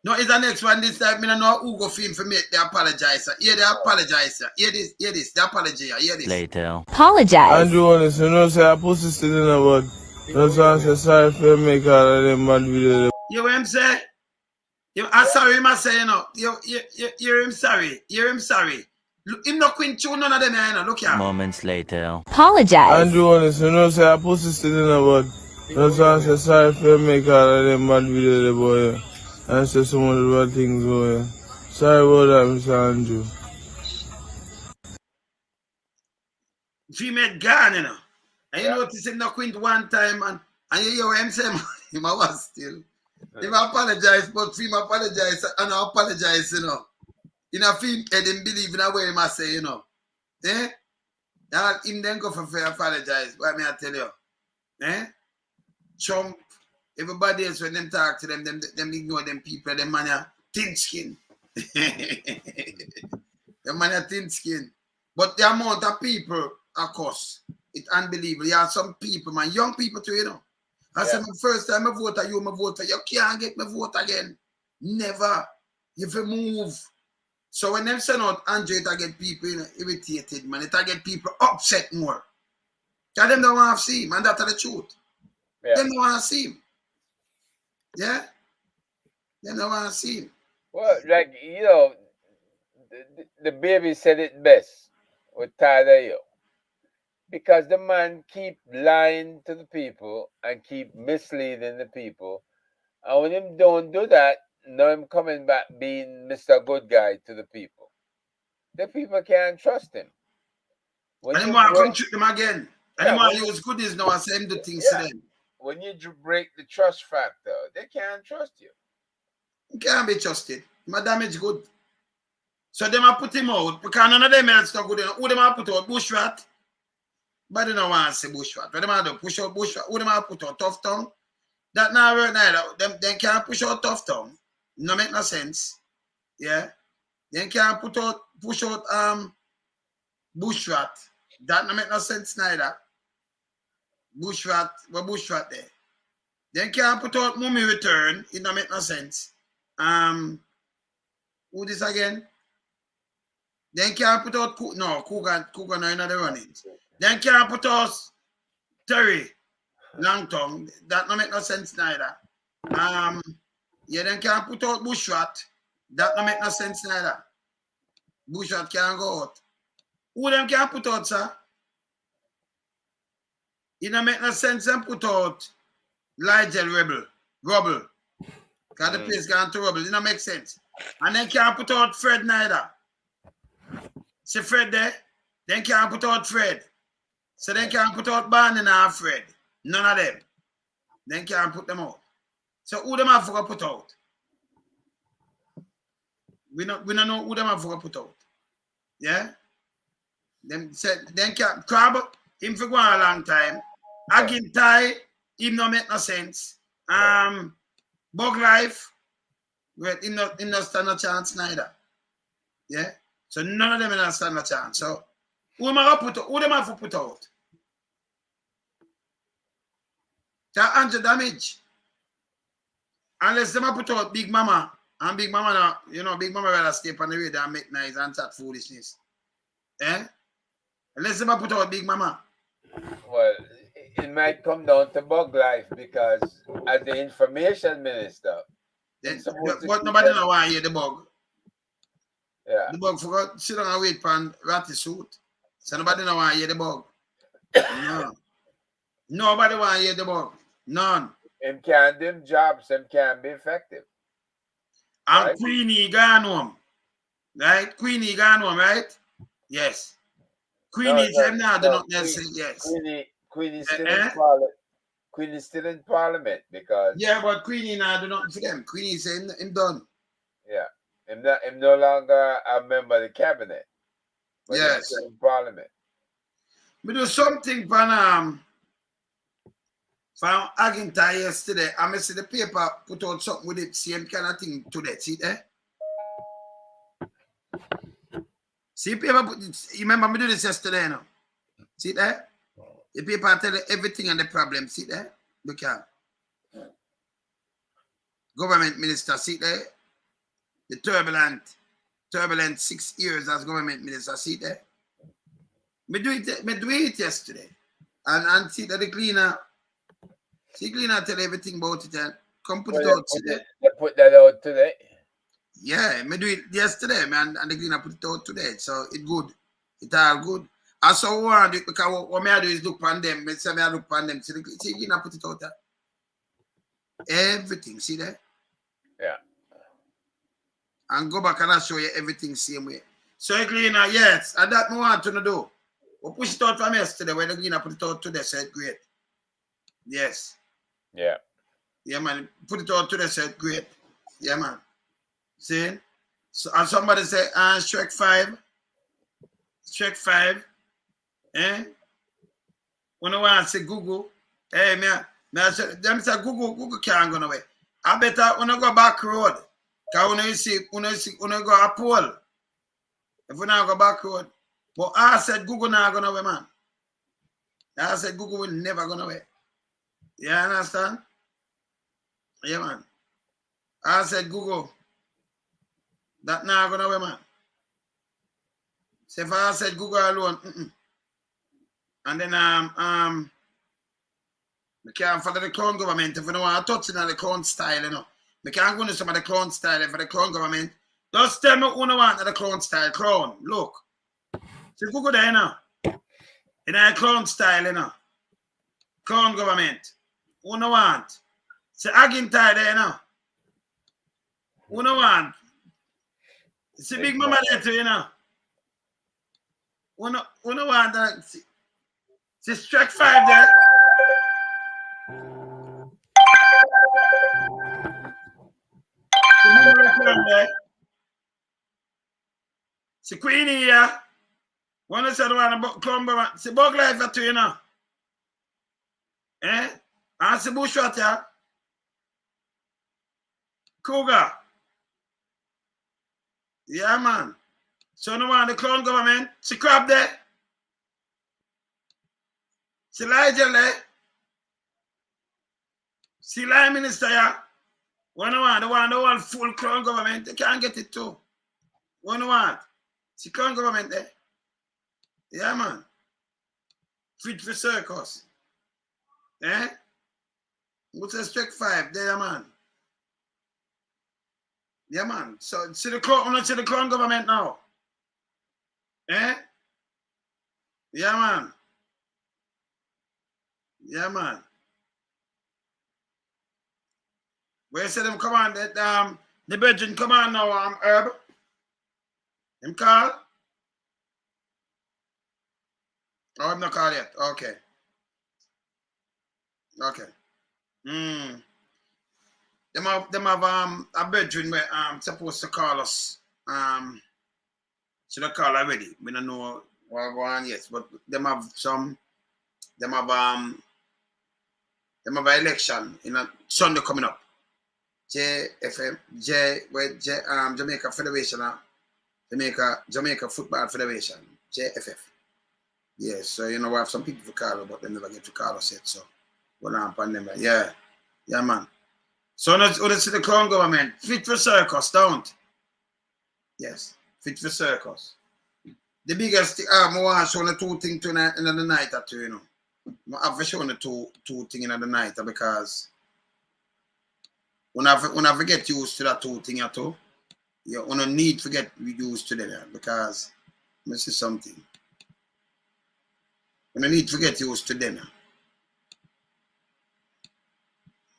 No, it's the next one. This time, I don't know who go film for me. They apologize. Here they apologize. Hear this. They apologize. Hear this. Later. Apologize. Andrew Holness, you know, say a pussy still in the bud. That's why I say sorry for you make all of them bad videos. You know what I'm saying? I'm sorry, him I say, you know. You're him sorry. You're him sorry. Look, him not queen tune none of them, you know. Look here. Moments later. Apologize. Andrew Holness, you know, say a pussy still in the bud. That's why I say sorry for you make all of them bad videos, boy. And say some of the bad things, boy. Sorry about that, Mr. Andrew. Female gone, you know. And you notice him not queen one time, and you hear what him say, him I was still. Him apologize, but him apologize, and I apologize, you know. In a film, he didn't believe in a way he must say, you know. Eh? Now, him then go for fair apologize. What may I tell you? Eh? Trump, everybody else, when them talk to them ignore them people, them man are thin skin. Them man are thin skin. But the amount of people, of course, it's unbelievable. You have some people, man, young people too, you know. I said, the first time I vote for you, I vote for you. You can't get me vote again. Never. You have to move. So when them send out Andrew, it get people, you know, irritated, man. It get people upset more. Because them don't want to see him, and that's the truth. Yeah. Them don't want to see him. Yeah? Them don't want to see him. Well, like, you know, the baby said it best with Tyler, because the man keep lying to the people and keep misleading the people. And when him don't do that, now him coming back being Mr. Good Guy to the people. The people can't trust him. And him want to come trick them again. And him want to use goodies now and say him do things to them. when you break the trust factor, they can't trust you. He can't be trusted. My damage good. So them a put him out because none of them else not good. Who them a put out? Bushrat. But they don't want to say Bushrat. But them a do push out Bushrat. Who them a put out? Tough tongue. That now work neither. Them can't push out tough tongue. No make no sense. Yeah. They can't push out Bushrat. That no make no sense neither. Bushrat, what Bushrat there? They can't put out Mummy Return. It no make no sense. Who this again? They can't put out Cougar no in the running. They can't put out Terry Long Tongue. That no make no sense neither. Yeah, they can't put out Bushrat. That no make no sense neither. Bushrat can't go out. Who them can't put out, sir? It don't make no sense and put out Ligel Rubble. Because the place gone to rubble. It don't make sense. And they can't put out Fred neither. See Fred there? They can't put out Fred. So they can't put out Barney and Fred. None of them. They can't put them out. So who them have to put out? We don't know who them have to put out. Yeah? Them said they can't Crab him for going a long time. Again tie him no make no sense. Bug Life, but him no stand a chance neither. Yeah? So none of them not stand a chance. So who them have to put out? That Andrew Damage. Unless them have put out Big Mama. And Big Mama now, you know, Big Mama rather stay on the radio and make noise and talk foolishness. Eh? Unless them have put out Big Mama. Well, it might come down to Bug Life because as the information minister, but nobody know why hear the bug. Yeah. The bug forgot sit down and wait for ratty suit. So nobody know why hear the bug. No. Nobody want to hear the bug. None. Him can't do jobs, him can't be effective. And right? Queenie gone home. Right? Queenie gone home, right? Yes. Queenie said now do not necessarily yes. Queenie's still in parliament. Queenie's still in parliament because yeah, but Queenie now do nothing for them. Queenie said him done. Yeah. Him no longer a member of the cabinet. But yes. He's still in parliament. We do something from Aginta yesterday. I see the paper put out something with it, same kind of thing today. See there? See paper put it, you remember me do this yesterday now? See there? The paper tell you everything and the problem. See there? Look at government minister, see there? The turbulent 6 years as government minister, see there? Me do it yesterday. And see that the cleaner tell everything about it and come put it out today. They put that out today? Yeah, me do it yesterday, man, and the cleaner put it out today. So it good. It all good. I saw one because what me I do is look on them. Me say me I look on them. See the cleaner put it out there. Everything, see there? Yeah. And go back and I show you everything same way. So the cleaner, yes, and that me want to do. We push it out from yesterday when the cleaner put it out today, so it's great. Yes. Yeah. Yeah, man. Put it out today, so it's great. Yeah, man. See? So, and somebody say, Shrek 5. Eh? When I want to say Google, hey, man, them say Google can't go away. I better when I go back road, because when I go a pole, if we not go back road, but I said Google not going away, man. I said Google will never go away. You understand? Yeah, man. I said Google, that not going away, man. So if I said Google alone, and then we can't follow the clown government if we don't want to touch in the clown style, you know. We can't go into some of the clown style for the clown government. Just tell me who don't want the clown style. Clown, look. So Google there, you know. In a clown style, you know. Clown government. Who don't want? So Aginta there, you know. Who don't want? See Big Mama there too, you know. Who don't want that? See Shrek 5 there. See Queenie here. One of the one about Clumber. See Bug Life at you know. Eh? And see Bushwater. Cougar. Yeah, man. So no one the clown government. See Crab there. See Ligel there. See Line Minister here. One the one full clown government. They can't get it too. One. See clown government there. Yeah, man. Fit for circus. Eh? What's a strike 5 there, man? Yeah, man. So see the clown government now. Eh? Yeah, man. Yeah, man. Where say them come on that the Belgian come on now, Herb. Him call? Oh, I'm not called yet. Okay. Okay. Them have a Belgian where supposed to call us. Should I call already? We don't know what go on yet, but them have an election in a Sunday coming up. Jamaica Federation, Jamaica Football Federation, JFF. Yes, so you know we have some people to call, but they never get to call us yet. So we'll on them. Yeah, man. So let's see the clown government fit for circus, don't? Yes, fit for circus. The biggest I want to show the two things in the night at you know. I have shown the two things in the night because when I get used to that two things at all, you don't need to get used to them because this is something. You don't need to get used to them.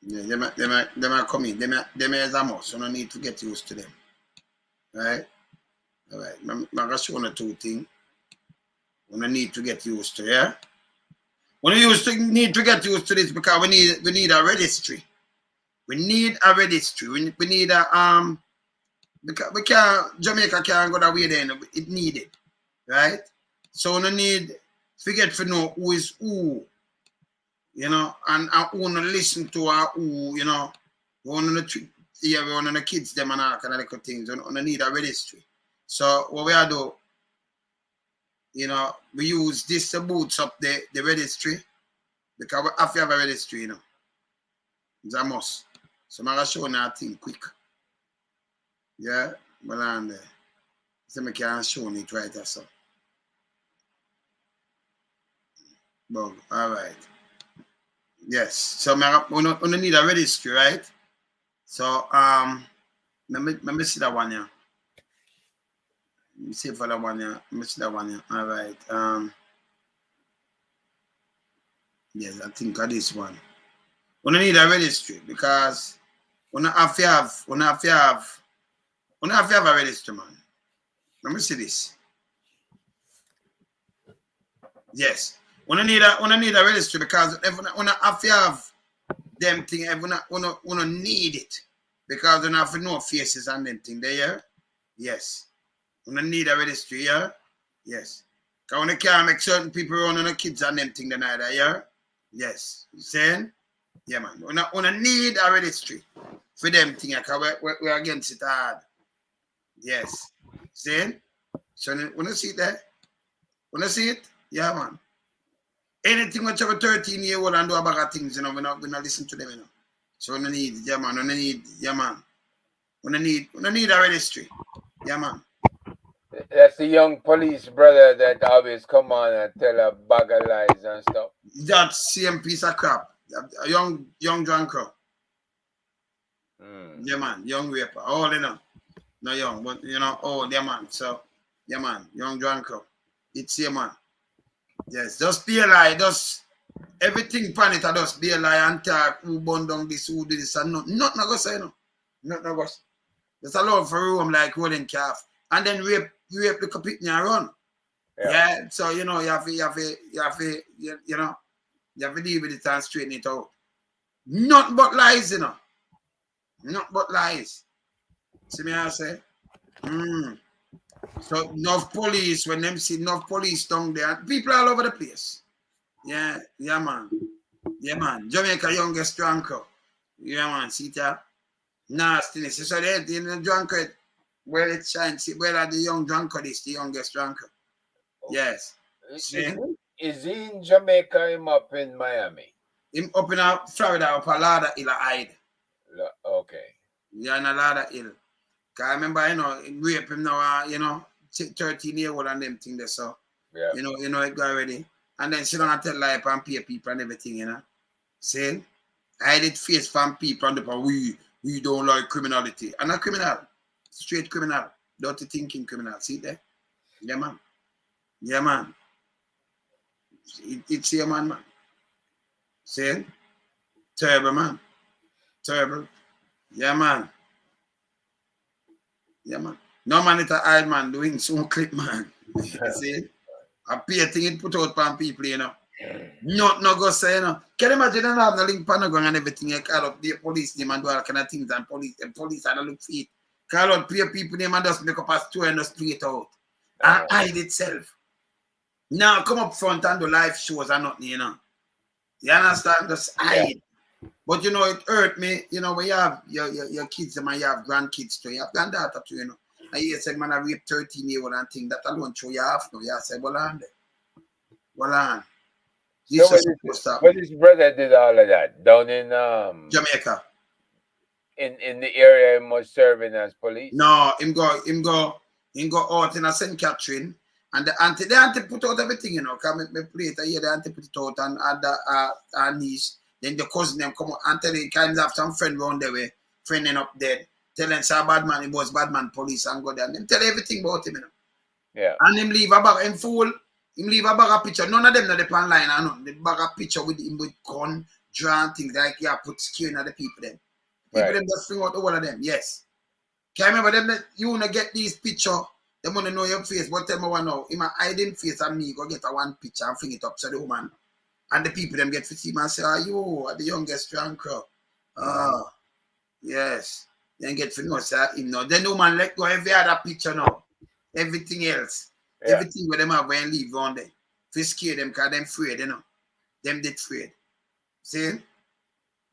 Yeah, they might come in. They is a must. You don't need to get used to them. Right? All right. I'm going to show you two things. We need to get used to, yeah? We need to get used to this because we need a registry. We need a registry. We need a because Jamaica can't go that way then. It needed. Right? So we need forget to know who is who. You know, and who want to listen to who, you know, we want the kids them and all kind of little things. We need a registry. So what we do, you know, we use this to boost up the registry because we have to have a registry, you know. It's a must. So I'm going to show you a thing quick. Yeah, but on there. So I can show you it right so. Bug, all right. Yes, so we need a registry, right? So let me see that one here. Let me see for that one here. Let me see that one here. All right. Yes, I think of this one. We need a registry because we have to have a registry, man. Let me see this. Yes. We need a registry because if we have to have them thing, we don't need it because we don't have no faces and them thing there. Yes. We don't need a registry, yeah? Yes. Because we can't make certain people run on the kids and them thing then either, yeah? Yes. You saying? Yeah, man. We don't need a registry for them thing because we're against it hard. Yes. Saying? So when you see it there? When you see it? Yeah, man. Anything which have a 13-year-old and do a bag of things, you know, we not listen to them, you know. So we don't need it, yeah, man. We don't need, yeah, man. We don't need a registry. Yeah, man. That's the young police brother that always come on and tell a bag of lies and stuff. That same piece of crap. A young drunk crowd. Yeah, man. Young raper. Old, you know. Not young, but, you know, old, yeah, man. So, yeah, man. Young drunk crowd. It's here, man. Yes, just be a lie. Just everything pan it, just be a lie and talk who burn down this, who did this, and nothing I go say, no. Nothing I go say. Just allow for room like rolling calf. And then rape the company and run. Yeah. So you know you have to deal with it and straighten it out. Not but lies, you know. Not but lies. See me I say? So enough police, when them see enough police down there, people all over the place. Yeah, man. Yeah, man. Jamaica youngest drunker. Yeah, man. See that? Nastiness. So they in the drunkard, where it shines, where are the young drunkard is the youngest drunker. Yes. Is he in Jamaica? Him up in Miami? Him up in Florida, up a ladder hill hide. Okay. Yeah, in a ladder hill. Cause I remember, rape him now, 13-year-old and them thing there, so. Yeah. It go already. And then she don't tell lie and pay people and everything, See? I did face from people and we don't like criminality. I'm not criminal. Straight criminal. Dirty thinking criminal. See there? Yeah, man. Yeah, man. It's here, man. See? Terrible, man. Terrible. Yeah, man. Yeah, man. No man, it's a hard man doing some clip, man. See? I pay a thing it put out on people, Not go say, Can you imagine them have the link panagon and everything? You call up the police name and do all kind of things and police and look for it. Call out pay people name and just make up a story and just play it out. And hide itself. Now come up front and do live shows and nothing, You understand? Just hide. But it hurt me, when you have your kids and you have grandkids too. You have granddaughter too, And you say, man, I rape 13-year-old and thing that alone show you have no. You say, well on. So when his brother did all of that down in Jamaica. In the area he was serving as police? No, him go out in St. Catherine and the auntie put out everything, Come me play it here, the auntie put it out and our niece. Then the cousin them come out and tell him kind of have some friend round the way, friending up dead. Tell him say bad man, he was bad man police and go there. And them tell everything about him, Yeah. And him leave a bag, him fool, him leave a bag of picture. None of them not the online and nothing. The bag of picture with him with gun, drawn things like put scaring at the people them. People them just bring out the one of them, yes. Can you remember them you wanna get these picture, they wanna know your face, but tell me one now. Him hiding face and me go get a one picture and fling it up to the woman. And the people them get to see him and say, you are the youngest drunker. Yes. Then get to know, say him now. Then the woman let go every other picture now. Everything else. Yeah. Everything where them have when leave on there. If scare them, because them afraid, Them did afraid. See?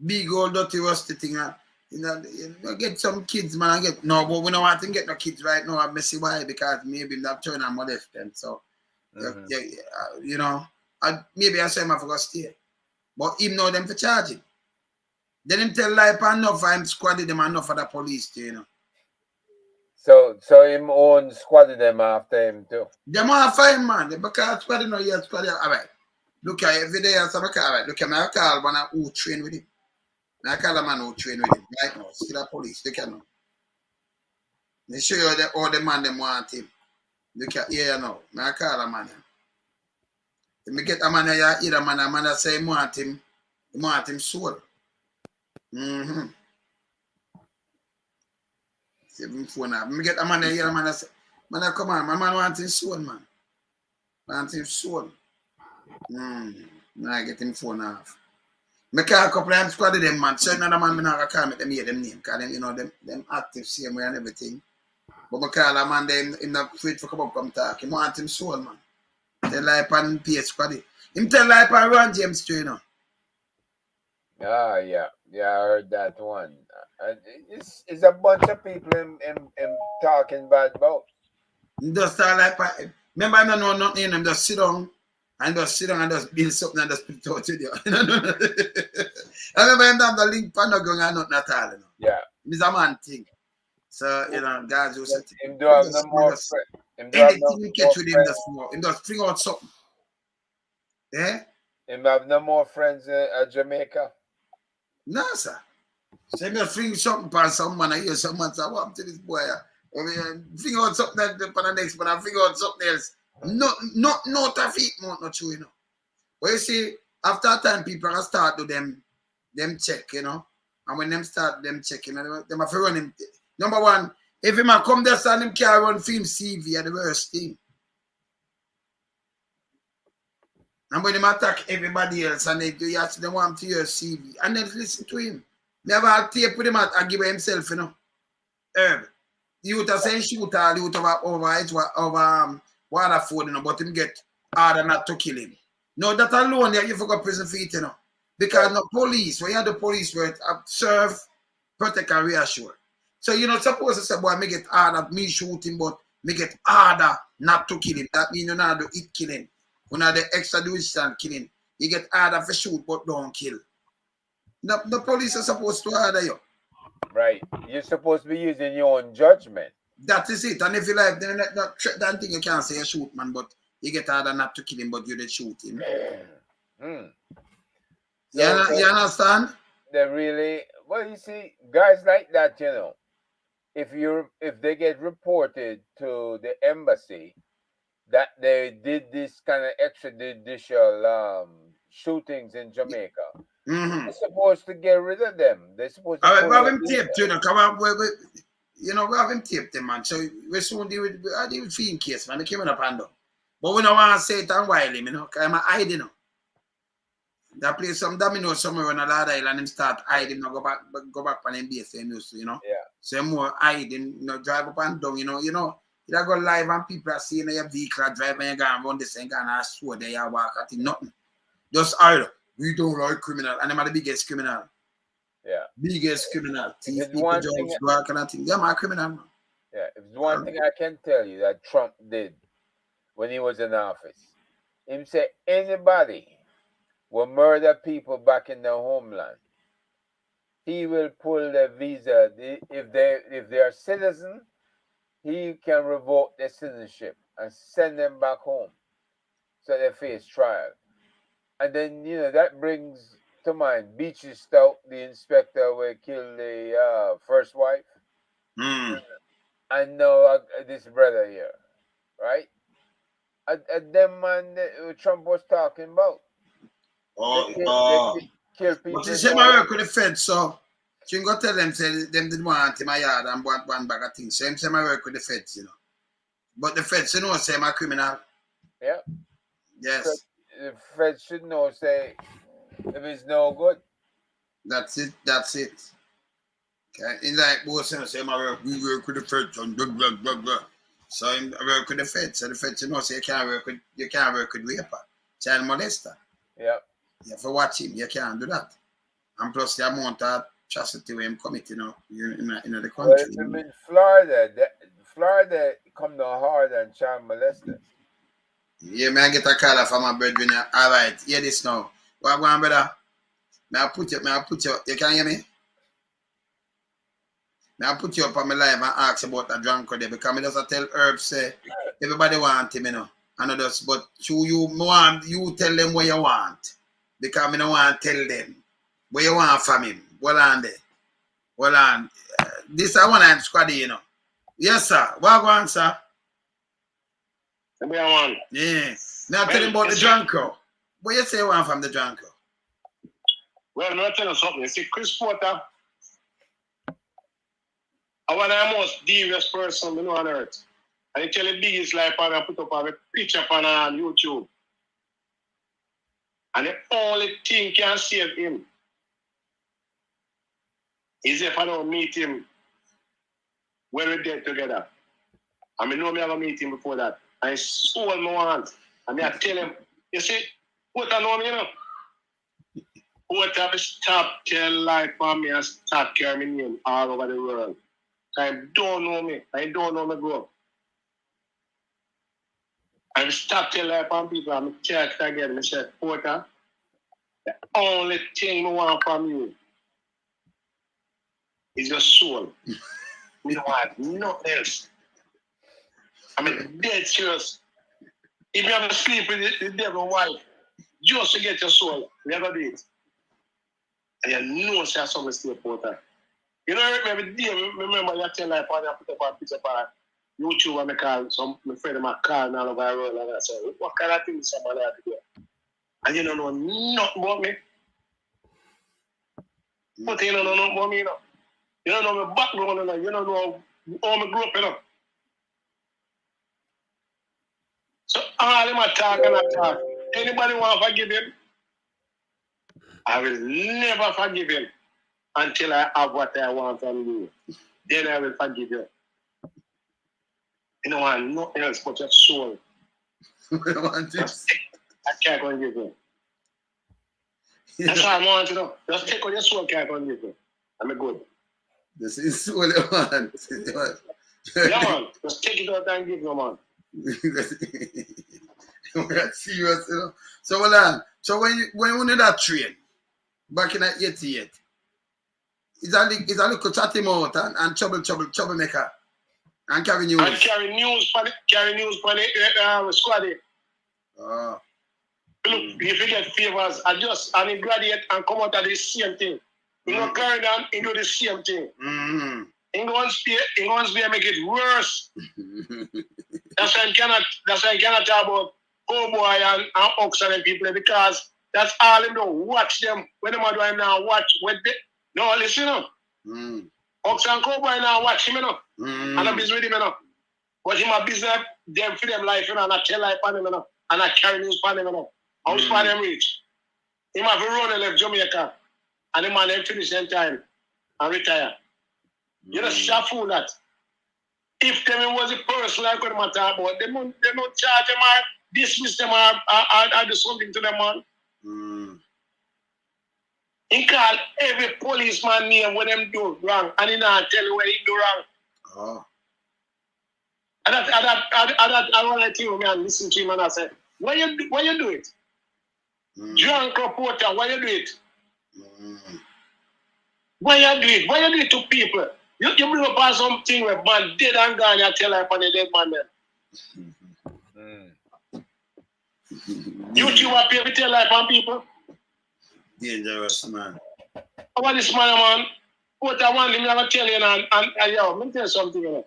Big old dirty rusty thing. Get some kids, man. But we don't want to get no kids right now. I see why, because maybe they've turned and molest them. So, maybe I say him I forgot stay. But him know them for charging. Then him tell lie and enough for him squadded them enough for the police too, So him own squadded them after him too. Them after him, man. Because squadded no yet squadded. Alright. Look at every day I say alright. Look at me, I call one who train with him. I call a man who train with him right now. See the police, look at now. They show you all the man them want him. Look at here now. I call a man. If me get a man here, either man, a man say he want him soul. Save him phone up. Me get a man here, a man say, man, come on, my man want him soul, man. Want him soul. Now I get him phone off. Me call a couple of squad of them, man. Certain other man, me not call me them hear them name, because them, them active same way and everything. But me call a man, him not afraid to come up come talk. He want him soul, man. Tell life and PS squad. Him tell life and run James too, Yeah, I heard that one. It's a bunch of people him talking bad about. Just start like, remember I don't know nothing in him, just sit down and just build something and just put it out with you. I remember him have the link pan going and nothing at all, Yeah. It's a man thing. So, guys used to him do have no more friends. Anything you catch with him just more. Him just bring out something. Yeah? Him have no more friends at Jamaica? No, sir. So him just bring something for someone. I hear someone say, what happened to this boy? Bring out something for the next one and bring out something else. No traffic, not true, But you see, after a time, people are start to them check, And when them start them checking, them have to run him. Number one, if him come there and him can't run film CV, are the worst thing. And when him attack everybody else and they want to hear CV, and then listen to him. Never have tape with him and give himself, Herb. youth are saying shoot all youth over Waterford, you know, but him get harder not to kill him. No, that alone, you forgot prison for it, you know. Because no police, when you have the police where it serve, protect and reassure. So you're not supposed to say, boy, me get harder, me shoot him, but me get harder not to kill him. That means you not do it killing. You not the extradition killing. You get harder for shoot, but don't kill. The police are supposed to harder you. Right. You're supposed to be using your own judgment. That is it. And if you like, then that thing you can't say you shoot, man, but you get harder not to kill him, but you did shoot him. You understand? They really, well, you see, guys like that, you know, if they get reported to the embassy that they did this kind of extrajudicial shootings in Jamaica, they're supposed to get rid of them. They're supposed to. We have him taped, you know. Come on, we have him taped, man. So we soon deal with film case, man. They came in a pando. But we don't want to say it and while him, you know, because I'm hiding, you know. That place some domino somewhere on a lot of island, him start hiding, go back on him base, you know. Yeah. So more hiding, you know, drive up and down, you know. You go live and people are seeing your vehicle drive and you go and run this and go and swear they are walk at it, nothing. Just idle. We don't like criminal, and them are the biggest criminal. Yeah. Biggest criminal. It's one thing. They're my criminal, man. Yeah. If there's one thing I can tell you that Trump did when he was in office, him say anybody will murder people back in their homeland, he will pull their visa. If they are citizen, he can revoke their citizenship and send them back home so they face trial. And then, you know, that brings to mind Beachy Stout, the inspector who killed the first wife. And now this brother here, right? And them man Trump was talking about. They kill people. But you say I work with the feds, so you go tell them, say them didn't want in my yard and want one bag of things. So him say I work with the feds, you know. But the feds, you know, say I'm a criminal. Yeah. Yes. So the feds should know, say, if it's no good. That's it. Okay. In like both say we work with the feds and blah blah blah blah. So I work with the feds. So the feds, you know, say you can't work with raper, child molester. Yeah. You have to watch him. You can't do that. And plus the amount of atrocity we him commit, you know, in the country. Well, in Florida come no hard than child molesters. Yeah, man, get a call from my brethren. All right, hear this now. What going on, brother? May I put you, you can hear me? May I put you up on my live and ask about the drunk there, because I just tell Herb, say, everybody want him, you know. I know this, but you tell them what you want. Because I don't want to tell them what you want from him. Well on there. Well on. This I want to squad, you know. Yes, sir. What go on, sir? Yeah. Now tell him about the Dranko. What you say you want from the Dranko? Well, I'm going to tell you something. You see, Chris Porter, I want the most devious person you know on earth. And he tell the biggest life and put up a picture on YouTube. And the only thing can save him is if I don't meet him when we're dead together. I mean, no, me have a meeting before that. And it's all I want. And I tell him, you see, what I know me, you know? What have a stop tell life on me and stop carrying me name all over the world. I don't know me. I don't know me bro. I stop tell life on people. I'm checked again. I said, Porter, the only thing I want from you is your soul. We don't want nothing else. I mean, dead serious. If you have to sleep with the devil's wife, just to get your soul, never do it. And you know, say something still Porter. You know, every day, remember you tell like, I put up a picture on YouTube and I call my friend my car now over the road and I say, what kind of thing somebody have to do? And you don't know nothing about me. But you don't know nothing about me, you know. You don't know my background, you know. You don't know how I grew up, you know. So all them attack and attack. Anybody want to forgive him? I will never forgive him until I have what I want from you. Then I will forgive you. You don't want nothing else but your soul. You don't want this. I can't go and give you. That's what I want to know. Just take on your soul, can't go and give you. I'm good. This is soul you want. Yeah, man. Just take it out and give you, man. That's serious, you know. So hold on. So when you need that train, back in that 88, is a little chat him out and troublemaker and carry news. And carry news for the squad. Oh. Look, if you get favors, adjust and you graduate and come out of the same thing. You know, carry down and do the same thing. Mm-hmm. In one spear make it worse. That's why I cannot talk about cowboy and oxen and people, because that's all them do. Watch them when them are doing now. Watch what they no listen up. Oxen and cowboy now watch him, you know. And I'm busy with him, you know. But him a business them for them life, you know, and I tell life on them, you know, and I carry news on them, you know. How far them reach? Him have a run and left Jamaica, and the man them finish in time and retire. You know, fool that. If them was a person like what I'm talking about, they don't charge them or dismiss them or do something to them, man. He call every policeman name when them do wrong, and he not tell you what he do wrong. Oh. And I want to tell you, man, listen to him and I say, why you do it? Drunk reporter, why you do it? Why you do it? Why you do it to people? You bring up on something where man dead and gone, you tell life on the dead man then. YouTube appear to tell life on people. Dangerous, man. How about this man? What I want him to tell you, and yo, let me tell you something, you know.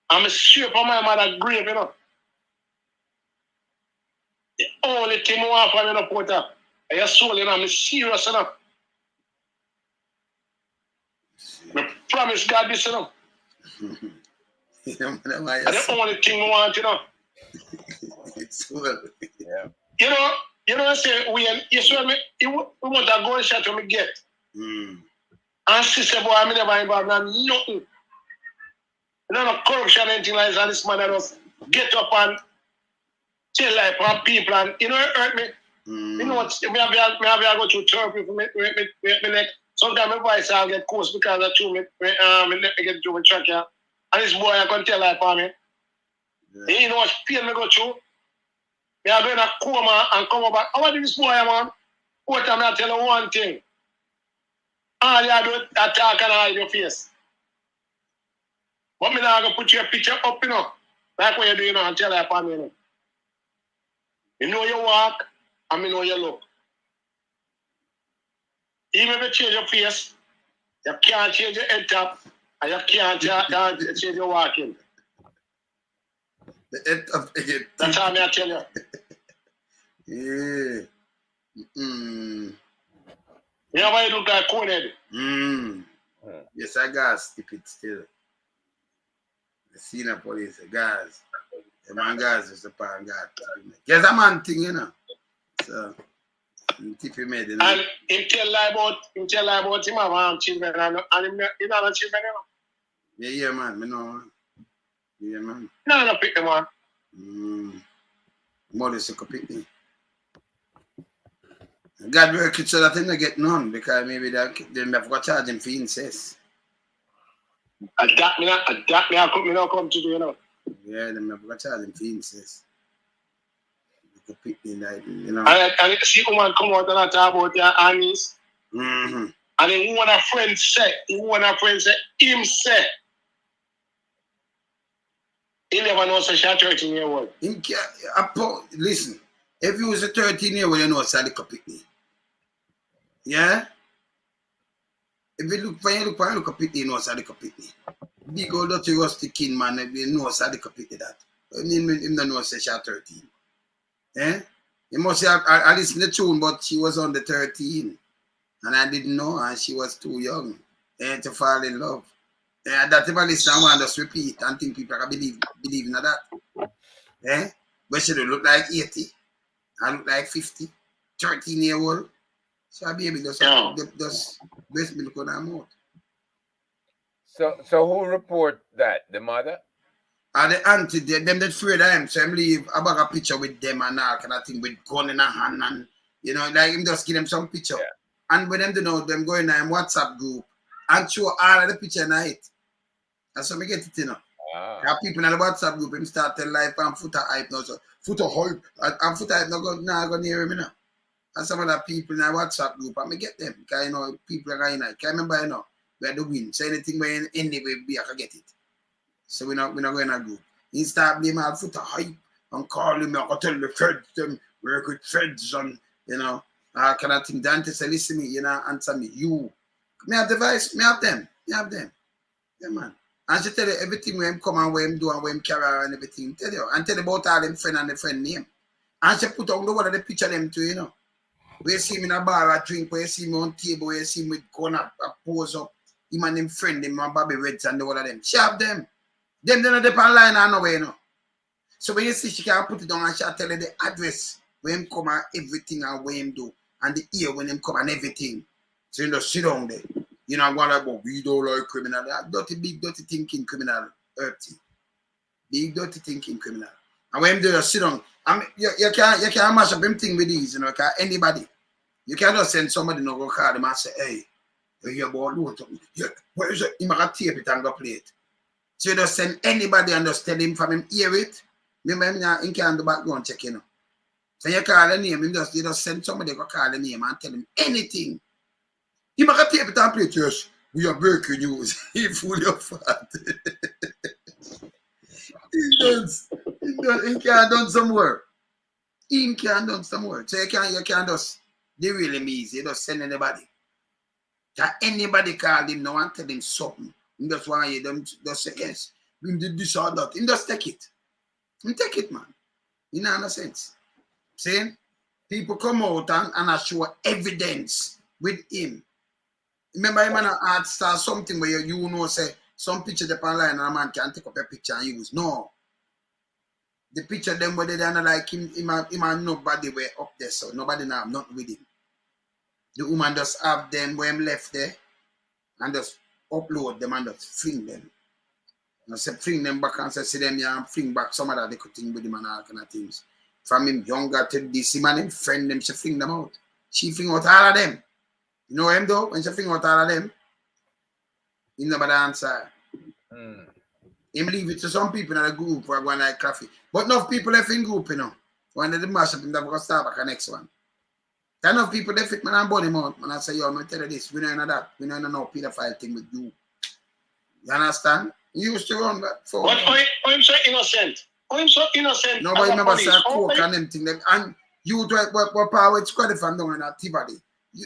I'm straight from my mother's grave, you know. The only thing I want from you, know, Porter, is your soul, you know. I'm serious, you know. I promise God this, you know. That's the only thing I want, you know. Yeah. You know, I say, we want a gunshot to me get. And sister boy, I never involved in nothing. No corruption, anything like that. This man that just get up and tell life on people, and you know, it hurt me. You know what? Me have to go to therapy for me neck. Sometimes my voice I'll get coarse because I chew me get through my trachea. And this boy I can tell life on me. Yeah. You know what pain me go through? Me are going to coma and come back. How about this boy, man? What I'm not telling you one thing. All you do is attack and hide your face. But me now going to put your picture up, you know. Like what you do, you know, and tell life on me, you know. You know your walk, and me know your look. Even if you change your face, you can't change your head top, and you can't change your walking. The head top again. That's how I tell you. Yeah. You know why you look like cornhead? Yes, I got skip it still. The senior police, guys. The man guys is the pan God. Yes, a man thing, you know. So tip him made, you know. And him tell lie about him have children and him not children, you know. Yeah, man, me know, man. Yeah, man. No pick them, man. Mother sick of pick me. God work it so that they don't get none, because maybe they have got charge him for incest. That me not come to do, you know. Yeah, they have got charge him for incest. They could pick me like, you know. And you see woman come out and talk about your Annie's. And then one of friends say, him say, he never knows a 13-year-old. Listen, if you was a 13-year-old, you know it's a little pick me. Yeah? If you look a pick me, you know it's a little pick me. Big old dirty rusty king man, you know it's a little pick me that. I mean, him don't know it's a 13. Eh? You must have, I listened to the tune, but she was under 13. And I didn't know, and she was too young to fall in love. That if I listen, I want to just repeat and think people can believe in that. Eh? But she don't look like 80. I look like 50. 13-year-old. So I be able to just breast milk on her mouth. So who report that? The mother? Are the anti them that afraid of him, so I'm leave a bag of picture with them and all kind of thing with gun in a hand and you know, like him just give them some picture. Yeah. And when them do know them go in a WhatsApp group and show all of the picture in it. That's how we get it, you know. There are people in the WhatsApp group, him start tell life and foot hype now. So foot hype and foot hype not go near him, you know. And some other people in the WhatsApp group, and me get them. Because you know, people are going like, I remember, you know, we had the win. So anything where anyway be I can get it. So we're not going to go. He start blaming all foot hype and call him, I can tell the feds them work with feds and you know, kind of thing. Dante say, listen me, you know, answer me. You me have device, me have them. Yeah, man. And she tell you everything where him come and where him do and where him carry and everything. Tell you. And tell you about all them friend and the friend name. And she put on the one of the picture them too, you know. Where you see him in a bar a drink, where you see him on table, where you see him with gun a pose up. Him and him friend, him and Bobby Reds and the one of them. She have them. Them they're not up online and nowhere, you know. So when you see she can put it on and she'll tell you the address where him come and everything and where him do. And the ear when him come and everything. So you just sit down there. You know, what about we don't like criminal. That dirty, big, dirty thinking criminal. Dirty. Big, dirty thinking criminal. And when him do, you sit down. I mean, you can't mash up him thing with these, you know, because anybody. You can't just send somebody to go call them and say, hey, you hear about load to me. Yeah, where is it? He might tape it and go play it. So you just send anybody and just tell him from him hear it. Remember, he can't do background check, you know. So you call the name, you just send somebody go call the name and tell him anything. He might tape it and play it, yes. We are breaking news. He fool your fat. He can't done some work. He can't done some work. So you can't just, they really means, you just send anybody. That anybody call him now and tell him something. He just want you them just say, yes, we did this or that. He just take it. He take it, man. In no sense. See? People come out and show evidence with him. Remember, him and art star something where you know, say, some picture up online and a man can take up a picture and use. No. The picture them where they are not like him and nobody were up there, so nobody now not with him. The woman just have them where him left there and just upload them and just fling them. And say fling them back and say see them here and fling back some of that they could think with him and all kind of things. From him younger to this, him and him friend them, she fling them out. She fling out all of them. You know him though? When she fling out all of them, he never answer. Him leave it to some people in the group who are going like coffee. But enough people left in group, you know. When they mash up, him never go start back the next one. There enough people they fit man and burn him out. Man, I say, yo, I'm going to tell you this. We don't know that. We don't know pedophile thing with you. You understand? You used to run that for. But I'm so innocent. I'm so innocent. Nobody remember say coke and them thing. And you do it, but power it's quite if I'm doing that activity.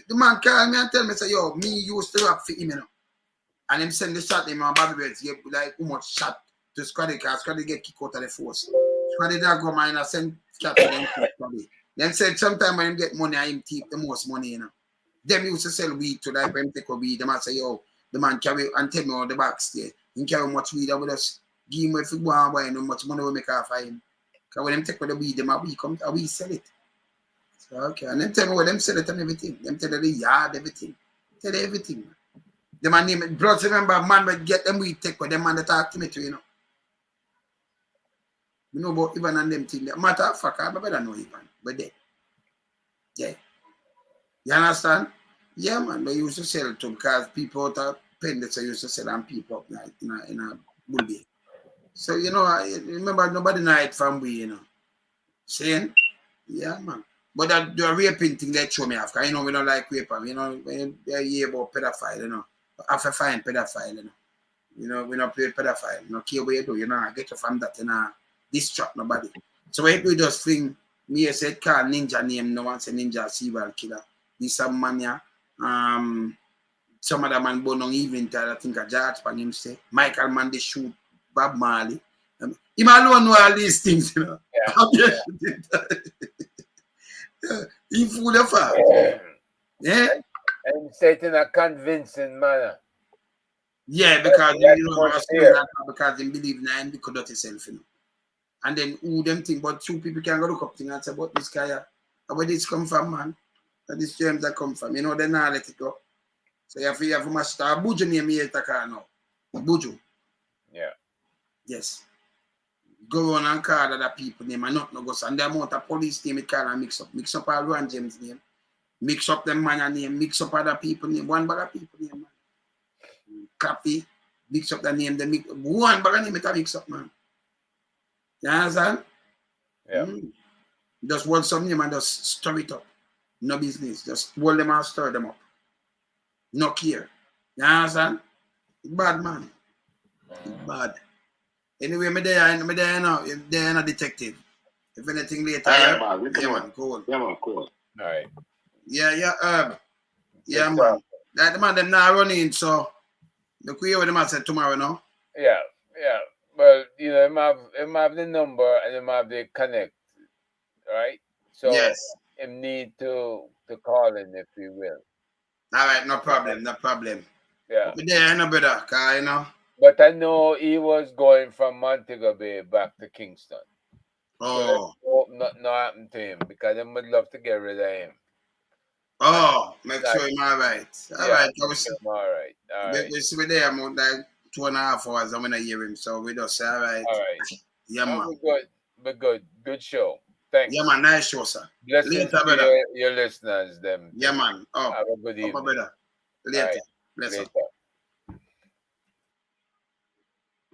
The man call me and tell me, say, yo, me used to rap for him, you know. And him send the shot him and Bobby Reds get like how much shot to Scotty because Scotty get kicked out of the force. Scotty that go mine and send cat to them Scotty. Them said sometime when him get money and him keep the most money, you know. Them used to sell weed to like when him take a weed, them I say, yo, the man carry and tell me on the backstage. He carry much weed and we just give him if he go and buy how much money we make off of him. Because when them take with the weed, them we come and we sell it. So okay, and them tell me where them sell it and everything. Them tell the yard, everything. Tell you everything, man. The man name it. Plus remember man would get them weed take with them man that talk to me too, you know. You know about Ivan and them thing. Matter of fact, I better know Ivan. But they. Yeah. You understand? Yeah, man. They used to sell to because people out of Pendleton used to sell and people up like in a building. So, you know, I remember nobody know it from we, you know. Saying? Yeah, man. But that the raping thing they show me off. Because, you know, we don't like rape. You know, when they hear about pedophile, you know. Have to find pedophile, you know. You know, we don't play pedophile. You know, care what you do, you know. I get you from that, you know. Distract nobody. So what we just fling me said call ninja name no one say ninja serial killer. This some man ya some other man born on evening time I think a George pan him say Michael man they shoot Bob Marley. Him alone know all these things, you know. Yeah. He fool the fact. Yeah. And say it in a convincing manner. Yeah, because you know because they believe in him because of himself, you know. And then who them think, but two people can go look up things and say, but this guy, where this come from, man? That this James that come from, you know, they not let it go. So you have to master Buju name here to call now. Buju. Yeah. Yes. go on and call other people name and nothing no go. And the amount of police name it call and mix up. Mix up all Ron James name. Mix up them man name. Mix up other people name. One bag of people name, man. Copy. Mix up the name. One bag of name it a mix up, man. You understand? Yeah. Just hold some name and just stir it up. No business. Just hold them and stir them up. No care. You understand? It's bad, man. It's bad. Anyway, me there now. There now, detective. If anything later, man. Cool. Yeah, man, cool. All right. Yeah, Herb. Yeah, man. That the man them now running, so look here what them I said tomorrow, no? Yeah. Well, you know, him have the number and him have the connect, right? So yes. Him need to call in if he will. All right, no problem. Yeah. But there, no brother, cause you know. But I know he was going from Montego Bay back to Kingston. Oh. So hope nothing happened to him because I would love to get rid of him. Oh, make sure him all right. All right. All right. We see we there about like 2.5 hours. I'm gonna hear him, so we just say all right. All right. Yeah, man. We're good. Good show. Thanks. Yeah, man. Nice show, sir. Blessings Later, brother. your listeners. Them. Yeah, man. Oh, have a good evening. Brother. Later. Right. Bless Later.